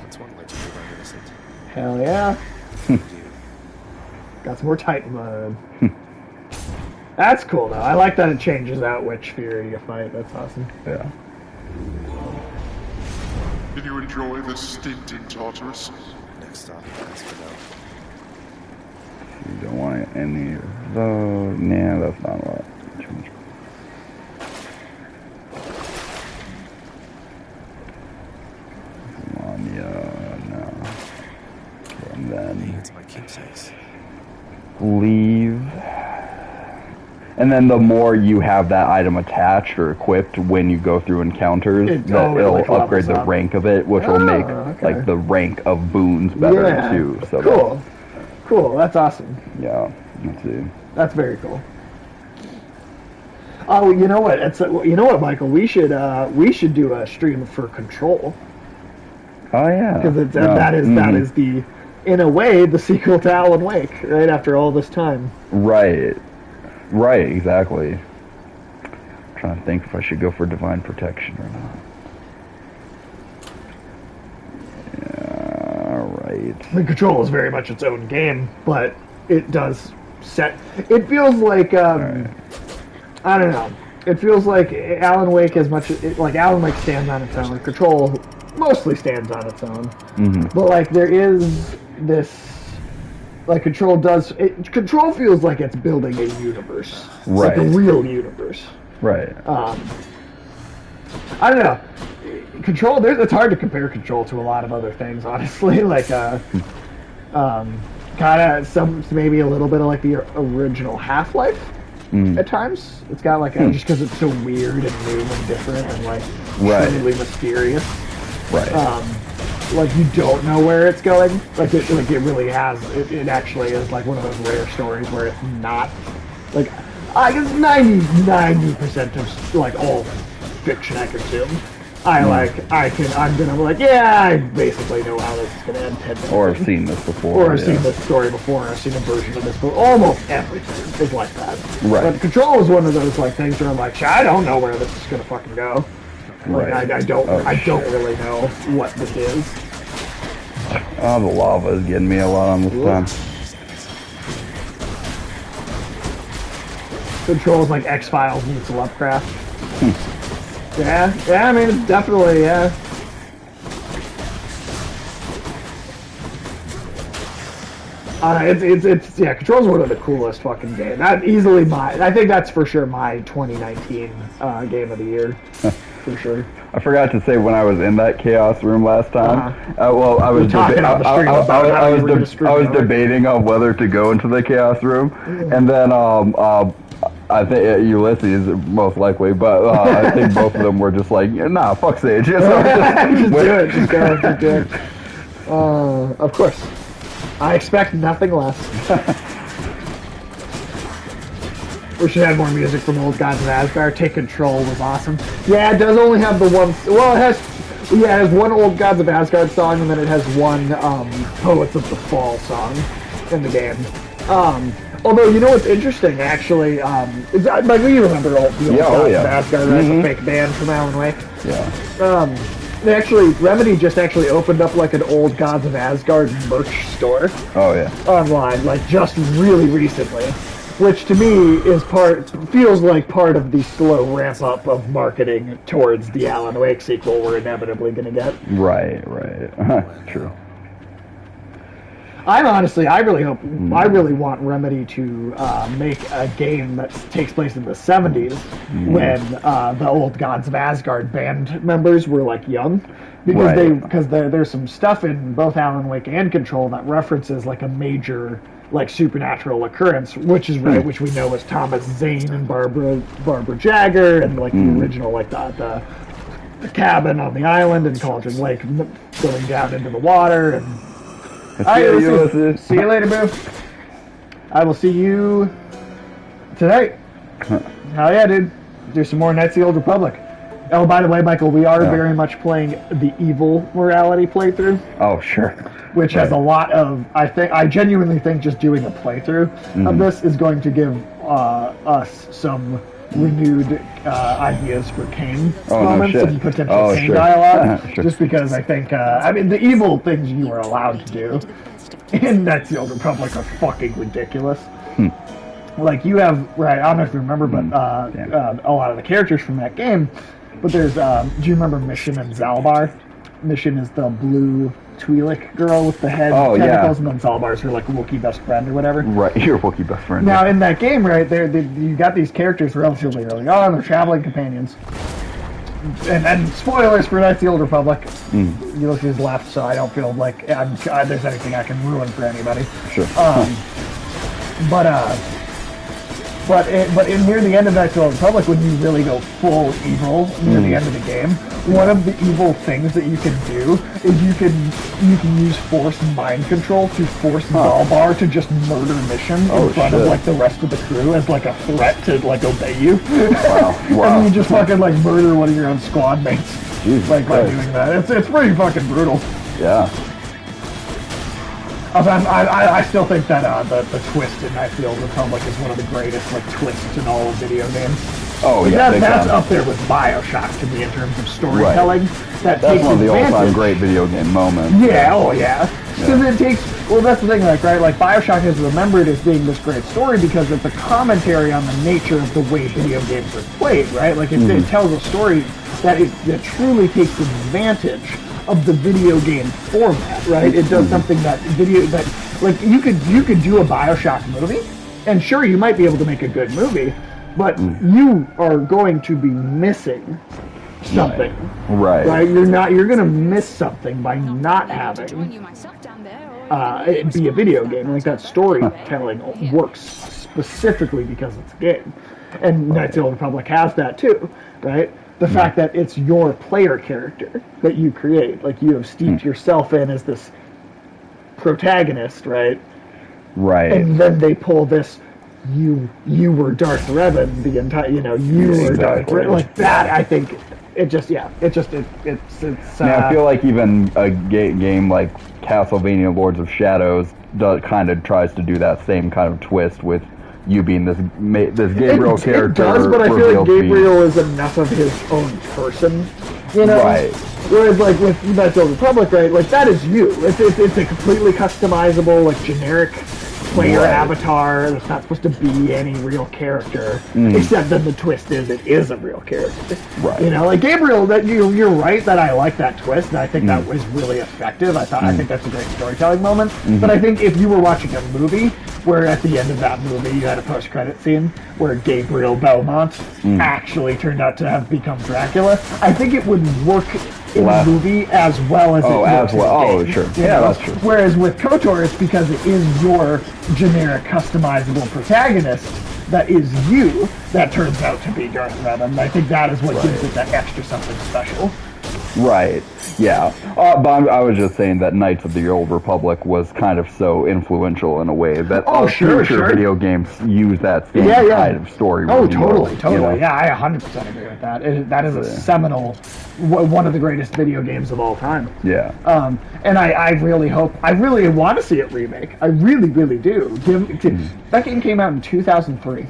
That's one way to prove I'm innocent. Hell yeah. Got some more Titan mode. That's cool, though. I like that it changes out which Fury you fight. That's awesome. Yeah. Did you enjoy this stint in Tartarus? Next stop, Asphodel. You don't want any of those. Nah, that's not a lot. Too much. Come on, no. And then It's my keepsakes. leave. And then the more you have that item attached or equipped when you go through encounters, it'll upgrade the rank of it, which will make like the rank of boons better too. So cool. Cool. That's awesome. Yeah. Let's see. That's very cool. Oh, you know what? You know what, Michael? We should do a stream for Control. Oh yeah. Because that is the, in a way, the sequel to Alan Wake. Right after all this time. Right, exactly. I'm trying to think if I should go for Divine Protection or not. Yeah, alright. The Control is very much its own game, but it does set... It feels like, I don't know. It feels like Alan Wake as much... Like, Alan Wake stands on its own. Control mostly stands on its own. Mm-hmm. But, like, there is this... Like, Control feels like it's building a universe. Right. Like a real universe. Right. I don't know. Control, it's hard to compare Control to a lot of other things, honestly. Like, kind of, maybe a little bit of like the original Half-Life at times. It's got like, just because it's so weird and new and different and like, truly mysterious. Right. Like you don't know where it's going. Like it really has. It actually is like one of those rare stories where it's not like I guess 90% of like all fiction I consume. I'm gonna be like, yeah, I basically know how this is gonna end. 10 minutes. Or I've seen this before. Or I've seen this story before. I've seen a version of this book. Almost everything is like that. Right. But Control is one of those like things where I'm like, I don't know where this is gonna fucking go. Like, right. I don't really know what this is. Oh, the lava is getting me a lot on this time. Control's like X-Files meets Lovecraft. Yeah, I mean, it's definitely, yeah. Control's one of the coolest fucking games. I think that's for sure my 2019 game of the year. For sure. I forgot to say when I was in that chaos room last time. Well, I was talking on the stream about how you were gonna screw I was me over. debating on whether to go into the chaos room, and then I think Ulysses most likely, but I think both of them were just like, nah, fuck Sage. So just do it. Just go. Just do it. Of course. I expect nothing less. We should have more music from Old Gods of Asgard. Take Control was awesome. Yeah, it does only have the one. Well, it has one Old Gods of Asgard song, and then it has one Poets of the Fall song in the game. Although, you know what's interesting, actually, like, you remember the Old Gods of Asgard, right? The fake band from Alan Wake? Yeah. They actually, Remedy just actually opened up, like, an Old Gods of Asgard merch store. Oh, yeah. Online, like, just really recently. Which, to me, feels like part of the slow ramp-up of marketing towards the Alan Wake sequel we're inevitably going to get. Right. True. I really want Remedy to make a game that takes place in the 70s when the Old Gods of Asgard band members were like young, because there's some stuff in both Alan Wake and Control that references like a major like supernatural occurrence, which we know was Thomas Zane and Barbara Jagger, and like the original like the cabin on the island in Cauldron Lake going down into the water and. See you later, boo. I will see you tonight. Hell yeah, dude. Do some more Knights of the Old Republic. Oh, by the way, Michael, we are very much playing the evil morality playthrough. Oh, sure. Which has a lot of, I genuinely think just doing a playthrough of this is going to give us some renewed ideas for Kane moments and potential Kane dialogue. Just because I think, the evil things you are allowed to do in Knights of the Old Republic are fucking ridiculous. Like, you have, I don't know if you remember, but a lot of the characters from that game, but there's, do you remember Mission and Zalbar? Mission is the blue Twi'lek girl with the head tentacles, and then Zalbar's her like Wookiee best friend or whatever. Right, your Wookiee best friend. Now in that game, right, you got these characters relatively early on. They're traveling companions, and spoilers for Knights of the Old Republic. Ulysses left, so I don't feel like there's anything I can ruin for anybody. Sure. But near the end of Knights of the Old Republic, when you really go full evil near the end of the game, one of the evil things that you can do is you can use force mind control to force Zalbar to just murder Mission in front of like the rest of the crew as like a threat to like obey you. Wow. And then you just fucking like murder one of your own squad mates by doing that. It's pretty fucking brutal. Yeah. I still think that the twist in Knights of the Old Republic is one of the greatest like twists in all of video games. Oh yeah, that's up there with BioShock to me in terms of storytelling. Right. That's one of the all-time great video game moments. Yeah, Because it takes, that's the thing, like BioShock is remembered as being this great story because it's a commentary on the nature of the way video games are played, right? Like it tells a story that truly takes advantage of the video game format, right? It does something that like you could do a BioShock movie, and sure you might be able to make a good movie, but you are going to be missing something. Right. You're gonna miss something by not having it be a video game. Like that storytelling works specifically because it's a game. And Knights of the Old Republic has that too, right? The fact that it's your player character that you create, like you have steeped yourself in as this protagonist, right? Right. And then they pull this, you were Darth Revan the entire, you were Darth Revan, like that. I think it's. I feel like even a game like Castlevania: Lords of Shadows kind of tries to do that same kind of twist with you being this Gabriel character. It does, but I feel like Gabriel is enough of his own person, Right. Whereas, like, with Knights of the Old Republic, right, like, that is you. It's a completely customizable, like, generic player avatar that's not supposed to be any real character, except that the twist is it is a real character. Right. Like, Gabriel, that you're right that I like that twist, and I think that was really effective. I think that's a great storytelling moment. But I think if you were watching a movie where at the end of that movie you had a post-credit scene where Gabriel Belmont actually turned out to have become Dracula. I think it would work in the movie as well as it works in the game. Sure. You know? That's true. Whereas with KOTOR, it's because it is your generic customizable protagonist that is you that turns out to be Darth Revan. And I think that is what gives it that extra something special. Right. Yeah. But I was just saying that Knights of the Old Republic was kind of so influential in a way that future video games use that same kind of story. Totally. You know? Yeah, I 100% agree with that. That is a seminal, one of the greatest video games of all time. Yeah. And I really hope, I really want to see it remake. I really, really do. That game came out in 2003.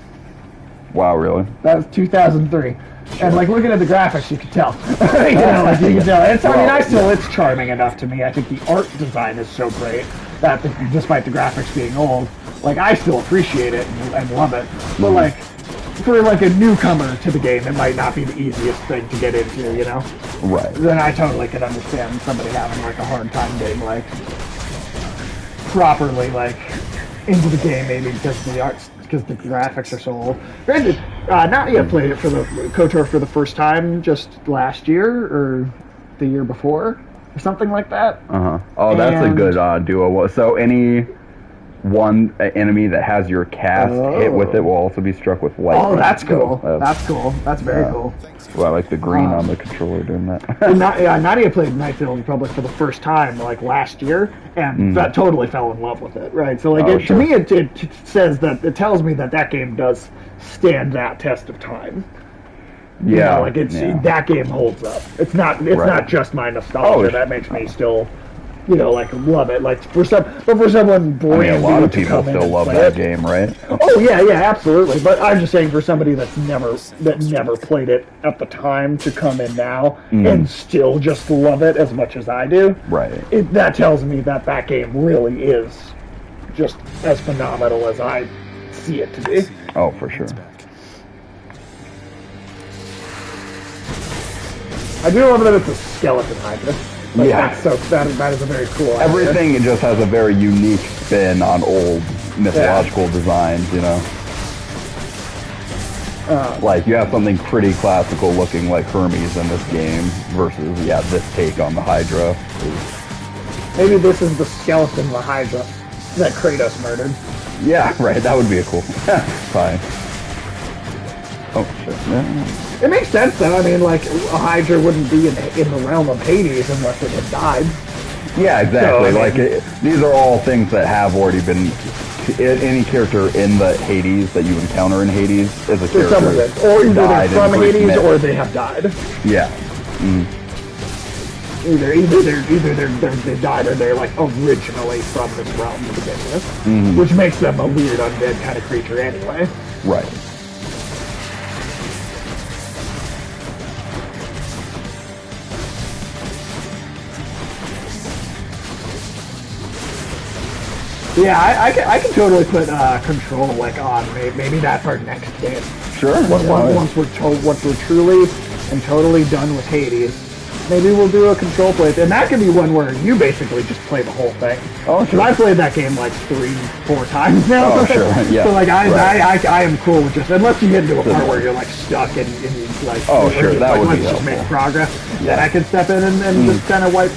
Wow, really? That was 2003. And like looking at the graphics, you could tell. You can tell. It's charming enough to me. I think the art design is so great that despite the graphics being old, like I still appreciate it and love it. But like for like a newcomer to the game, it might not be the easiest thing to get into, you know? Right. Then I totally could understand somebody having like a hard time getting like properly like into the game, maybe because the art's because the graphics are so old. Granted, Nadia played it for the KOTOR for the first time just last year or the year before or something like that. Oh, that's a good duo. So any one enemy that has your cast hit with it will also be struck with lightning. Oh, that's cool. That's cool. That's very cool. Well, I like the green on the controller doing that. Nadia played Knights of the Old Republic for the first time like last year, and that totally fell in love with it. Right. So like to me, it says that it tells me that game does stand that test of time. Yeah, like that game holds up. It's not just my nostalgia that makes me still, like love it. Like for someone brand a lot new of people to still love that game, right? Oh yeah, absolutely. But I'm just saying for somebody that never played it at the time to come in now and still just love it as much as I do. Right. That tells me that game really is just as phenomenal as I see it to be. Oh, for sure. I do love that it's a skeleton Hydra. That is a very cool idea. Everything just has a very unique spin on old mythological designs, like you have something pretty classical looking like Hermes in this game versus this take on the Hydra. Maybe this is the skeleton of the Hydra that Kratos murdered. Yeah, right. That would be a cool. Fine. Oh shit. Yeah. It makes sense though. I mean, like a Hydra wouldn't be in the realm of Hades unless it had died. Yeah, exactly. So, these are all things that have already been. Any character in the Hades that you encounter in Hades is a character. Some of it, or either they're from Hades or they have died. Yeah. Either they died or they're like originally from this realm to begin with, which makes them a weird undead kind of creature anyway. Right. Yeah, I can totally put Control on. Maybe that's our next game. Sure. Once we're truly and totally done with Hades, maybe we'll do a Control playthrough, and that could be one where you basically just play the whole thing. Oh, sure. Because I played that game like 3-4 times now. Oh, sure. Yeah. So like I am cool with just unless you get into a part where you're like stuck and like that would be just helpful. Make progress. Yeah. Then I can step in and just kind of wipe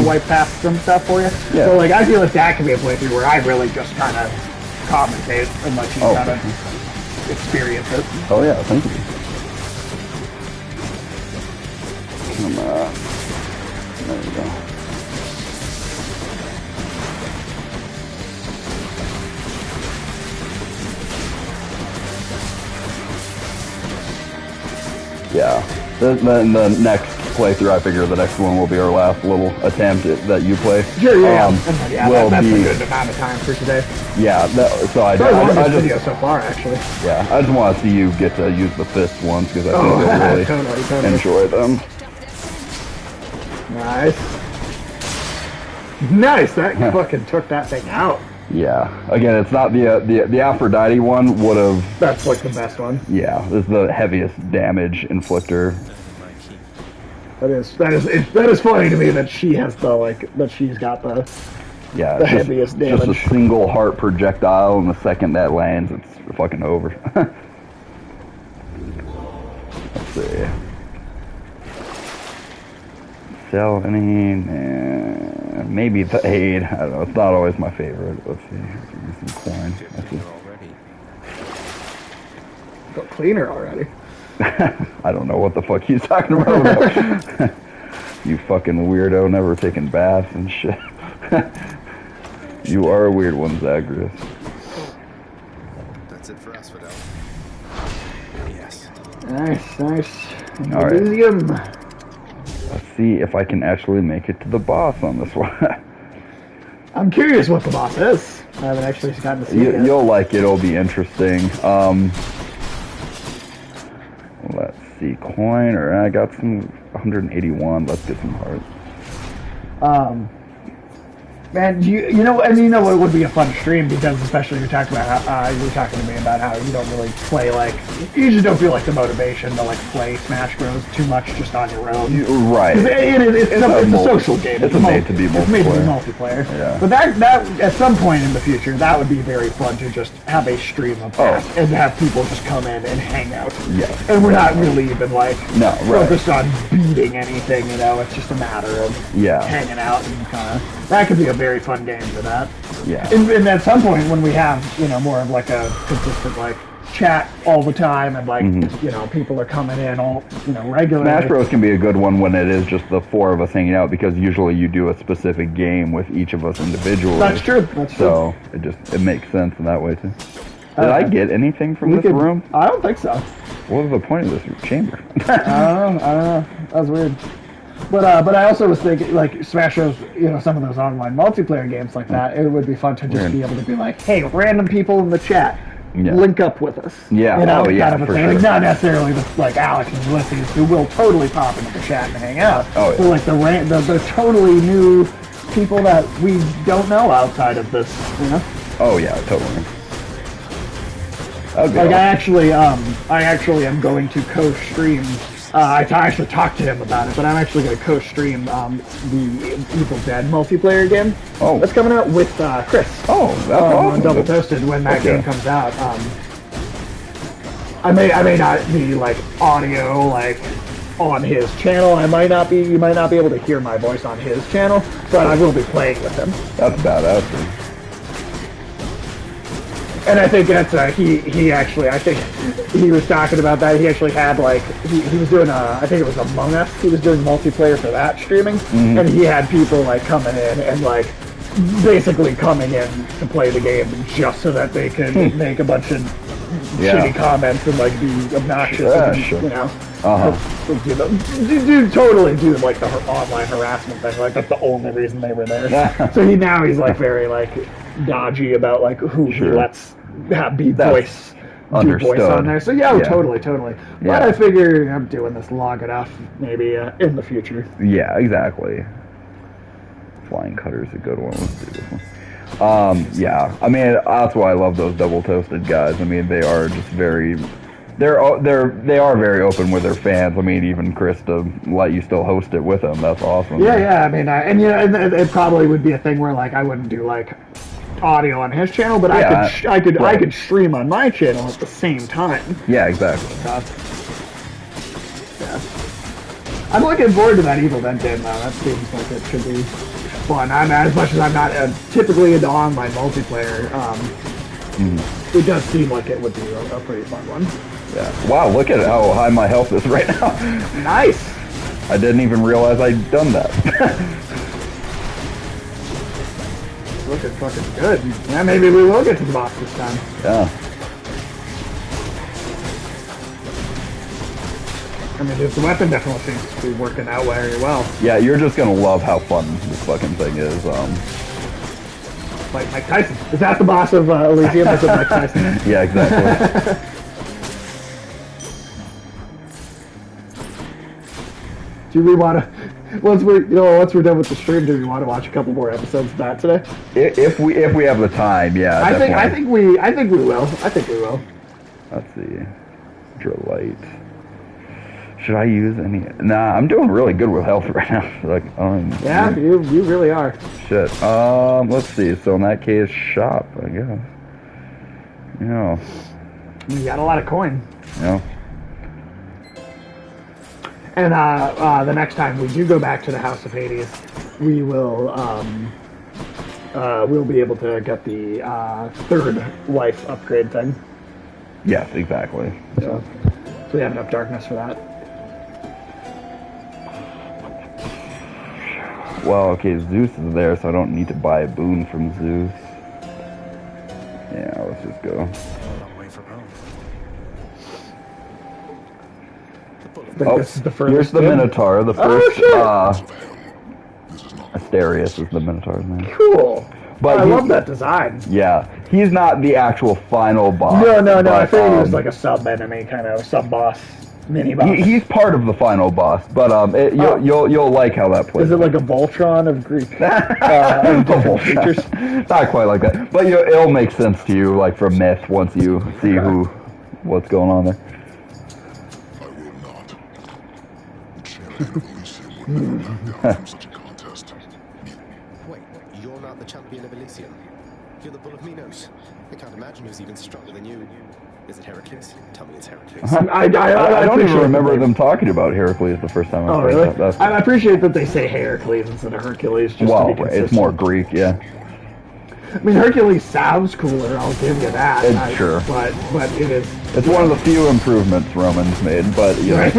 wipe past some stuff for you. Yeah. So like I feel like that could be a playthrough where I really just kind of commentate and let you kind of experience it. Oh yeah, thank you. There we go. Yeah. The next playthrough, I figure the next one will be our last little attempt that you play. Sure, that's a good amount of time for today. Yeah, I just video so far, actually. Yeah, I just want to see you get to use the fist ones because I think you'll really totally enjoy them. Nice. That fucking took that thing out. Yeah. Again, it's not the Aphrodite one would have. That's like the best one. Yeah, this is the heaviest damage inflictor. That is funny to me that she has that she's got the Yeah, the it's heaviest damage. just a single heart projectile, and the second that lands, it's fucking over. Let's see. Sell any? Nah, maybe the aid. I don't know. It's not always my favorite. Let's see. Use some coin. Let's see. Got cleaner already. I don't know what the fuck he's talking about. You fucking weirdo, never taking baths and shit. You are a weird one, Zagreus. That's it for us, Fidel. Yes. Nice. All right. Elysium. Let's see if I can actually make it to the boss on this one. I'm curious what the boss is. I haven't actually gotten to see it yet. You'll like it. It'll be interesting. Let's see. Coin, or I got some 181. Let's get some hearts. Man, you know what would be a fun stream, because especially you're talking about how you were talking to me about how you don't really play, like, you just don't feel like the motivation to like play Smash Bros too much just on your own. Right. It's a social game. It's made to be multiplayer. It's made to be multiplayer. Yeah. But that at some point in the future, that would be very fun to just have a stream of that and have people just come in and hang out. Yeah. And we're not really even like focused right. on beating anything. It's just a matter of hanging out and kind of. That could be a very fun game for that. Yeah. And at some point when we have, more of like a consistent like chat all the time and like, people are coming in all, regularly. Smash Bros can be a good one when it is just the four of us hanging out, because usually you do a specific game with each of us individually. That's true. So it makes sense in that way too. Did I get anything from this room? I don't think so. What was the point of this chamber? I don't know. That was weird. But I also was thinking, like, Smash Bros, some of those online multiplayer games like that, it would be fun to just be able to be like, hey, random people in the chat, link up with us. Yeah, kind of a thing. for sure. Like, not necessarily like Alex and Ulysses, who will totally pop into the chat and hang out. Oh, yeah. But like the totally new people that we don't know outside of this, Oh yeah, totally. Like I actually am going to co-stream. I actually talked to him about it, but I'm actually going to co-stream the Evil Dead multiplayer game. Oh, that's coming out with Chris. Oh, that's awesome. On Double Toasted when that game comes out. I may not be like audio like on his channel. You might not be able to hear my voice on his channel, but I will be playing with him. That's badass. And I think that's he actually, I think he was talking about that. He actually had like he was doing I think it was Among Us. He was doing multiplayer for that streaming, and he had people like coming in and like basically coming in to play the game just so that they could make a bunch of shitty comments and like be obnoxious, totally do like the online harassment thing. Like that's the only reason they were there. So he's like very like dodgy about like who he lets be voice on there. So totally. But I figure I'm doing this long enough, maybe in the future. Yeah, exactly. Flying Cutter is a good one. Let's do this one. Yeah, I mean that's why I love those Double Toasted guys. I mean they are just very. They are very open with their fans. I mean, even Chris to let you still host it with them. That's awesome. Yeah. I mean, and it probably would be a thing where like I wouldn't do like audio on his channel, but I could stream on my channel at the same time. Yeah, exactly. I'm looking forward to that Evil Dead game though. That seems like it should be fun. As much as I'm not typically into online multiplayer, it does seem like it would be a pretty fun one. Yeah. Wow, look at how high my health is right now. Nice. I didn't even realize I'd done that. Looking fucking good. Yeah, maybe we will get to the boss this time. Yeah. I mean, the weapon definitely seems to be working out very well. Yeah, you're just gonna love how fun this fucking thing is. Like Mike Tyson. Is that the boss of Elysium? Is it Mike Tyson? Yeah, exactly. Do we want to? Once we're done with the stream, do we want to watch a couple more episodes of that today? If we have the time, yeah. I think we will. Let's see. Draw light. Should I use any? Nah, I'm doing really good with health right now. Like, yeah, you really are. Shit. Let's see. So in that case, shop, I guess. Yeah. You got a lot of coin. Yeah. And the next time we do go back to the House of Hades, we will we'll be able to get the third life upgrade thing. Yes, exactly. So we have enough darkness for that. Well, okay, Zeus is there, so I don't need to buy a boon from Zeus. Yeah, let's just go. This is the first. Here's the Minotaur, the first. Asterius is the Minotaur's name. Cool. But I love that design. Yeah, he's not the actual final boss. No. I figured he was like a sub-enemy, kind of sub-boss, mini-boss. He's part of the final boss, but you'll like how that plays. Is it like a Voltron of Greek features? Not quite like that, but it'll make sense to you, like from myth, once you see what's going on there. Wait, you're not the champion of Elysium? You're the Bull of Minos. I can't imagine who's even stronger than you. Is it Heracles? Tell me it's Heracles. I don't even remember them talking about Heracles the first time I heard really? That. I appreciate that they say Heracles instead of Hercules. Just to be consistent. It's more Greek, yeah. I mean, Hercules sounds cooler, I'll give you that. Sure. But it is... It's one of the few improvements Romans made, but, you know.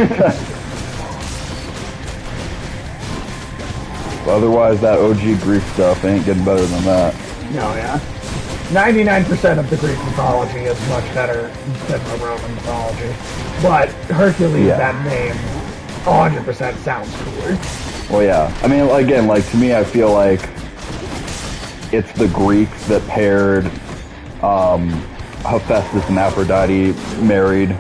Otherwise, that OG Greek stuff ain't getting better than that. No, yeah. 99% of the Greek mythology is much better than the Roman mythology. But Hercules, that name, 100% sounds cooler. Well, yeah. I mean, again, like, to me, I feel like it's the Greeks that paired Hephaestus and Aphrodite married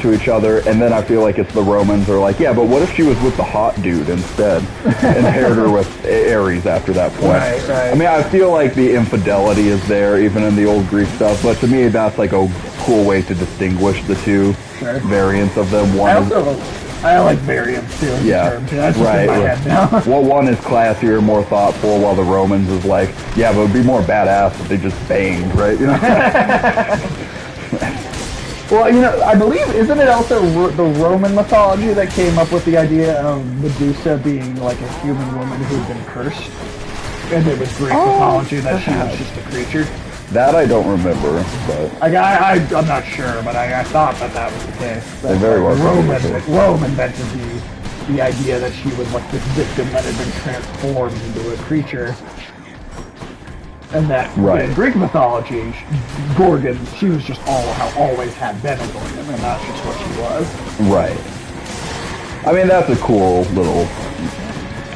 to each other, and then I feel like it's the Romans are like, yeah, but what if she was with the hot dude instead and paired her with Ares after that point? Right. I mean, I feel like the infidelity is there even in the old Greek stuff, but to me that's like a cool way to distinguish the two variants of them. I like variants too. Yeah, that's right. In my head now. Well, one is classier, more thoughtful, while the Romans is like, yeah, but it'd be more badass if they just banged, right? You know? Well, you know, I believe, isn't it also the Roman mythology that came up with the idea of Medusa being like a human woman who'd been cursed? And it was Greek mythology that she was just a creature? That I don't remember, but... I'm not sure, but I thought that was the case. They very well Rome invented the idea that she was like this victim that had been transformed into a creature. And that in Greek mythology, Gorgon, she was just always had been a Gorgon, and that's just what she was. Right. I mean, that's a cool little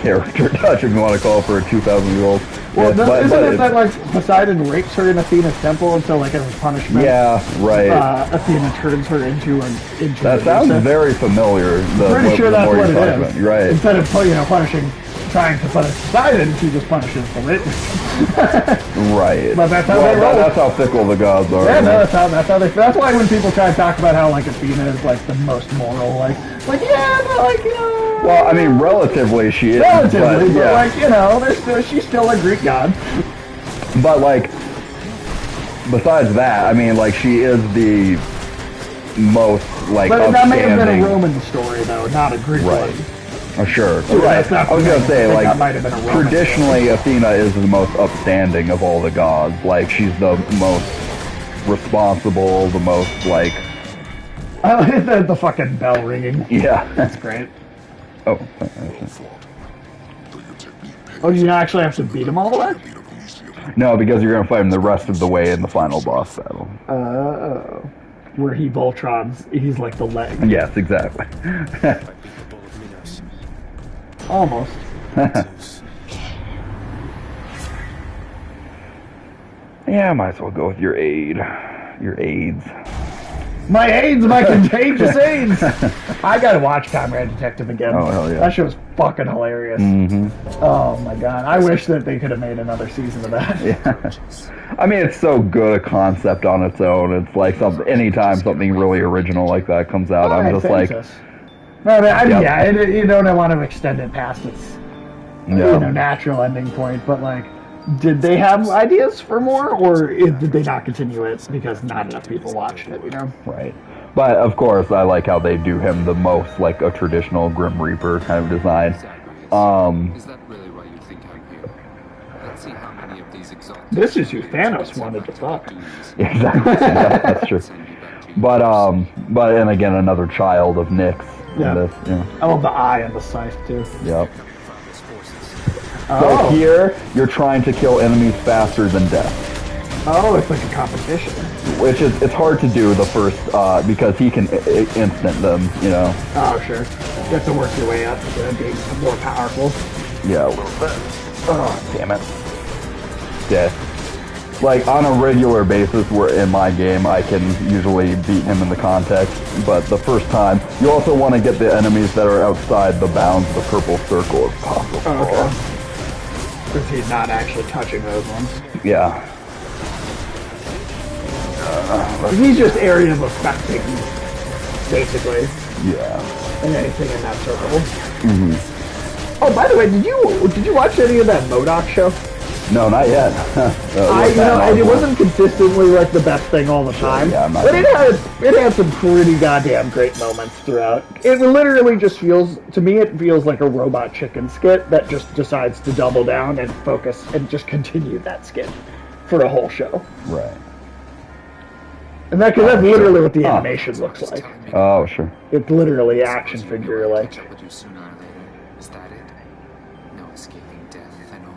character touch, if you want to call it, for a 2,000-year-old. Well, isn't it that, like, Poseidon rapes her in Athena's temple, and so, like, as a punishment, Athena turns her into that sounds very familiar. Pretty sure that's what it is. Right. Instead of, trying to punish Poseidon, she just punishes the rapist. Right. But that's how they roll. That's how fickle the gods are. Yeah, no, that's why when people try to talk about how, like, Athena is, like, the most moral, like, yeah, but, like, you know... Well, I mean, relatively she is. Relatively, but like, you know, she's still a Greek god. But, like, besides that, I mean, like, she is the most, like, but that may have been a Roman story, though, not a Greek one. Oh, sure. So right. I was going to say, like, traditionally, story. Athena is the most upstanding of all the gods. Like, she's the most responsible, the most, like... I like the fucking bell ringing. Yeah. That's great. Oh. Oh, you actually have to beat him all the way? No, because you're going to fight him the rest of the way in the final boss battle. Where he Voltrons, he's like the leg. Yes, exactly. Almost. Yeah, I might as well go with your aid. Your aids. My AIDS, my contagious AIDS! I gotta watch Comrade Detective again. Oh, hell yeah. That show's fucking hilarious. Mm-hmm. Oh my god. I wish that they could have made another season of that. Yeah. I mean, it's so good a concept on its own. It's like anytime something really original like that comes out, I'm just like, No, I mean, Yep. you don't want to extend it past its natural ending point, but like, did they have ideas for more, or did they not continue it because not enough people watched it? Right. But of course, I like how they do him the most like a traditional Grim Reaper kind of design. Is that really why you think I'm here? Let's see how many of these exalted. This is who Thanos wanted to fuck. Exactly. Yeah, that's true. But and again, another child of Nyx. Yeah. This, I love the eye and the scythe too. Yep. So here, you're trying to kill enemies faster than death. Oh, it's like a competition. Which is, it's hard to do the first, because he can instant them, Oh, sure. You have to work your way up to being more powerful. Yeah, a little bit. Oh, damn it. Death. Like, on a regular basis, where in my game, I can usually beat him in the context, but the first time, you also want to get the enemies that are outside the bounds of the purple circle if possible. Oh, okay. Because he's not actually touching those ones. Yeah. He's just area of effecting, basically. Yeah. And anything in that circle. Mm-hmm. Oh, by the way, did you watch any of that MODOK show? No, not yet. It wasn't consistently like the best thing all the time, but it had some pretty goddamn great moments throughout. It literally just feels, to me, it feels like a Robot Chicken skit that just decides to double down and focus and just continue that skit for a whole show. Right. And that's literally what the animation looks like. Oh, sure. It's literally action figure like. Is that it? No escaping death and all.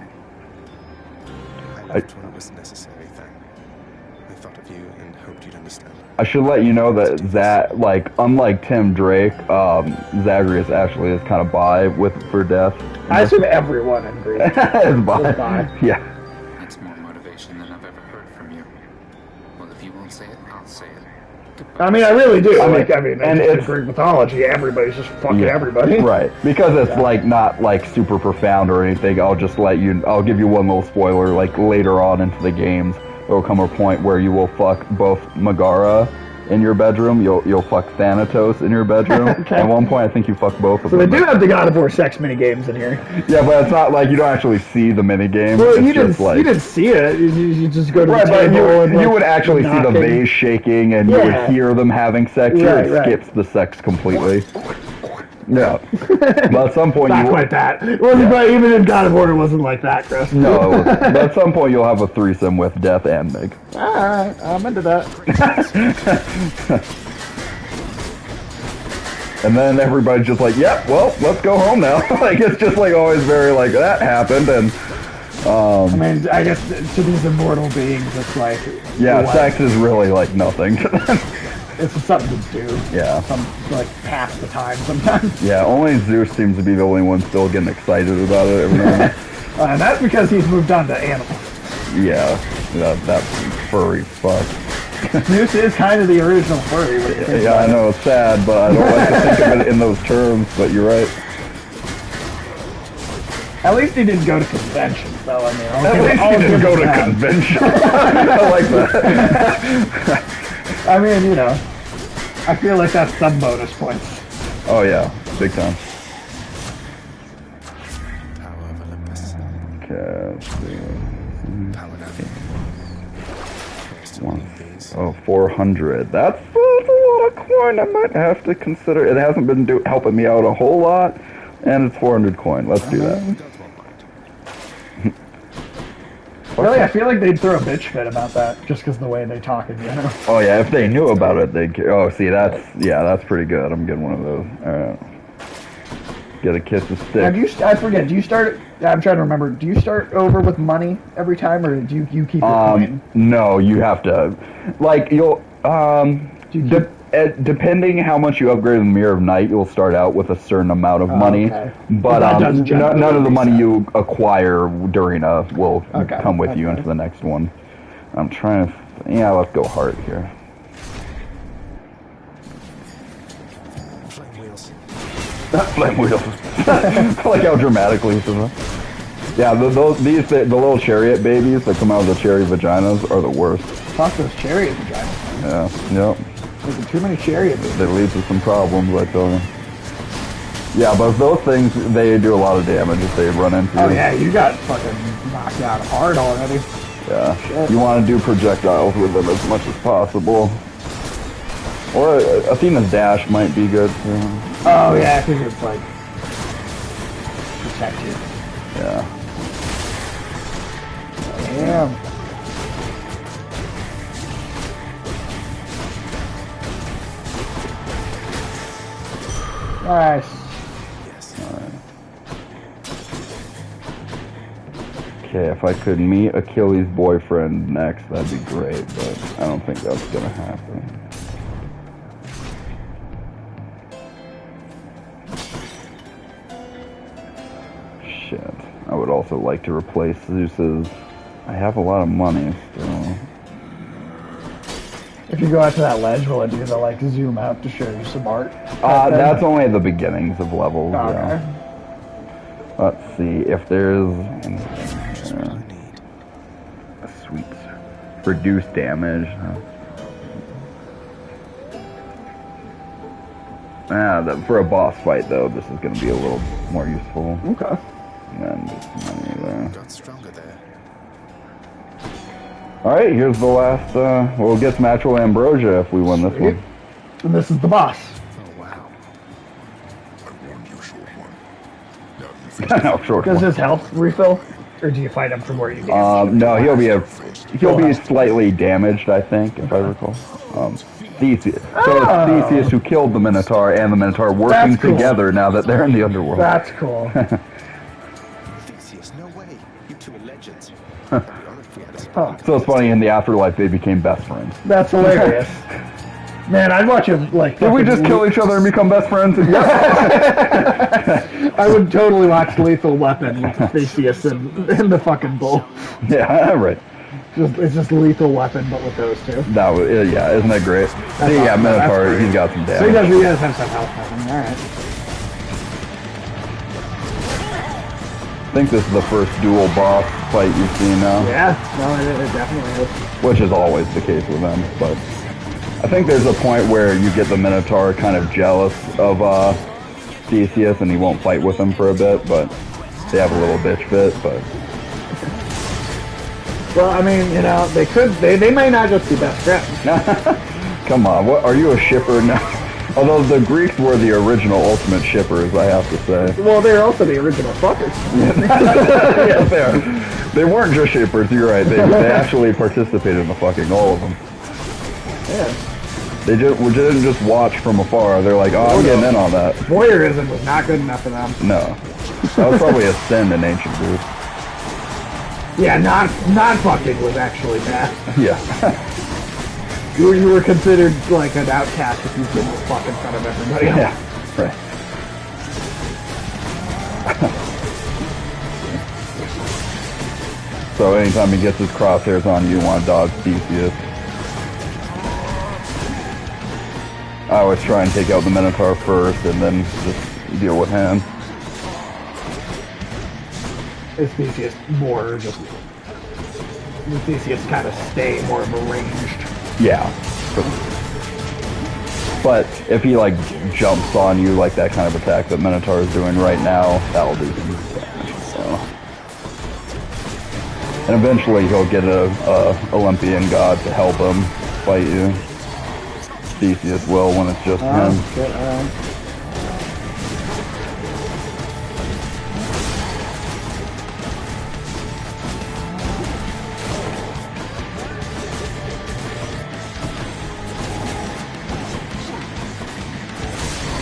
I left when it was necessary, then. I thought of you and hoped you'd understand. I should let you know that like, unlike Tim Drake, Zagreus actually is kind of bi for death. I assume everyone in Greece is bi. Yeah. That's more motivation than I've ever heard from you. Well, if you won't say it, I'll say it. I mean, I really do. And it's Greek mythology. Everybody's just fucking everybody. Right. Because it's like not like super profound or anything. I'll give you one little spoiler. Like later on into the games, there will come a point where you will fuck both Megara in your bedroom. You'll fuck Thanatos in your bedroom. Okay. At one point, I think you fuck both of them. So they do have the God of War sex mini games in here. Yeah, but it's not like you don't actually see the mini game. Well, you didn't see it. You just go to the but table you would actually see the vase shaking, and you would hear them having sex. Here it skips the sex completely. Yeah, but at some point not quite that. It wasn't quite, even in God of War, it wasn't like that, Chris. No, it wasn't. But at some point you'll have a threesome with Death and Mig. All right, I'm into that. And then everybody's just like, "Yep, well, let's go home now." Like it's just like always very like that happened, and I mean, I guess to these immortal beings, it's like sex is really like nothing to them. It's something to do. Yeah. Like half the time sometimes. Yeah, only Zeus seems to be the only one still getting excited about it every now and then. And that's because he's moved on to animals. Yeah, that furry fuck. Zeus is kind of the original furry. Yeah, I know, it's sad, but I don't like to think of it in those terms, but you're right. At least he didn't go to conventions, though. I mean, at least he didn't go to conventions. I like that. I mean, I feel like that's some bonus points. Oh yeah, big time. Power of Olympus. Okay, let's see. Power 400. That's a lot of coin. I might have to consider. It hasn't been helping me out a whole lot, and it's 400 coin. Let's do that. Really, I feel like they'd throw a bitch fit about that, just because the way they talk in general. Oh yeah, if they knew about it, they'd. Oh, see, that's pretty good. I'm getting one of those. All right. Get a kiss of stick. I forget. Do you start? I'm trying to remember. Do you start over with money every time, or do you keep your coin? No, you have to. Like you'll. Depending how much you upgrade in the Mirror of Night, you'll start out with a certain amount of money. Okay. But none of the money you acquire during will come with you into the next one. I'm trying to... let's go heart here. Flame wheels. Flame wheels. I like how dramatically he says that. Yeah, the little chariot babies that come out of the cherry vaginas are the worst. Fuck those chariot vaginas. Yeah, yep. There's too many chariots. That leads to some problems, I tell you. Yeah, but those things, they do a lot of damage if they run into you. Oh yeah, you got fucking knocked out hard already. Yeah. Shit. You want to do projectiles with them as much as possible. Or Athena's dash might be good too. Oh yeah, because it's like protect you. Yeah. Damn. Nice. Okay, if I could meet Achilles' boyfriend next, that'd be great, but I don't think that's gonna happen. Shit. I would also like to replace Zeus's... I have a lot of money still. If you go out to that ledge, will it do the like zoom out to show you some art? That's only at the beginnings of levels, okay. yeah. Let's see if there's anything here. Sweet. Reduce damage. For a boss fight though, this is going to be a little more useful. Okay. And just money there. Got stronger there. Alright, here's the last, we'll get some actual ambrosia if we win this one. And this is the boss. Oh wow. No, short Does one. his health refill? Or do you fight him from where you get? No, he'll be slightly damaged, I think, if I recall. Theseus. So it's Theseus who killed the Minotaur and the Minotaur working together now that they're in the underworld. That's cool. Theseus, no way. You two are legends. So it's funny, in the afterlife they became best friends. That's hilarious. Man, I'd watch him like. Did we just kill each other and become best friends? I would totally watch Lethal Weapon with Theseus in the fucking bull. Yeah, right. It's just Lethal Weapon, but with those two. That was, yeah, isn't that great? See, yeah, Minotaur, he's got some damage. So he does have some health on him. Alright. I think this is the first dual boss fight you've seen now. Yeah, no, it definitely is. Which is always the case with them, but I think there's a point where you get the Minotaur kind of jealous of Theseus and he won't fight with him for a bit, but they have a little bitch fit, but... Well, I mean, you know, they may not just be best friends. Come on, what, are you a shipper now? Although the Greeks were the original ultimate shippers, I have to say. Well, they're also the original fuckers. Yes, they are. They weren't just shippers, you're right. They actually participated in the fucking, all of them. Yeah. They didn't just watch from afar. They're like, oh, I'm getting in on that. Voyeurism was not good enough for them. No. That was probably a sin in ancient Greece. Yeah, non-fucking was actually bad. Yeah. You were considered like an outcast if you didn't fuck in front of everybody else. Yeah, right. So anytime he gets his crosshairs on you, want to dodge Theseus. I always try and take out the Minotaur first and then just deal with him. Is Theseus more just... Does Theseus kind of stay more of a ranged? Yeah. But if he like jumps on you like that kind of attack that Minotaur is doing right now, that'll do some damage. So. And eventually he'll get a Olympian god to help him fight you. Theseus will when it's just him. Shit,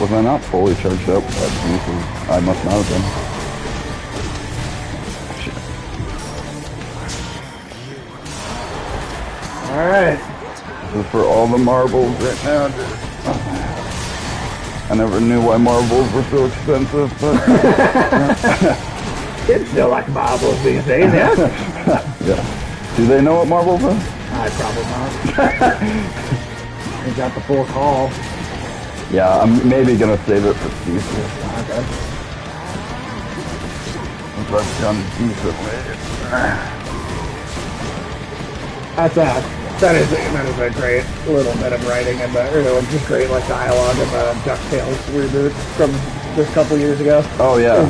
Was I not fully charged up? I must not have been. Alright. This is for all the marbles right now. I never knew why marbles were so expensive, but... Kids still like marbles these days, yeah? Yeah. Do they know what marbles are? I probably not. They got the full call. Yeah, I'm maybe gonna save it for Theseus. Okay. If I've done decently. That is a great little bit of writing and just great like dialogue in the DuckTales reboot from just a couple years ago. Oh yeah.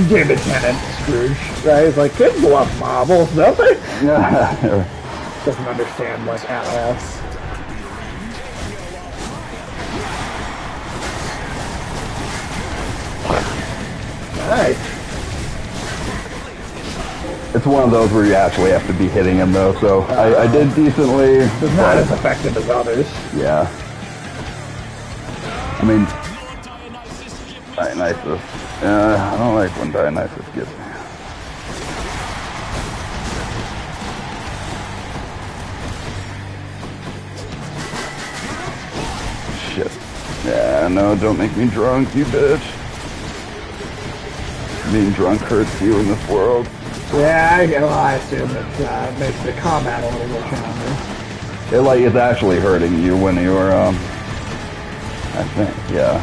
David Tennant, Scrooge, right? He's like, kids love marbles, don't they? Yeah. Doesn't understand like at all. Alright. It's one of those where you actually have to be hitting him though, so I did decently. It's not as effective as others. Yeah. I mean, Dionysus. I don't like when Dionysus gets me. Shit. Yeah, no, don't make me drunk, you bitch. Being drunk hurts you in this world. Yeah, I assume it makes the combat a little more challenging. It like it's actually hurting you when you're I think, yeah.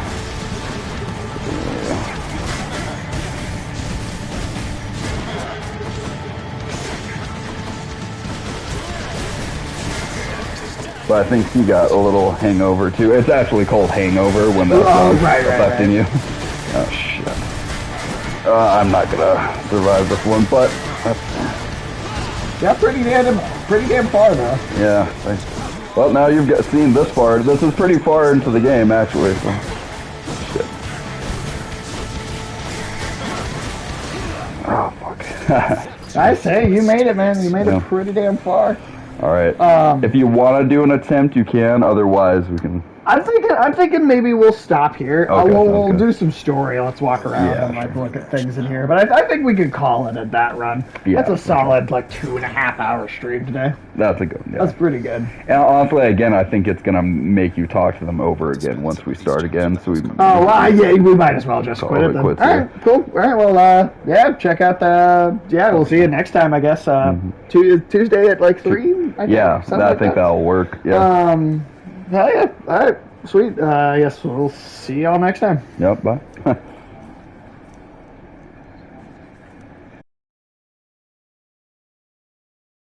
But I think he got a little hangover too. It's actually called hangover when that's affecting you. Oh shit. I'm not gonna survive this one, but yeah, pretty damn far though. Yeah. Well, now you've seen this far. This is pretty far into the game, actually. So. Shit. Oh fuck. I say you made it, man. You made it pretty damn far. All right. If you want to do an attempt, you can. Otherwise, we can. I'm thinking maybe we'll stop here. Okay, we'll do some story. Let's walk around and like look at things in here. But I think we could call it at that run. Yeah, that's a solid like 2.5 hour stream today. That's a good. Yeah. That's pretty good. And honestly, again, I think it's gonna make you talk to them over again once we start again. So we. Oh well, yeah, we might as well just quit it then. All right, cool. All right, well, yeah, check out the. Yeah, we'll see you next time, I guess. Tuesday at like 3. I think that'll work. Yeah. Hell yeah. All right. Sweet. Yes, we'll see y'all next time. Yep. Bye.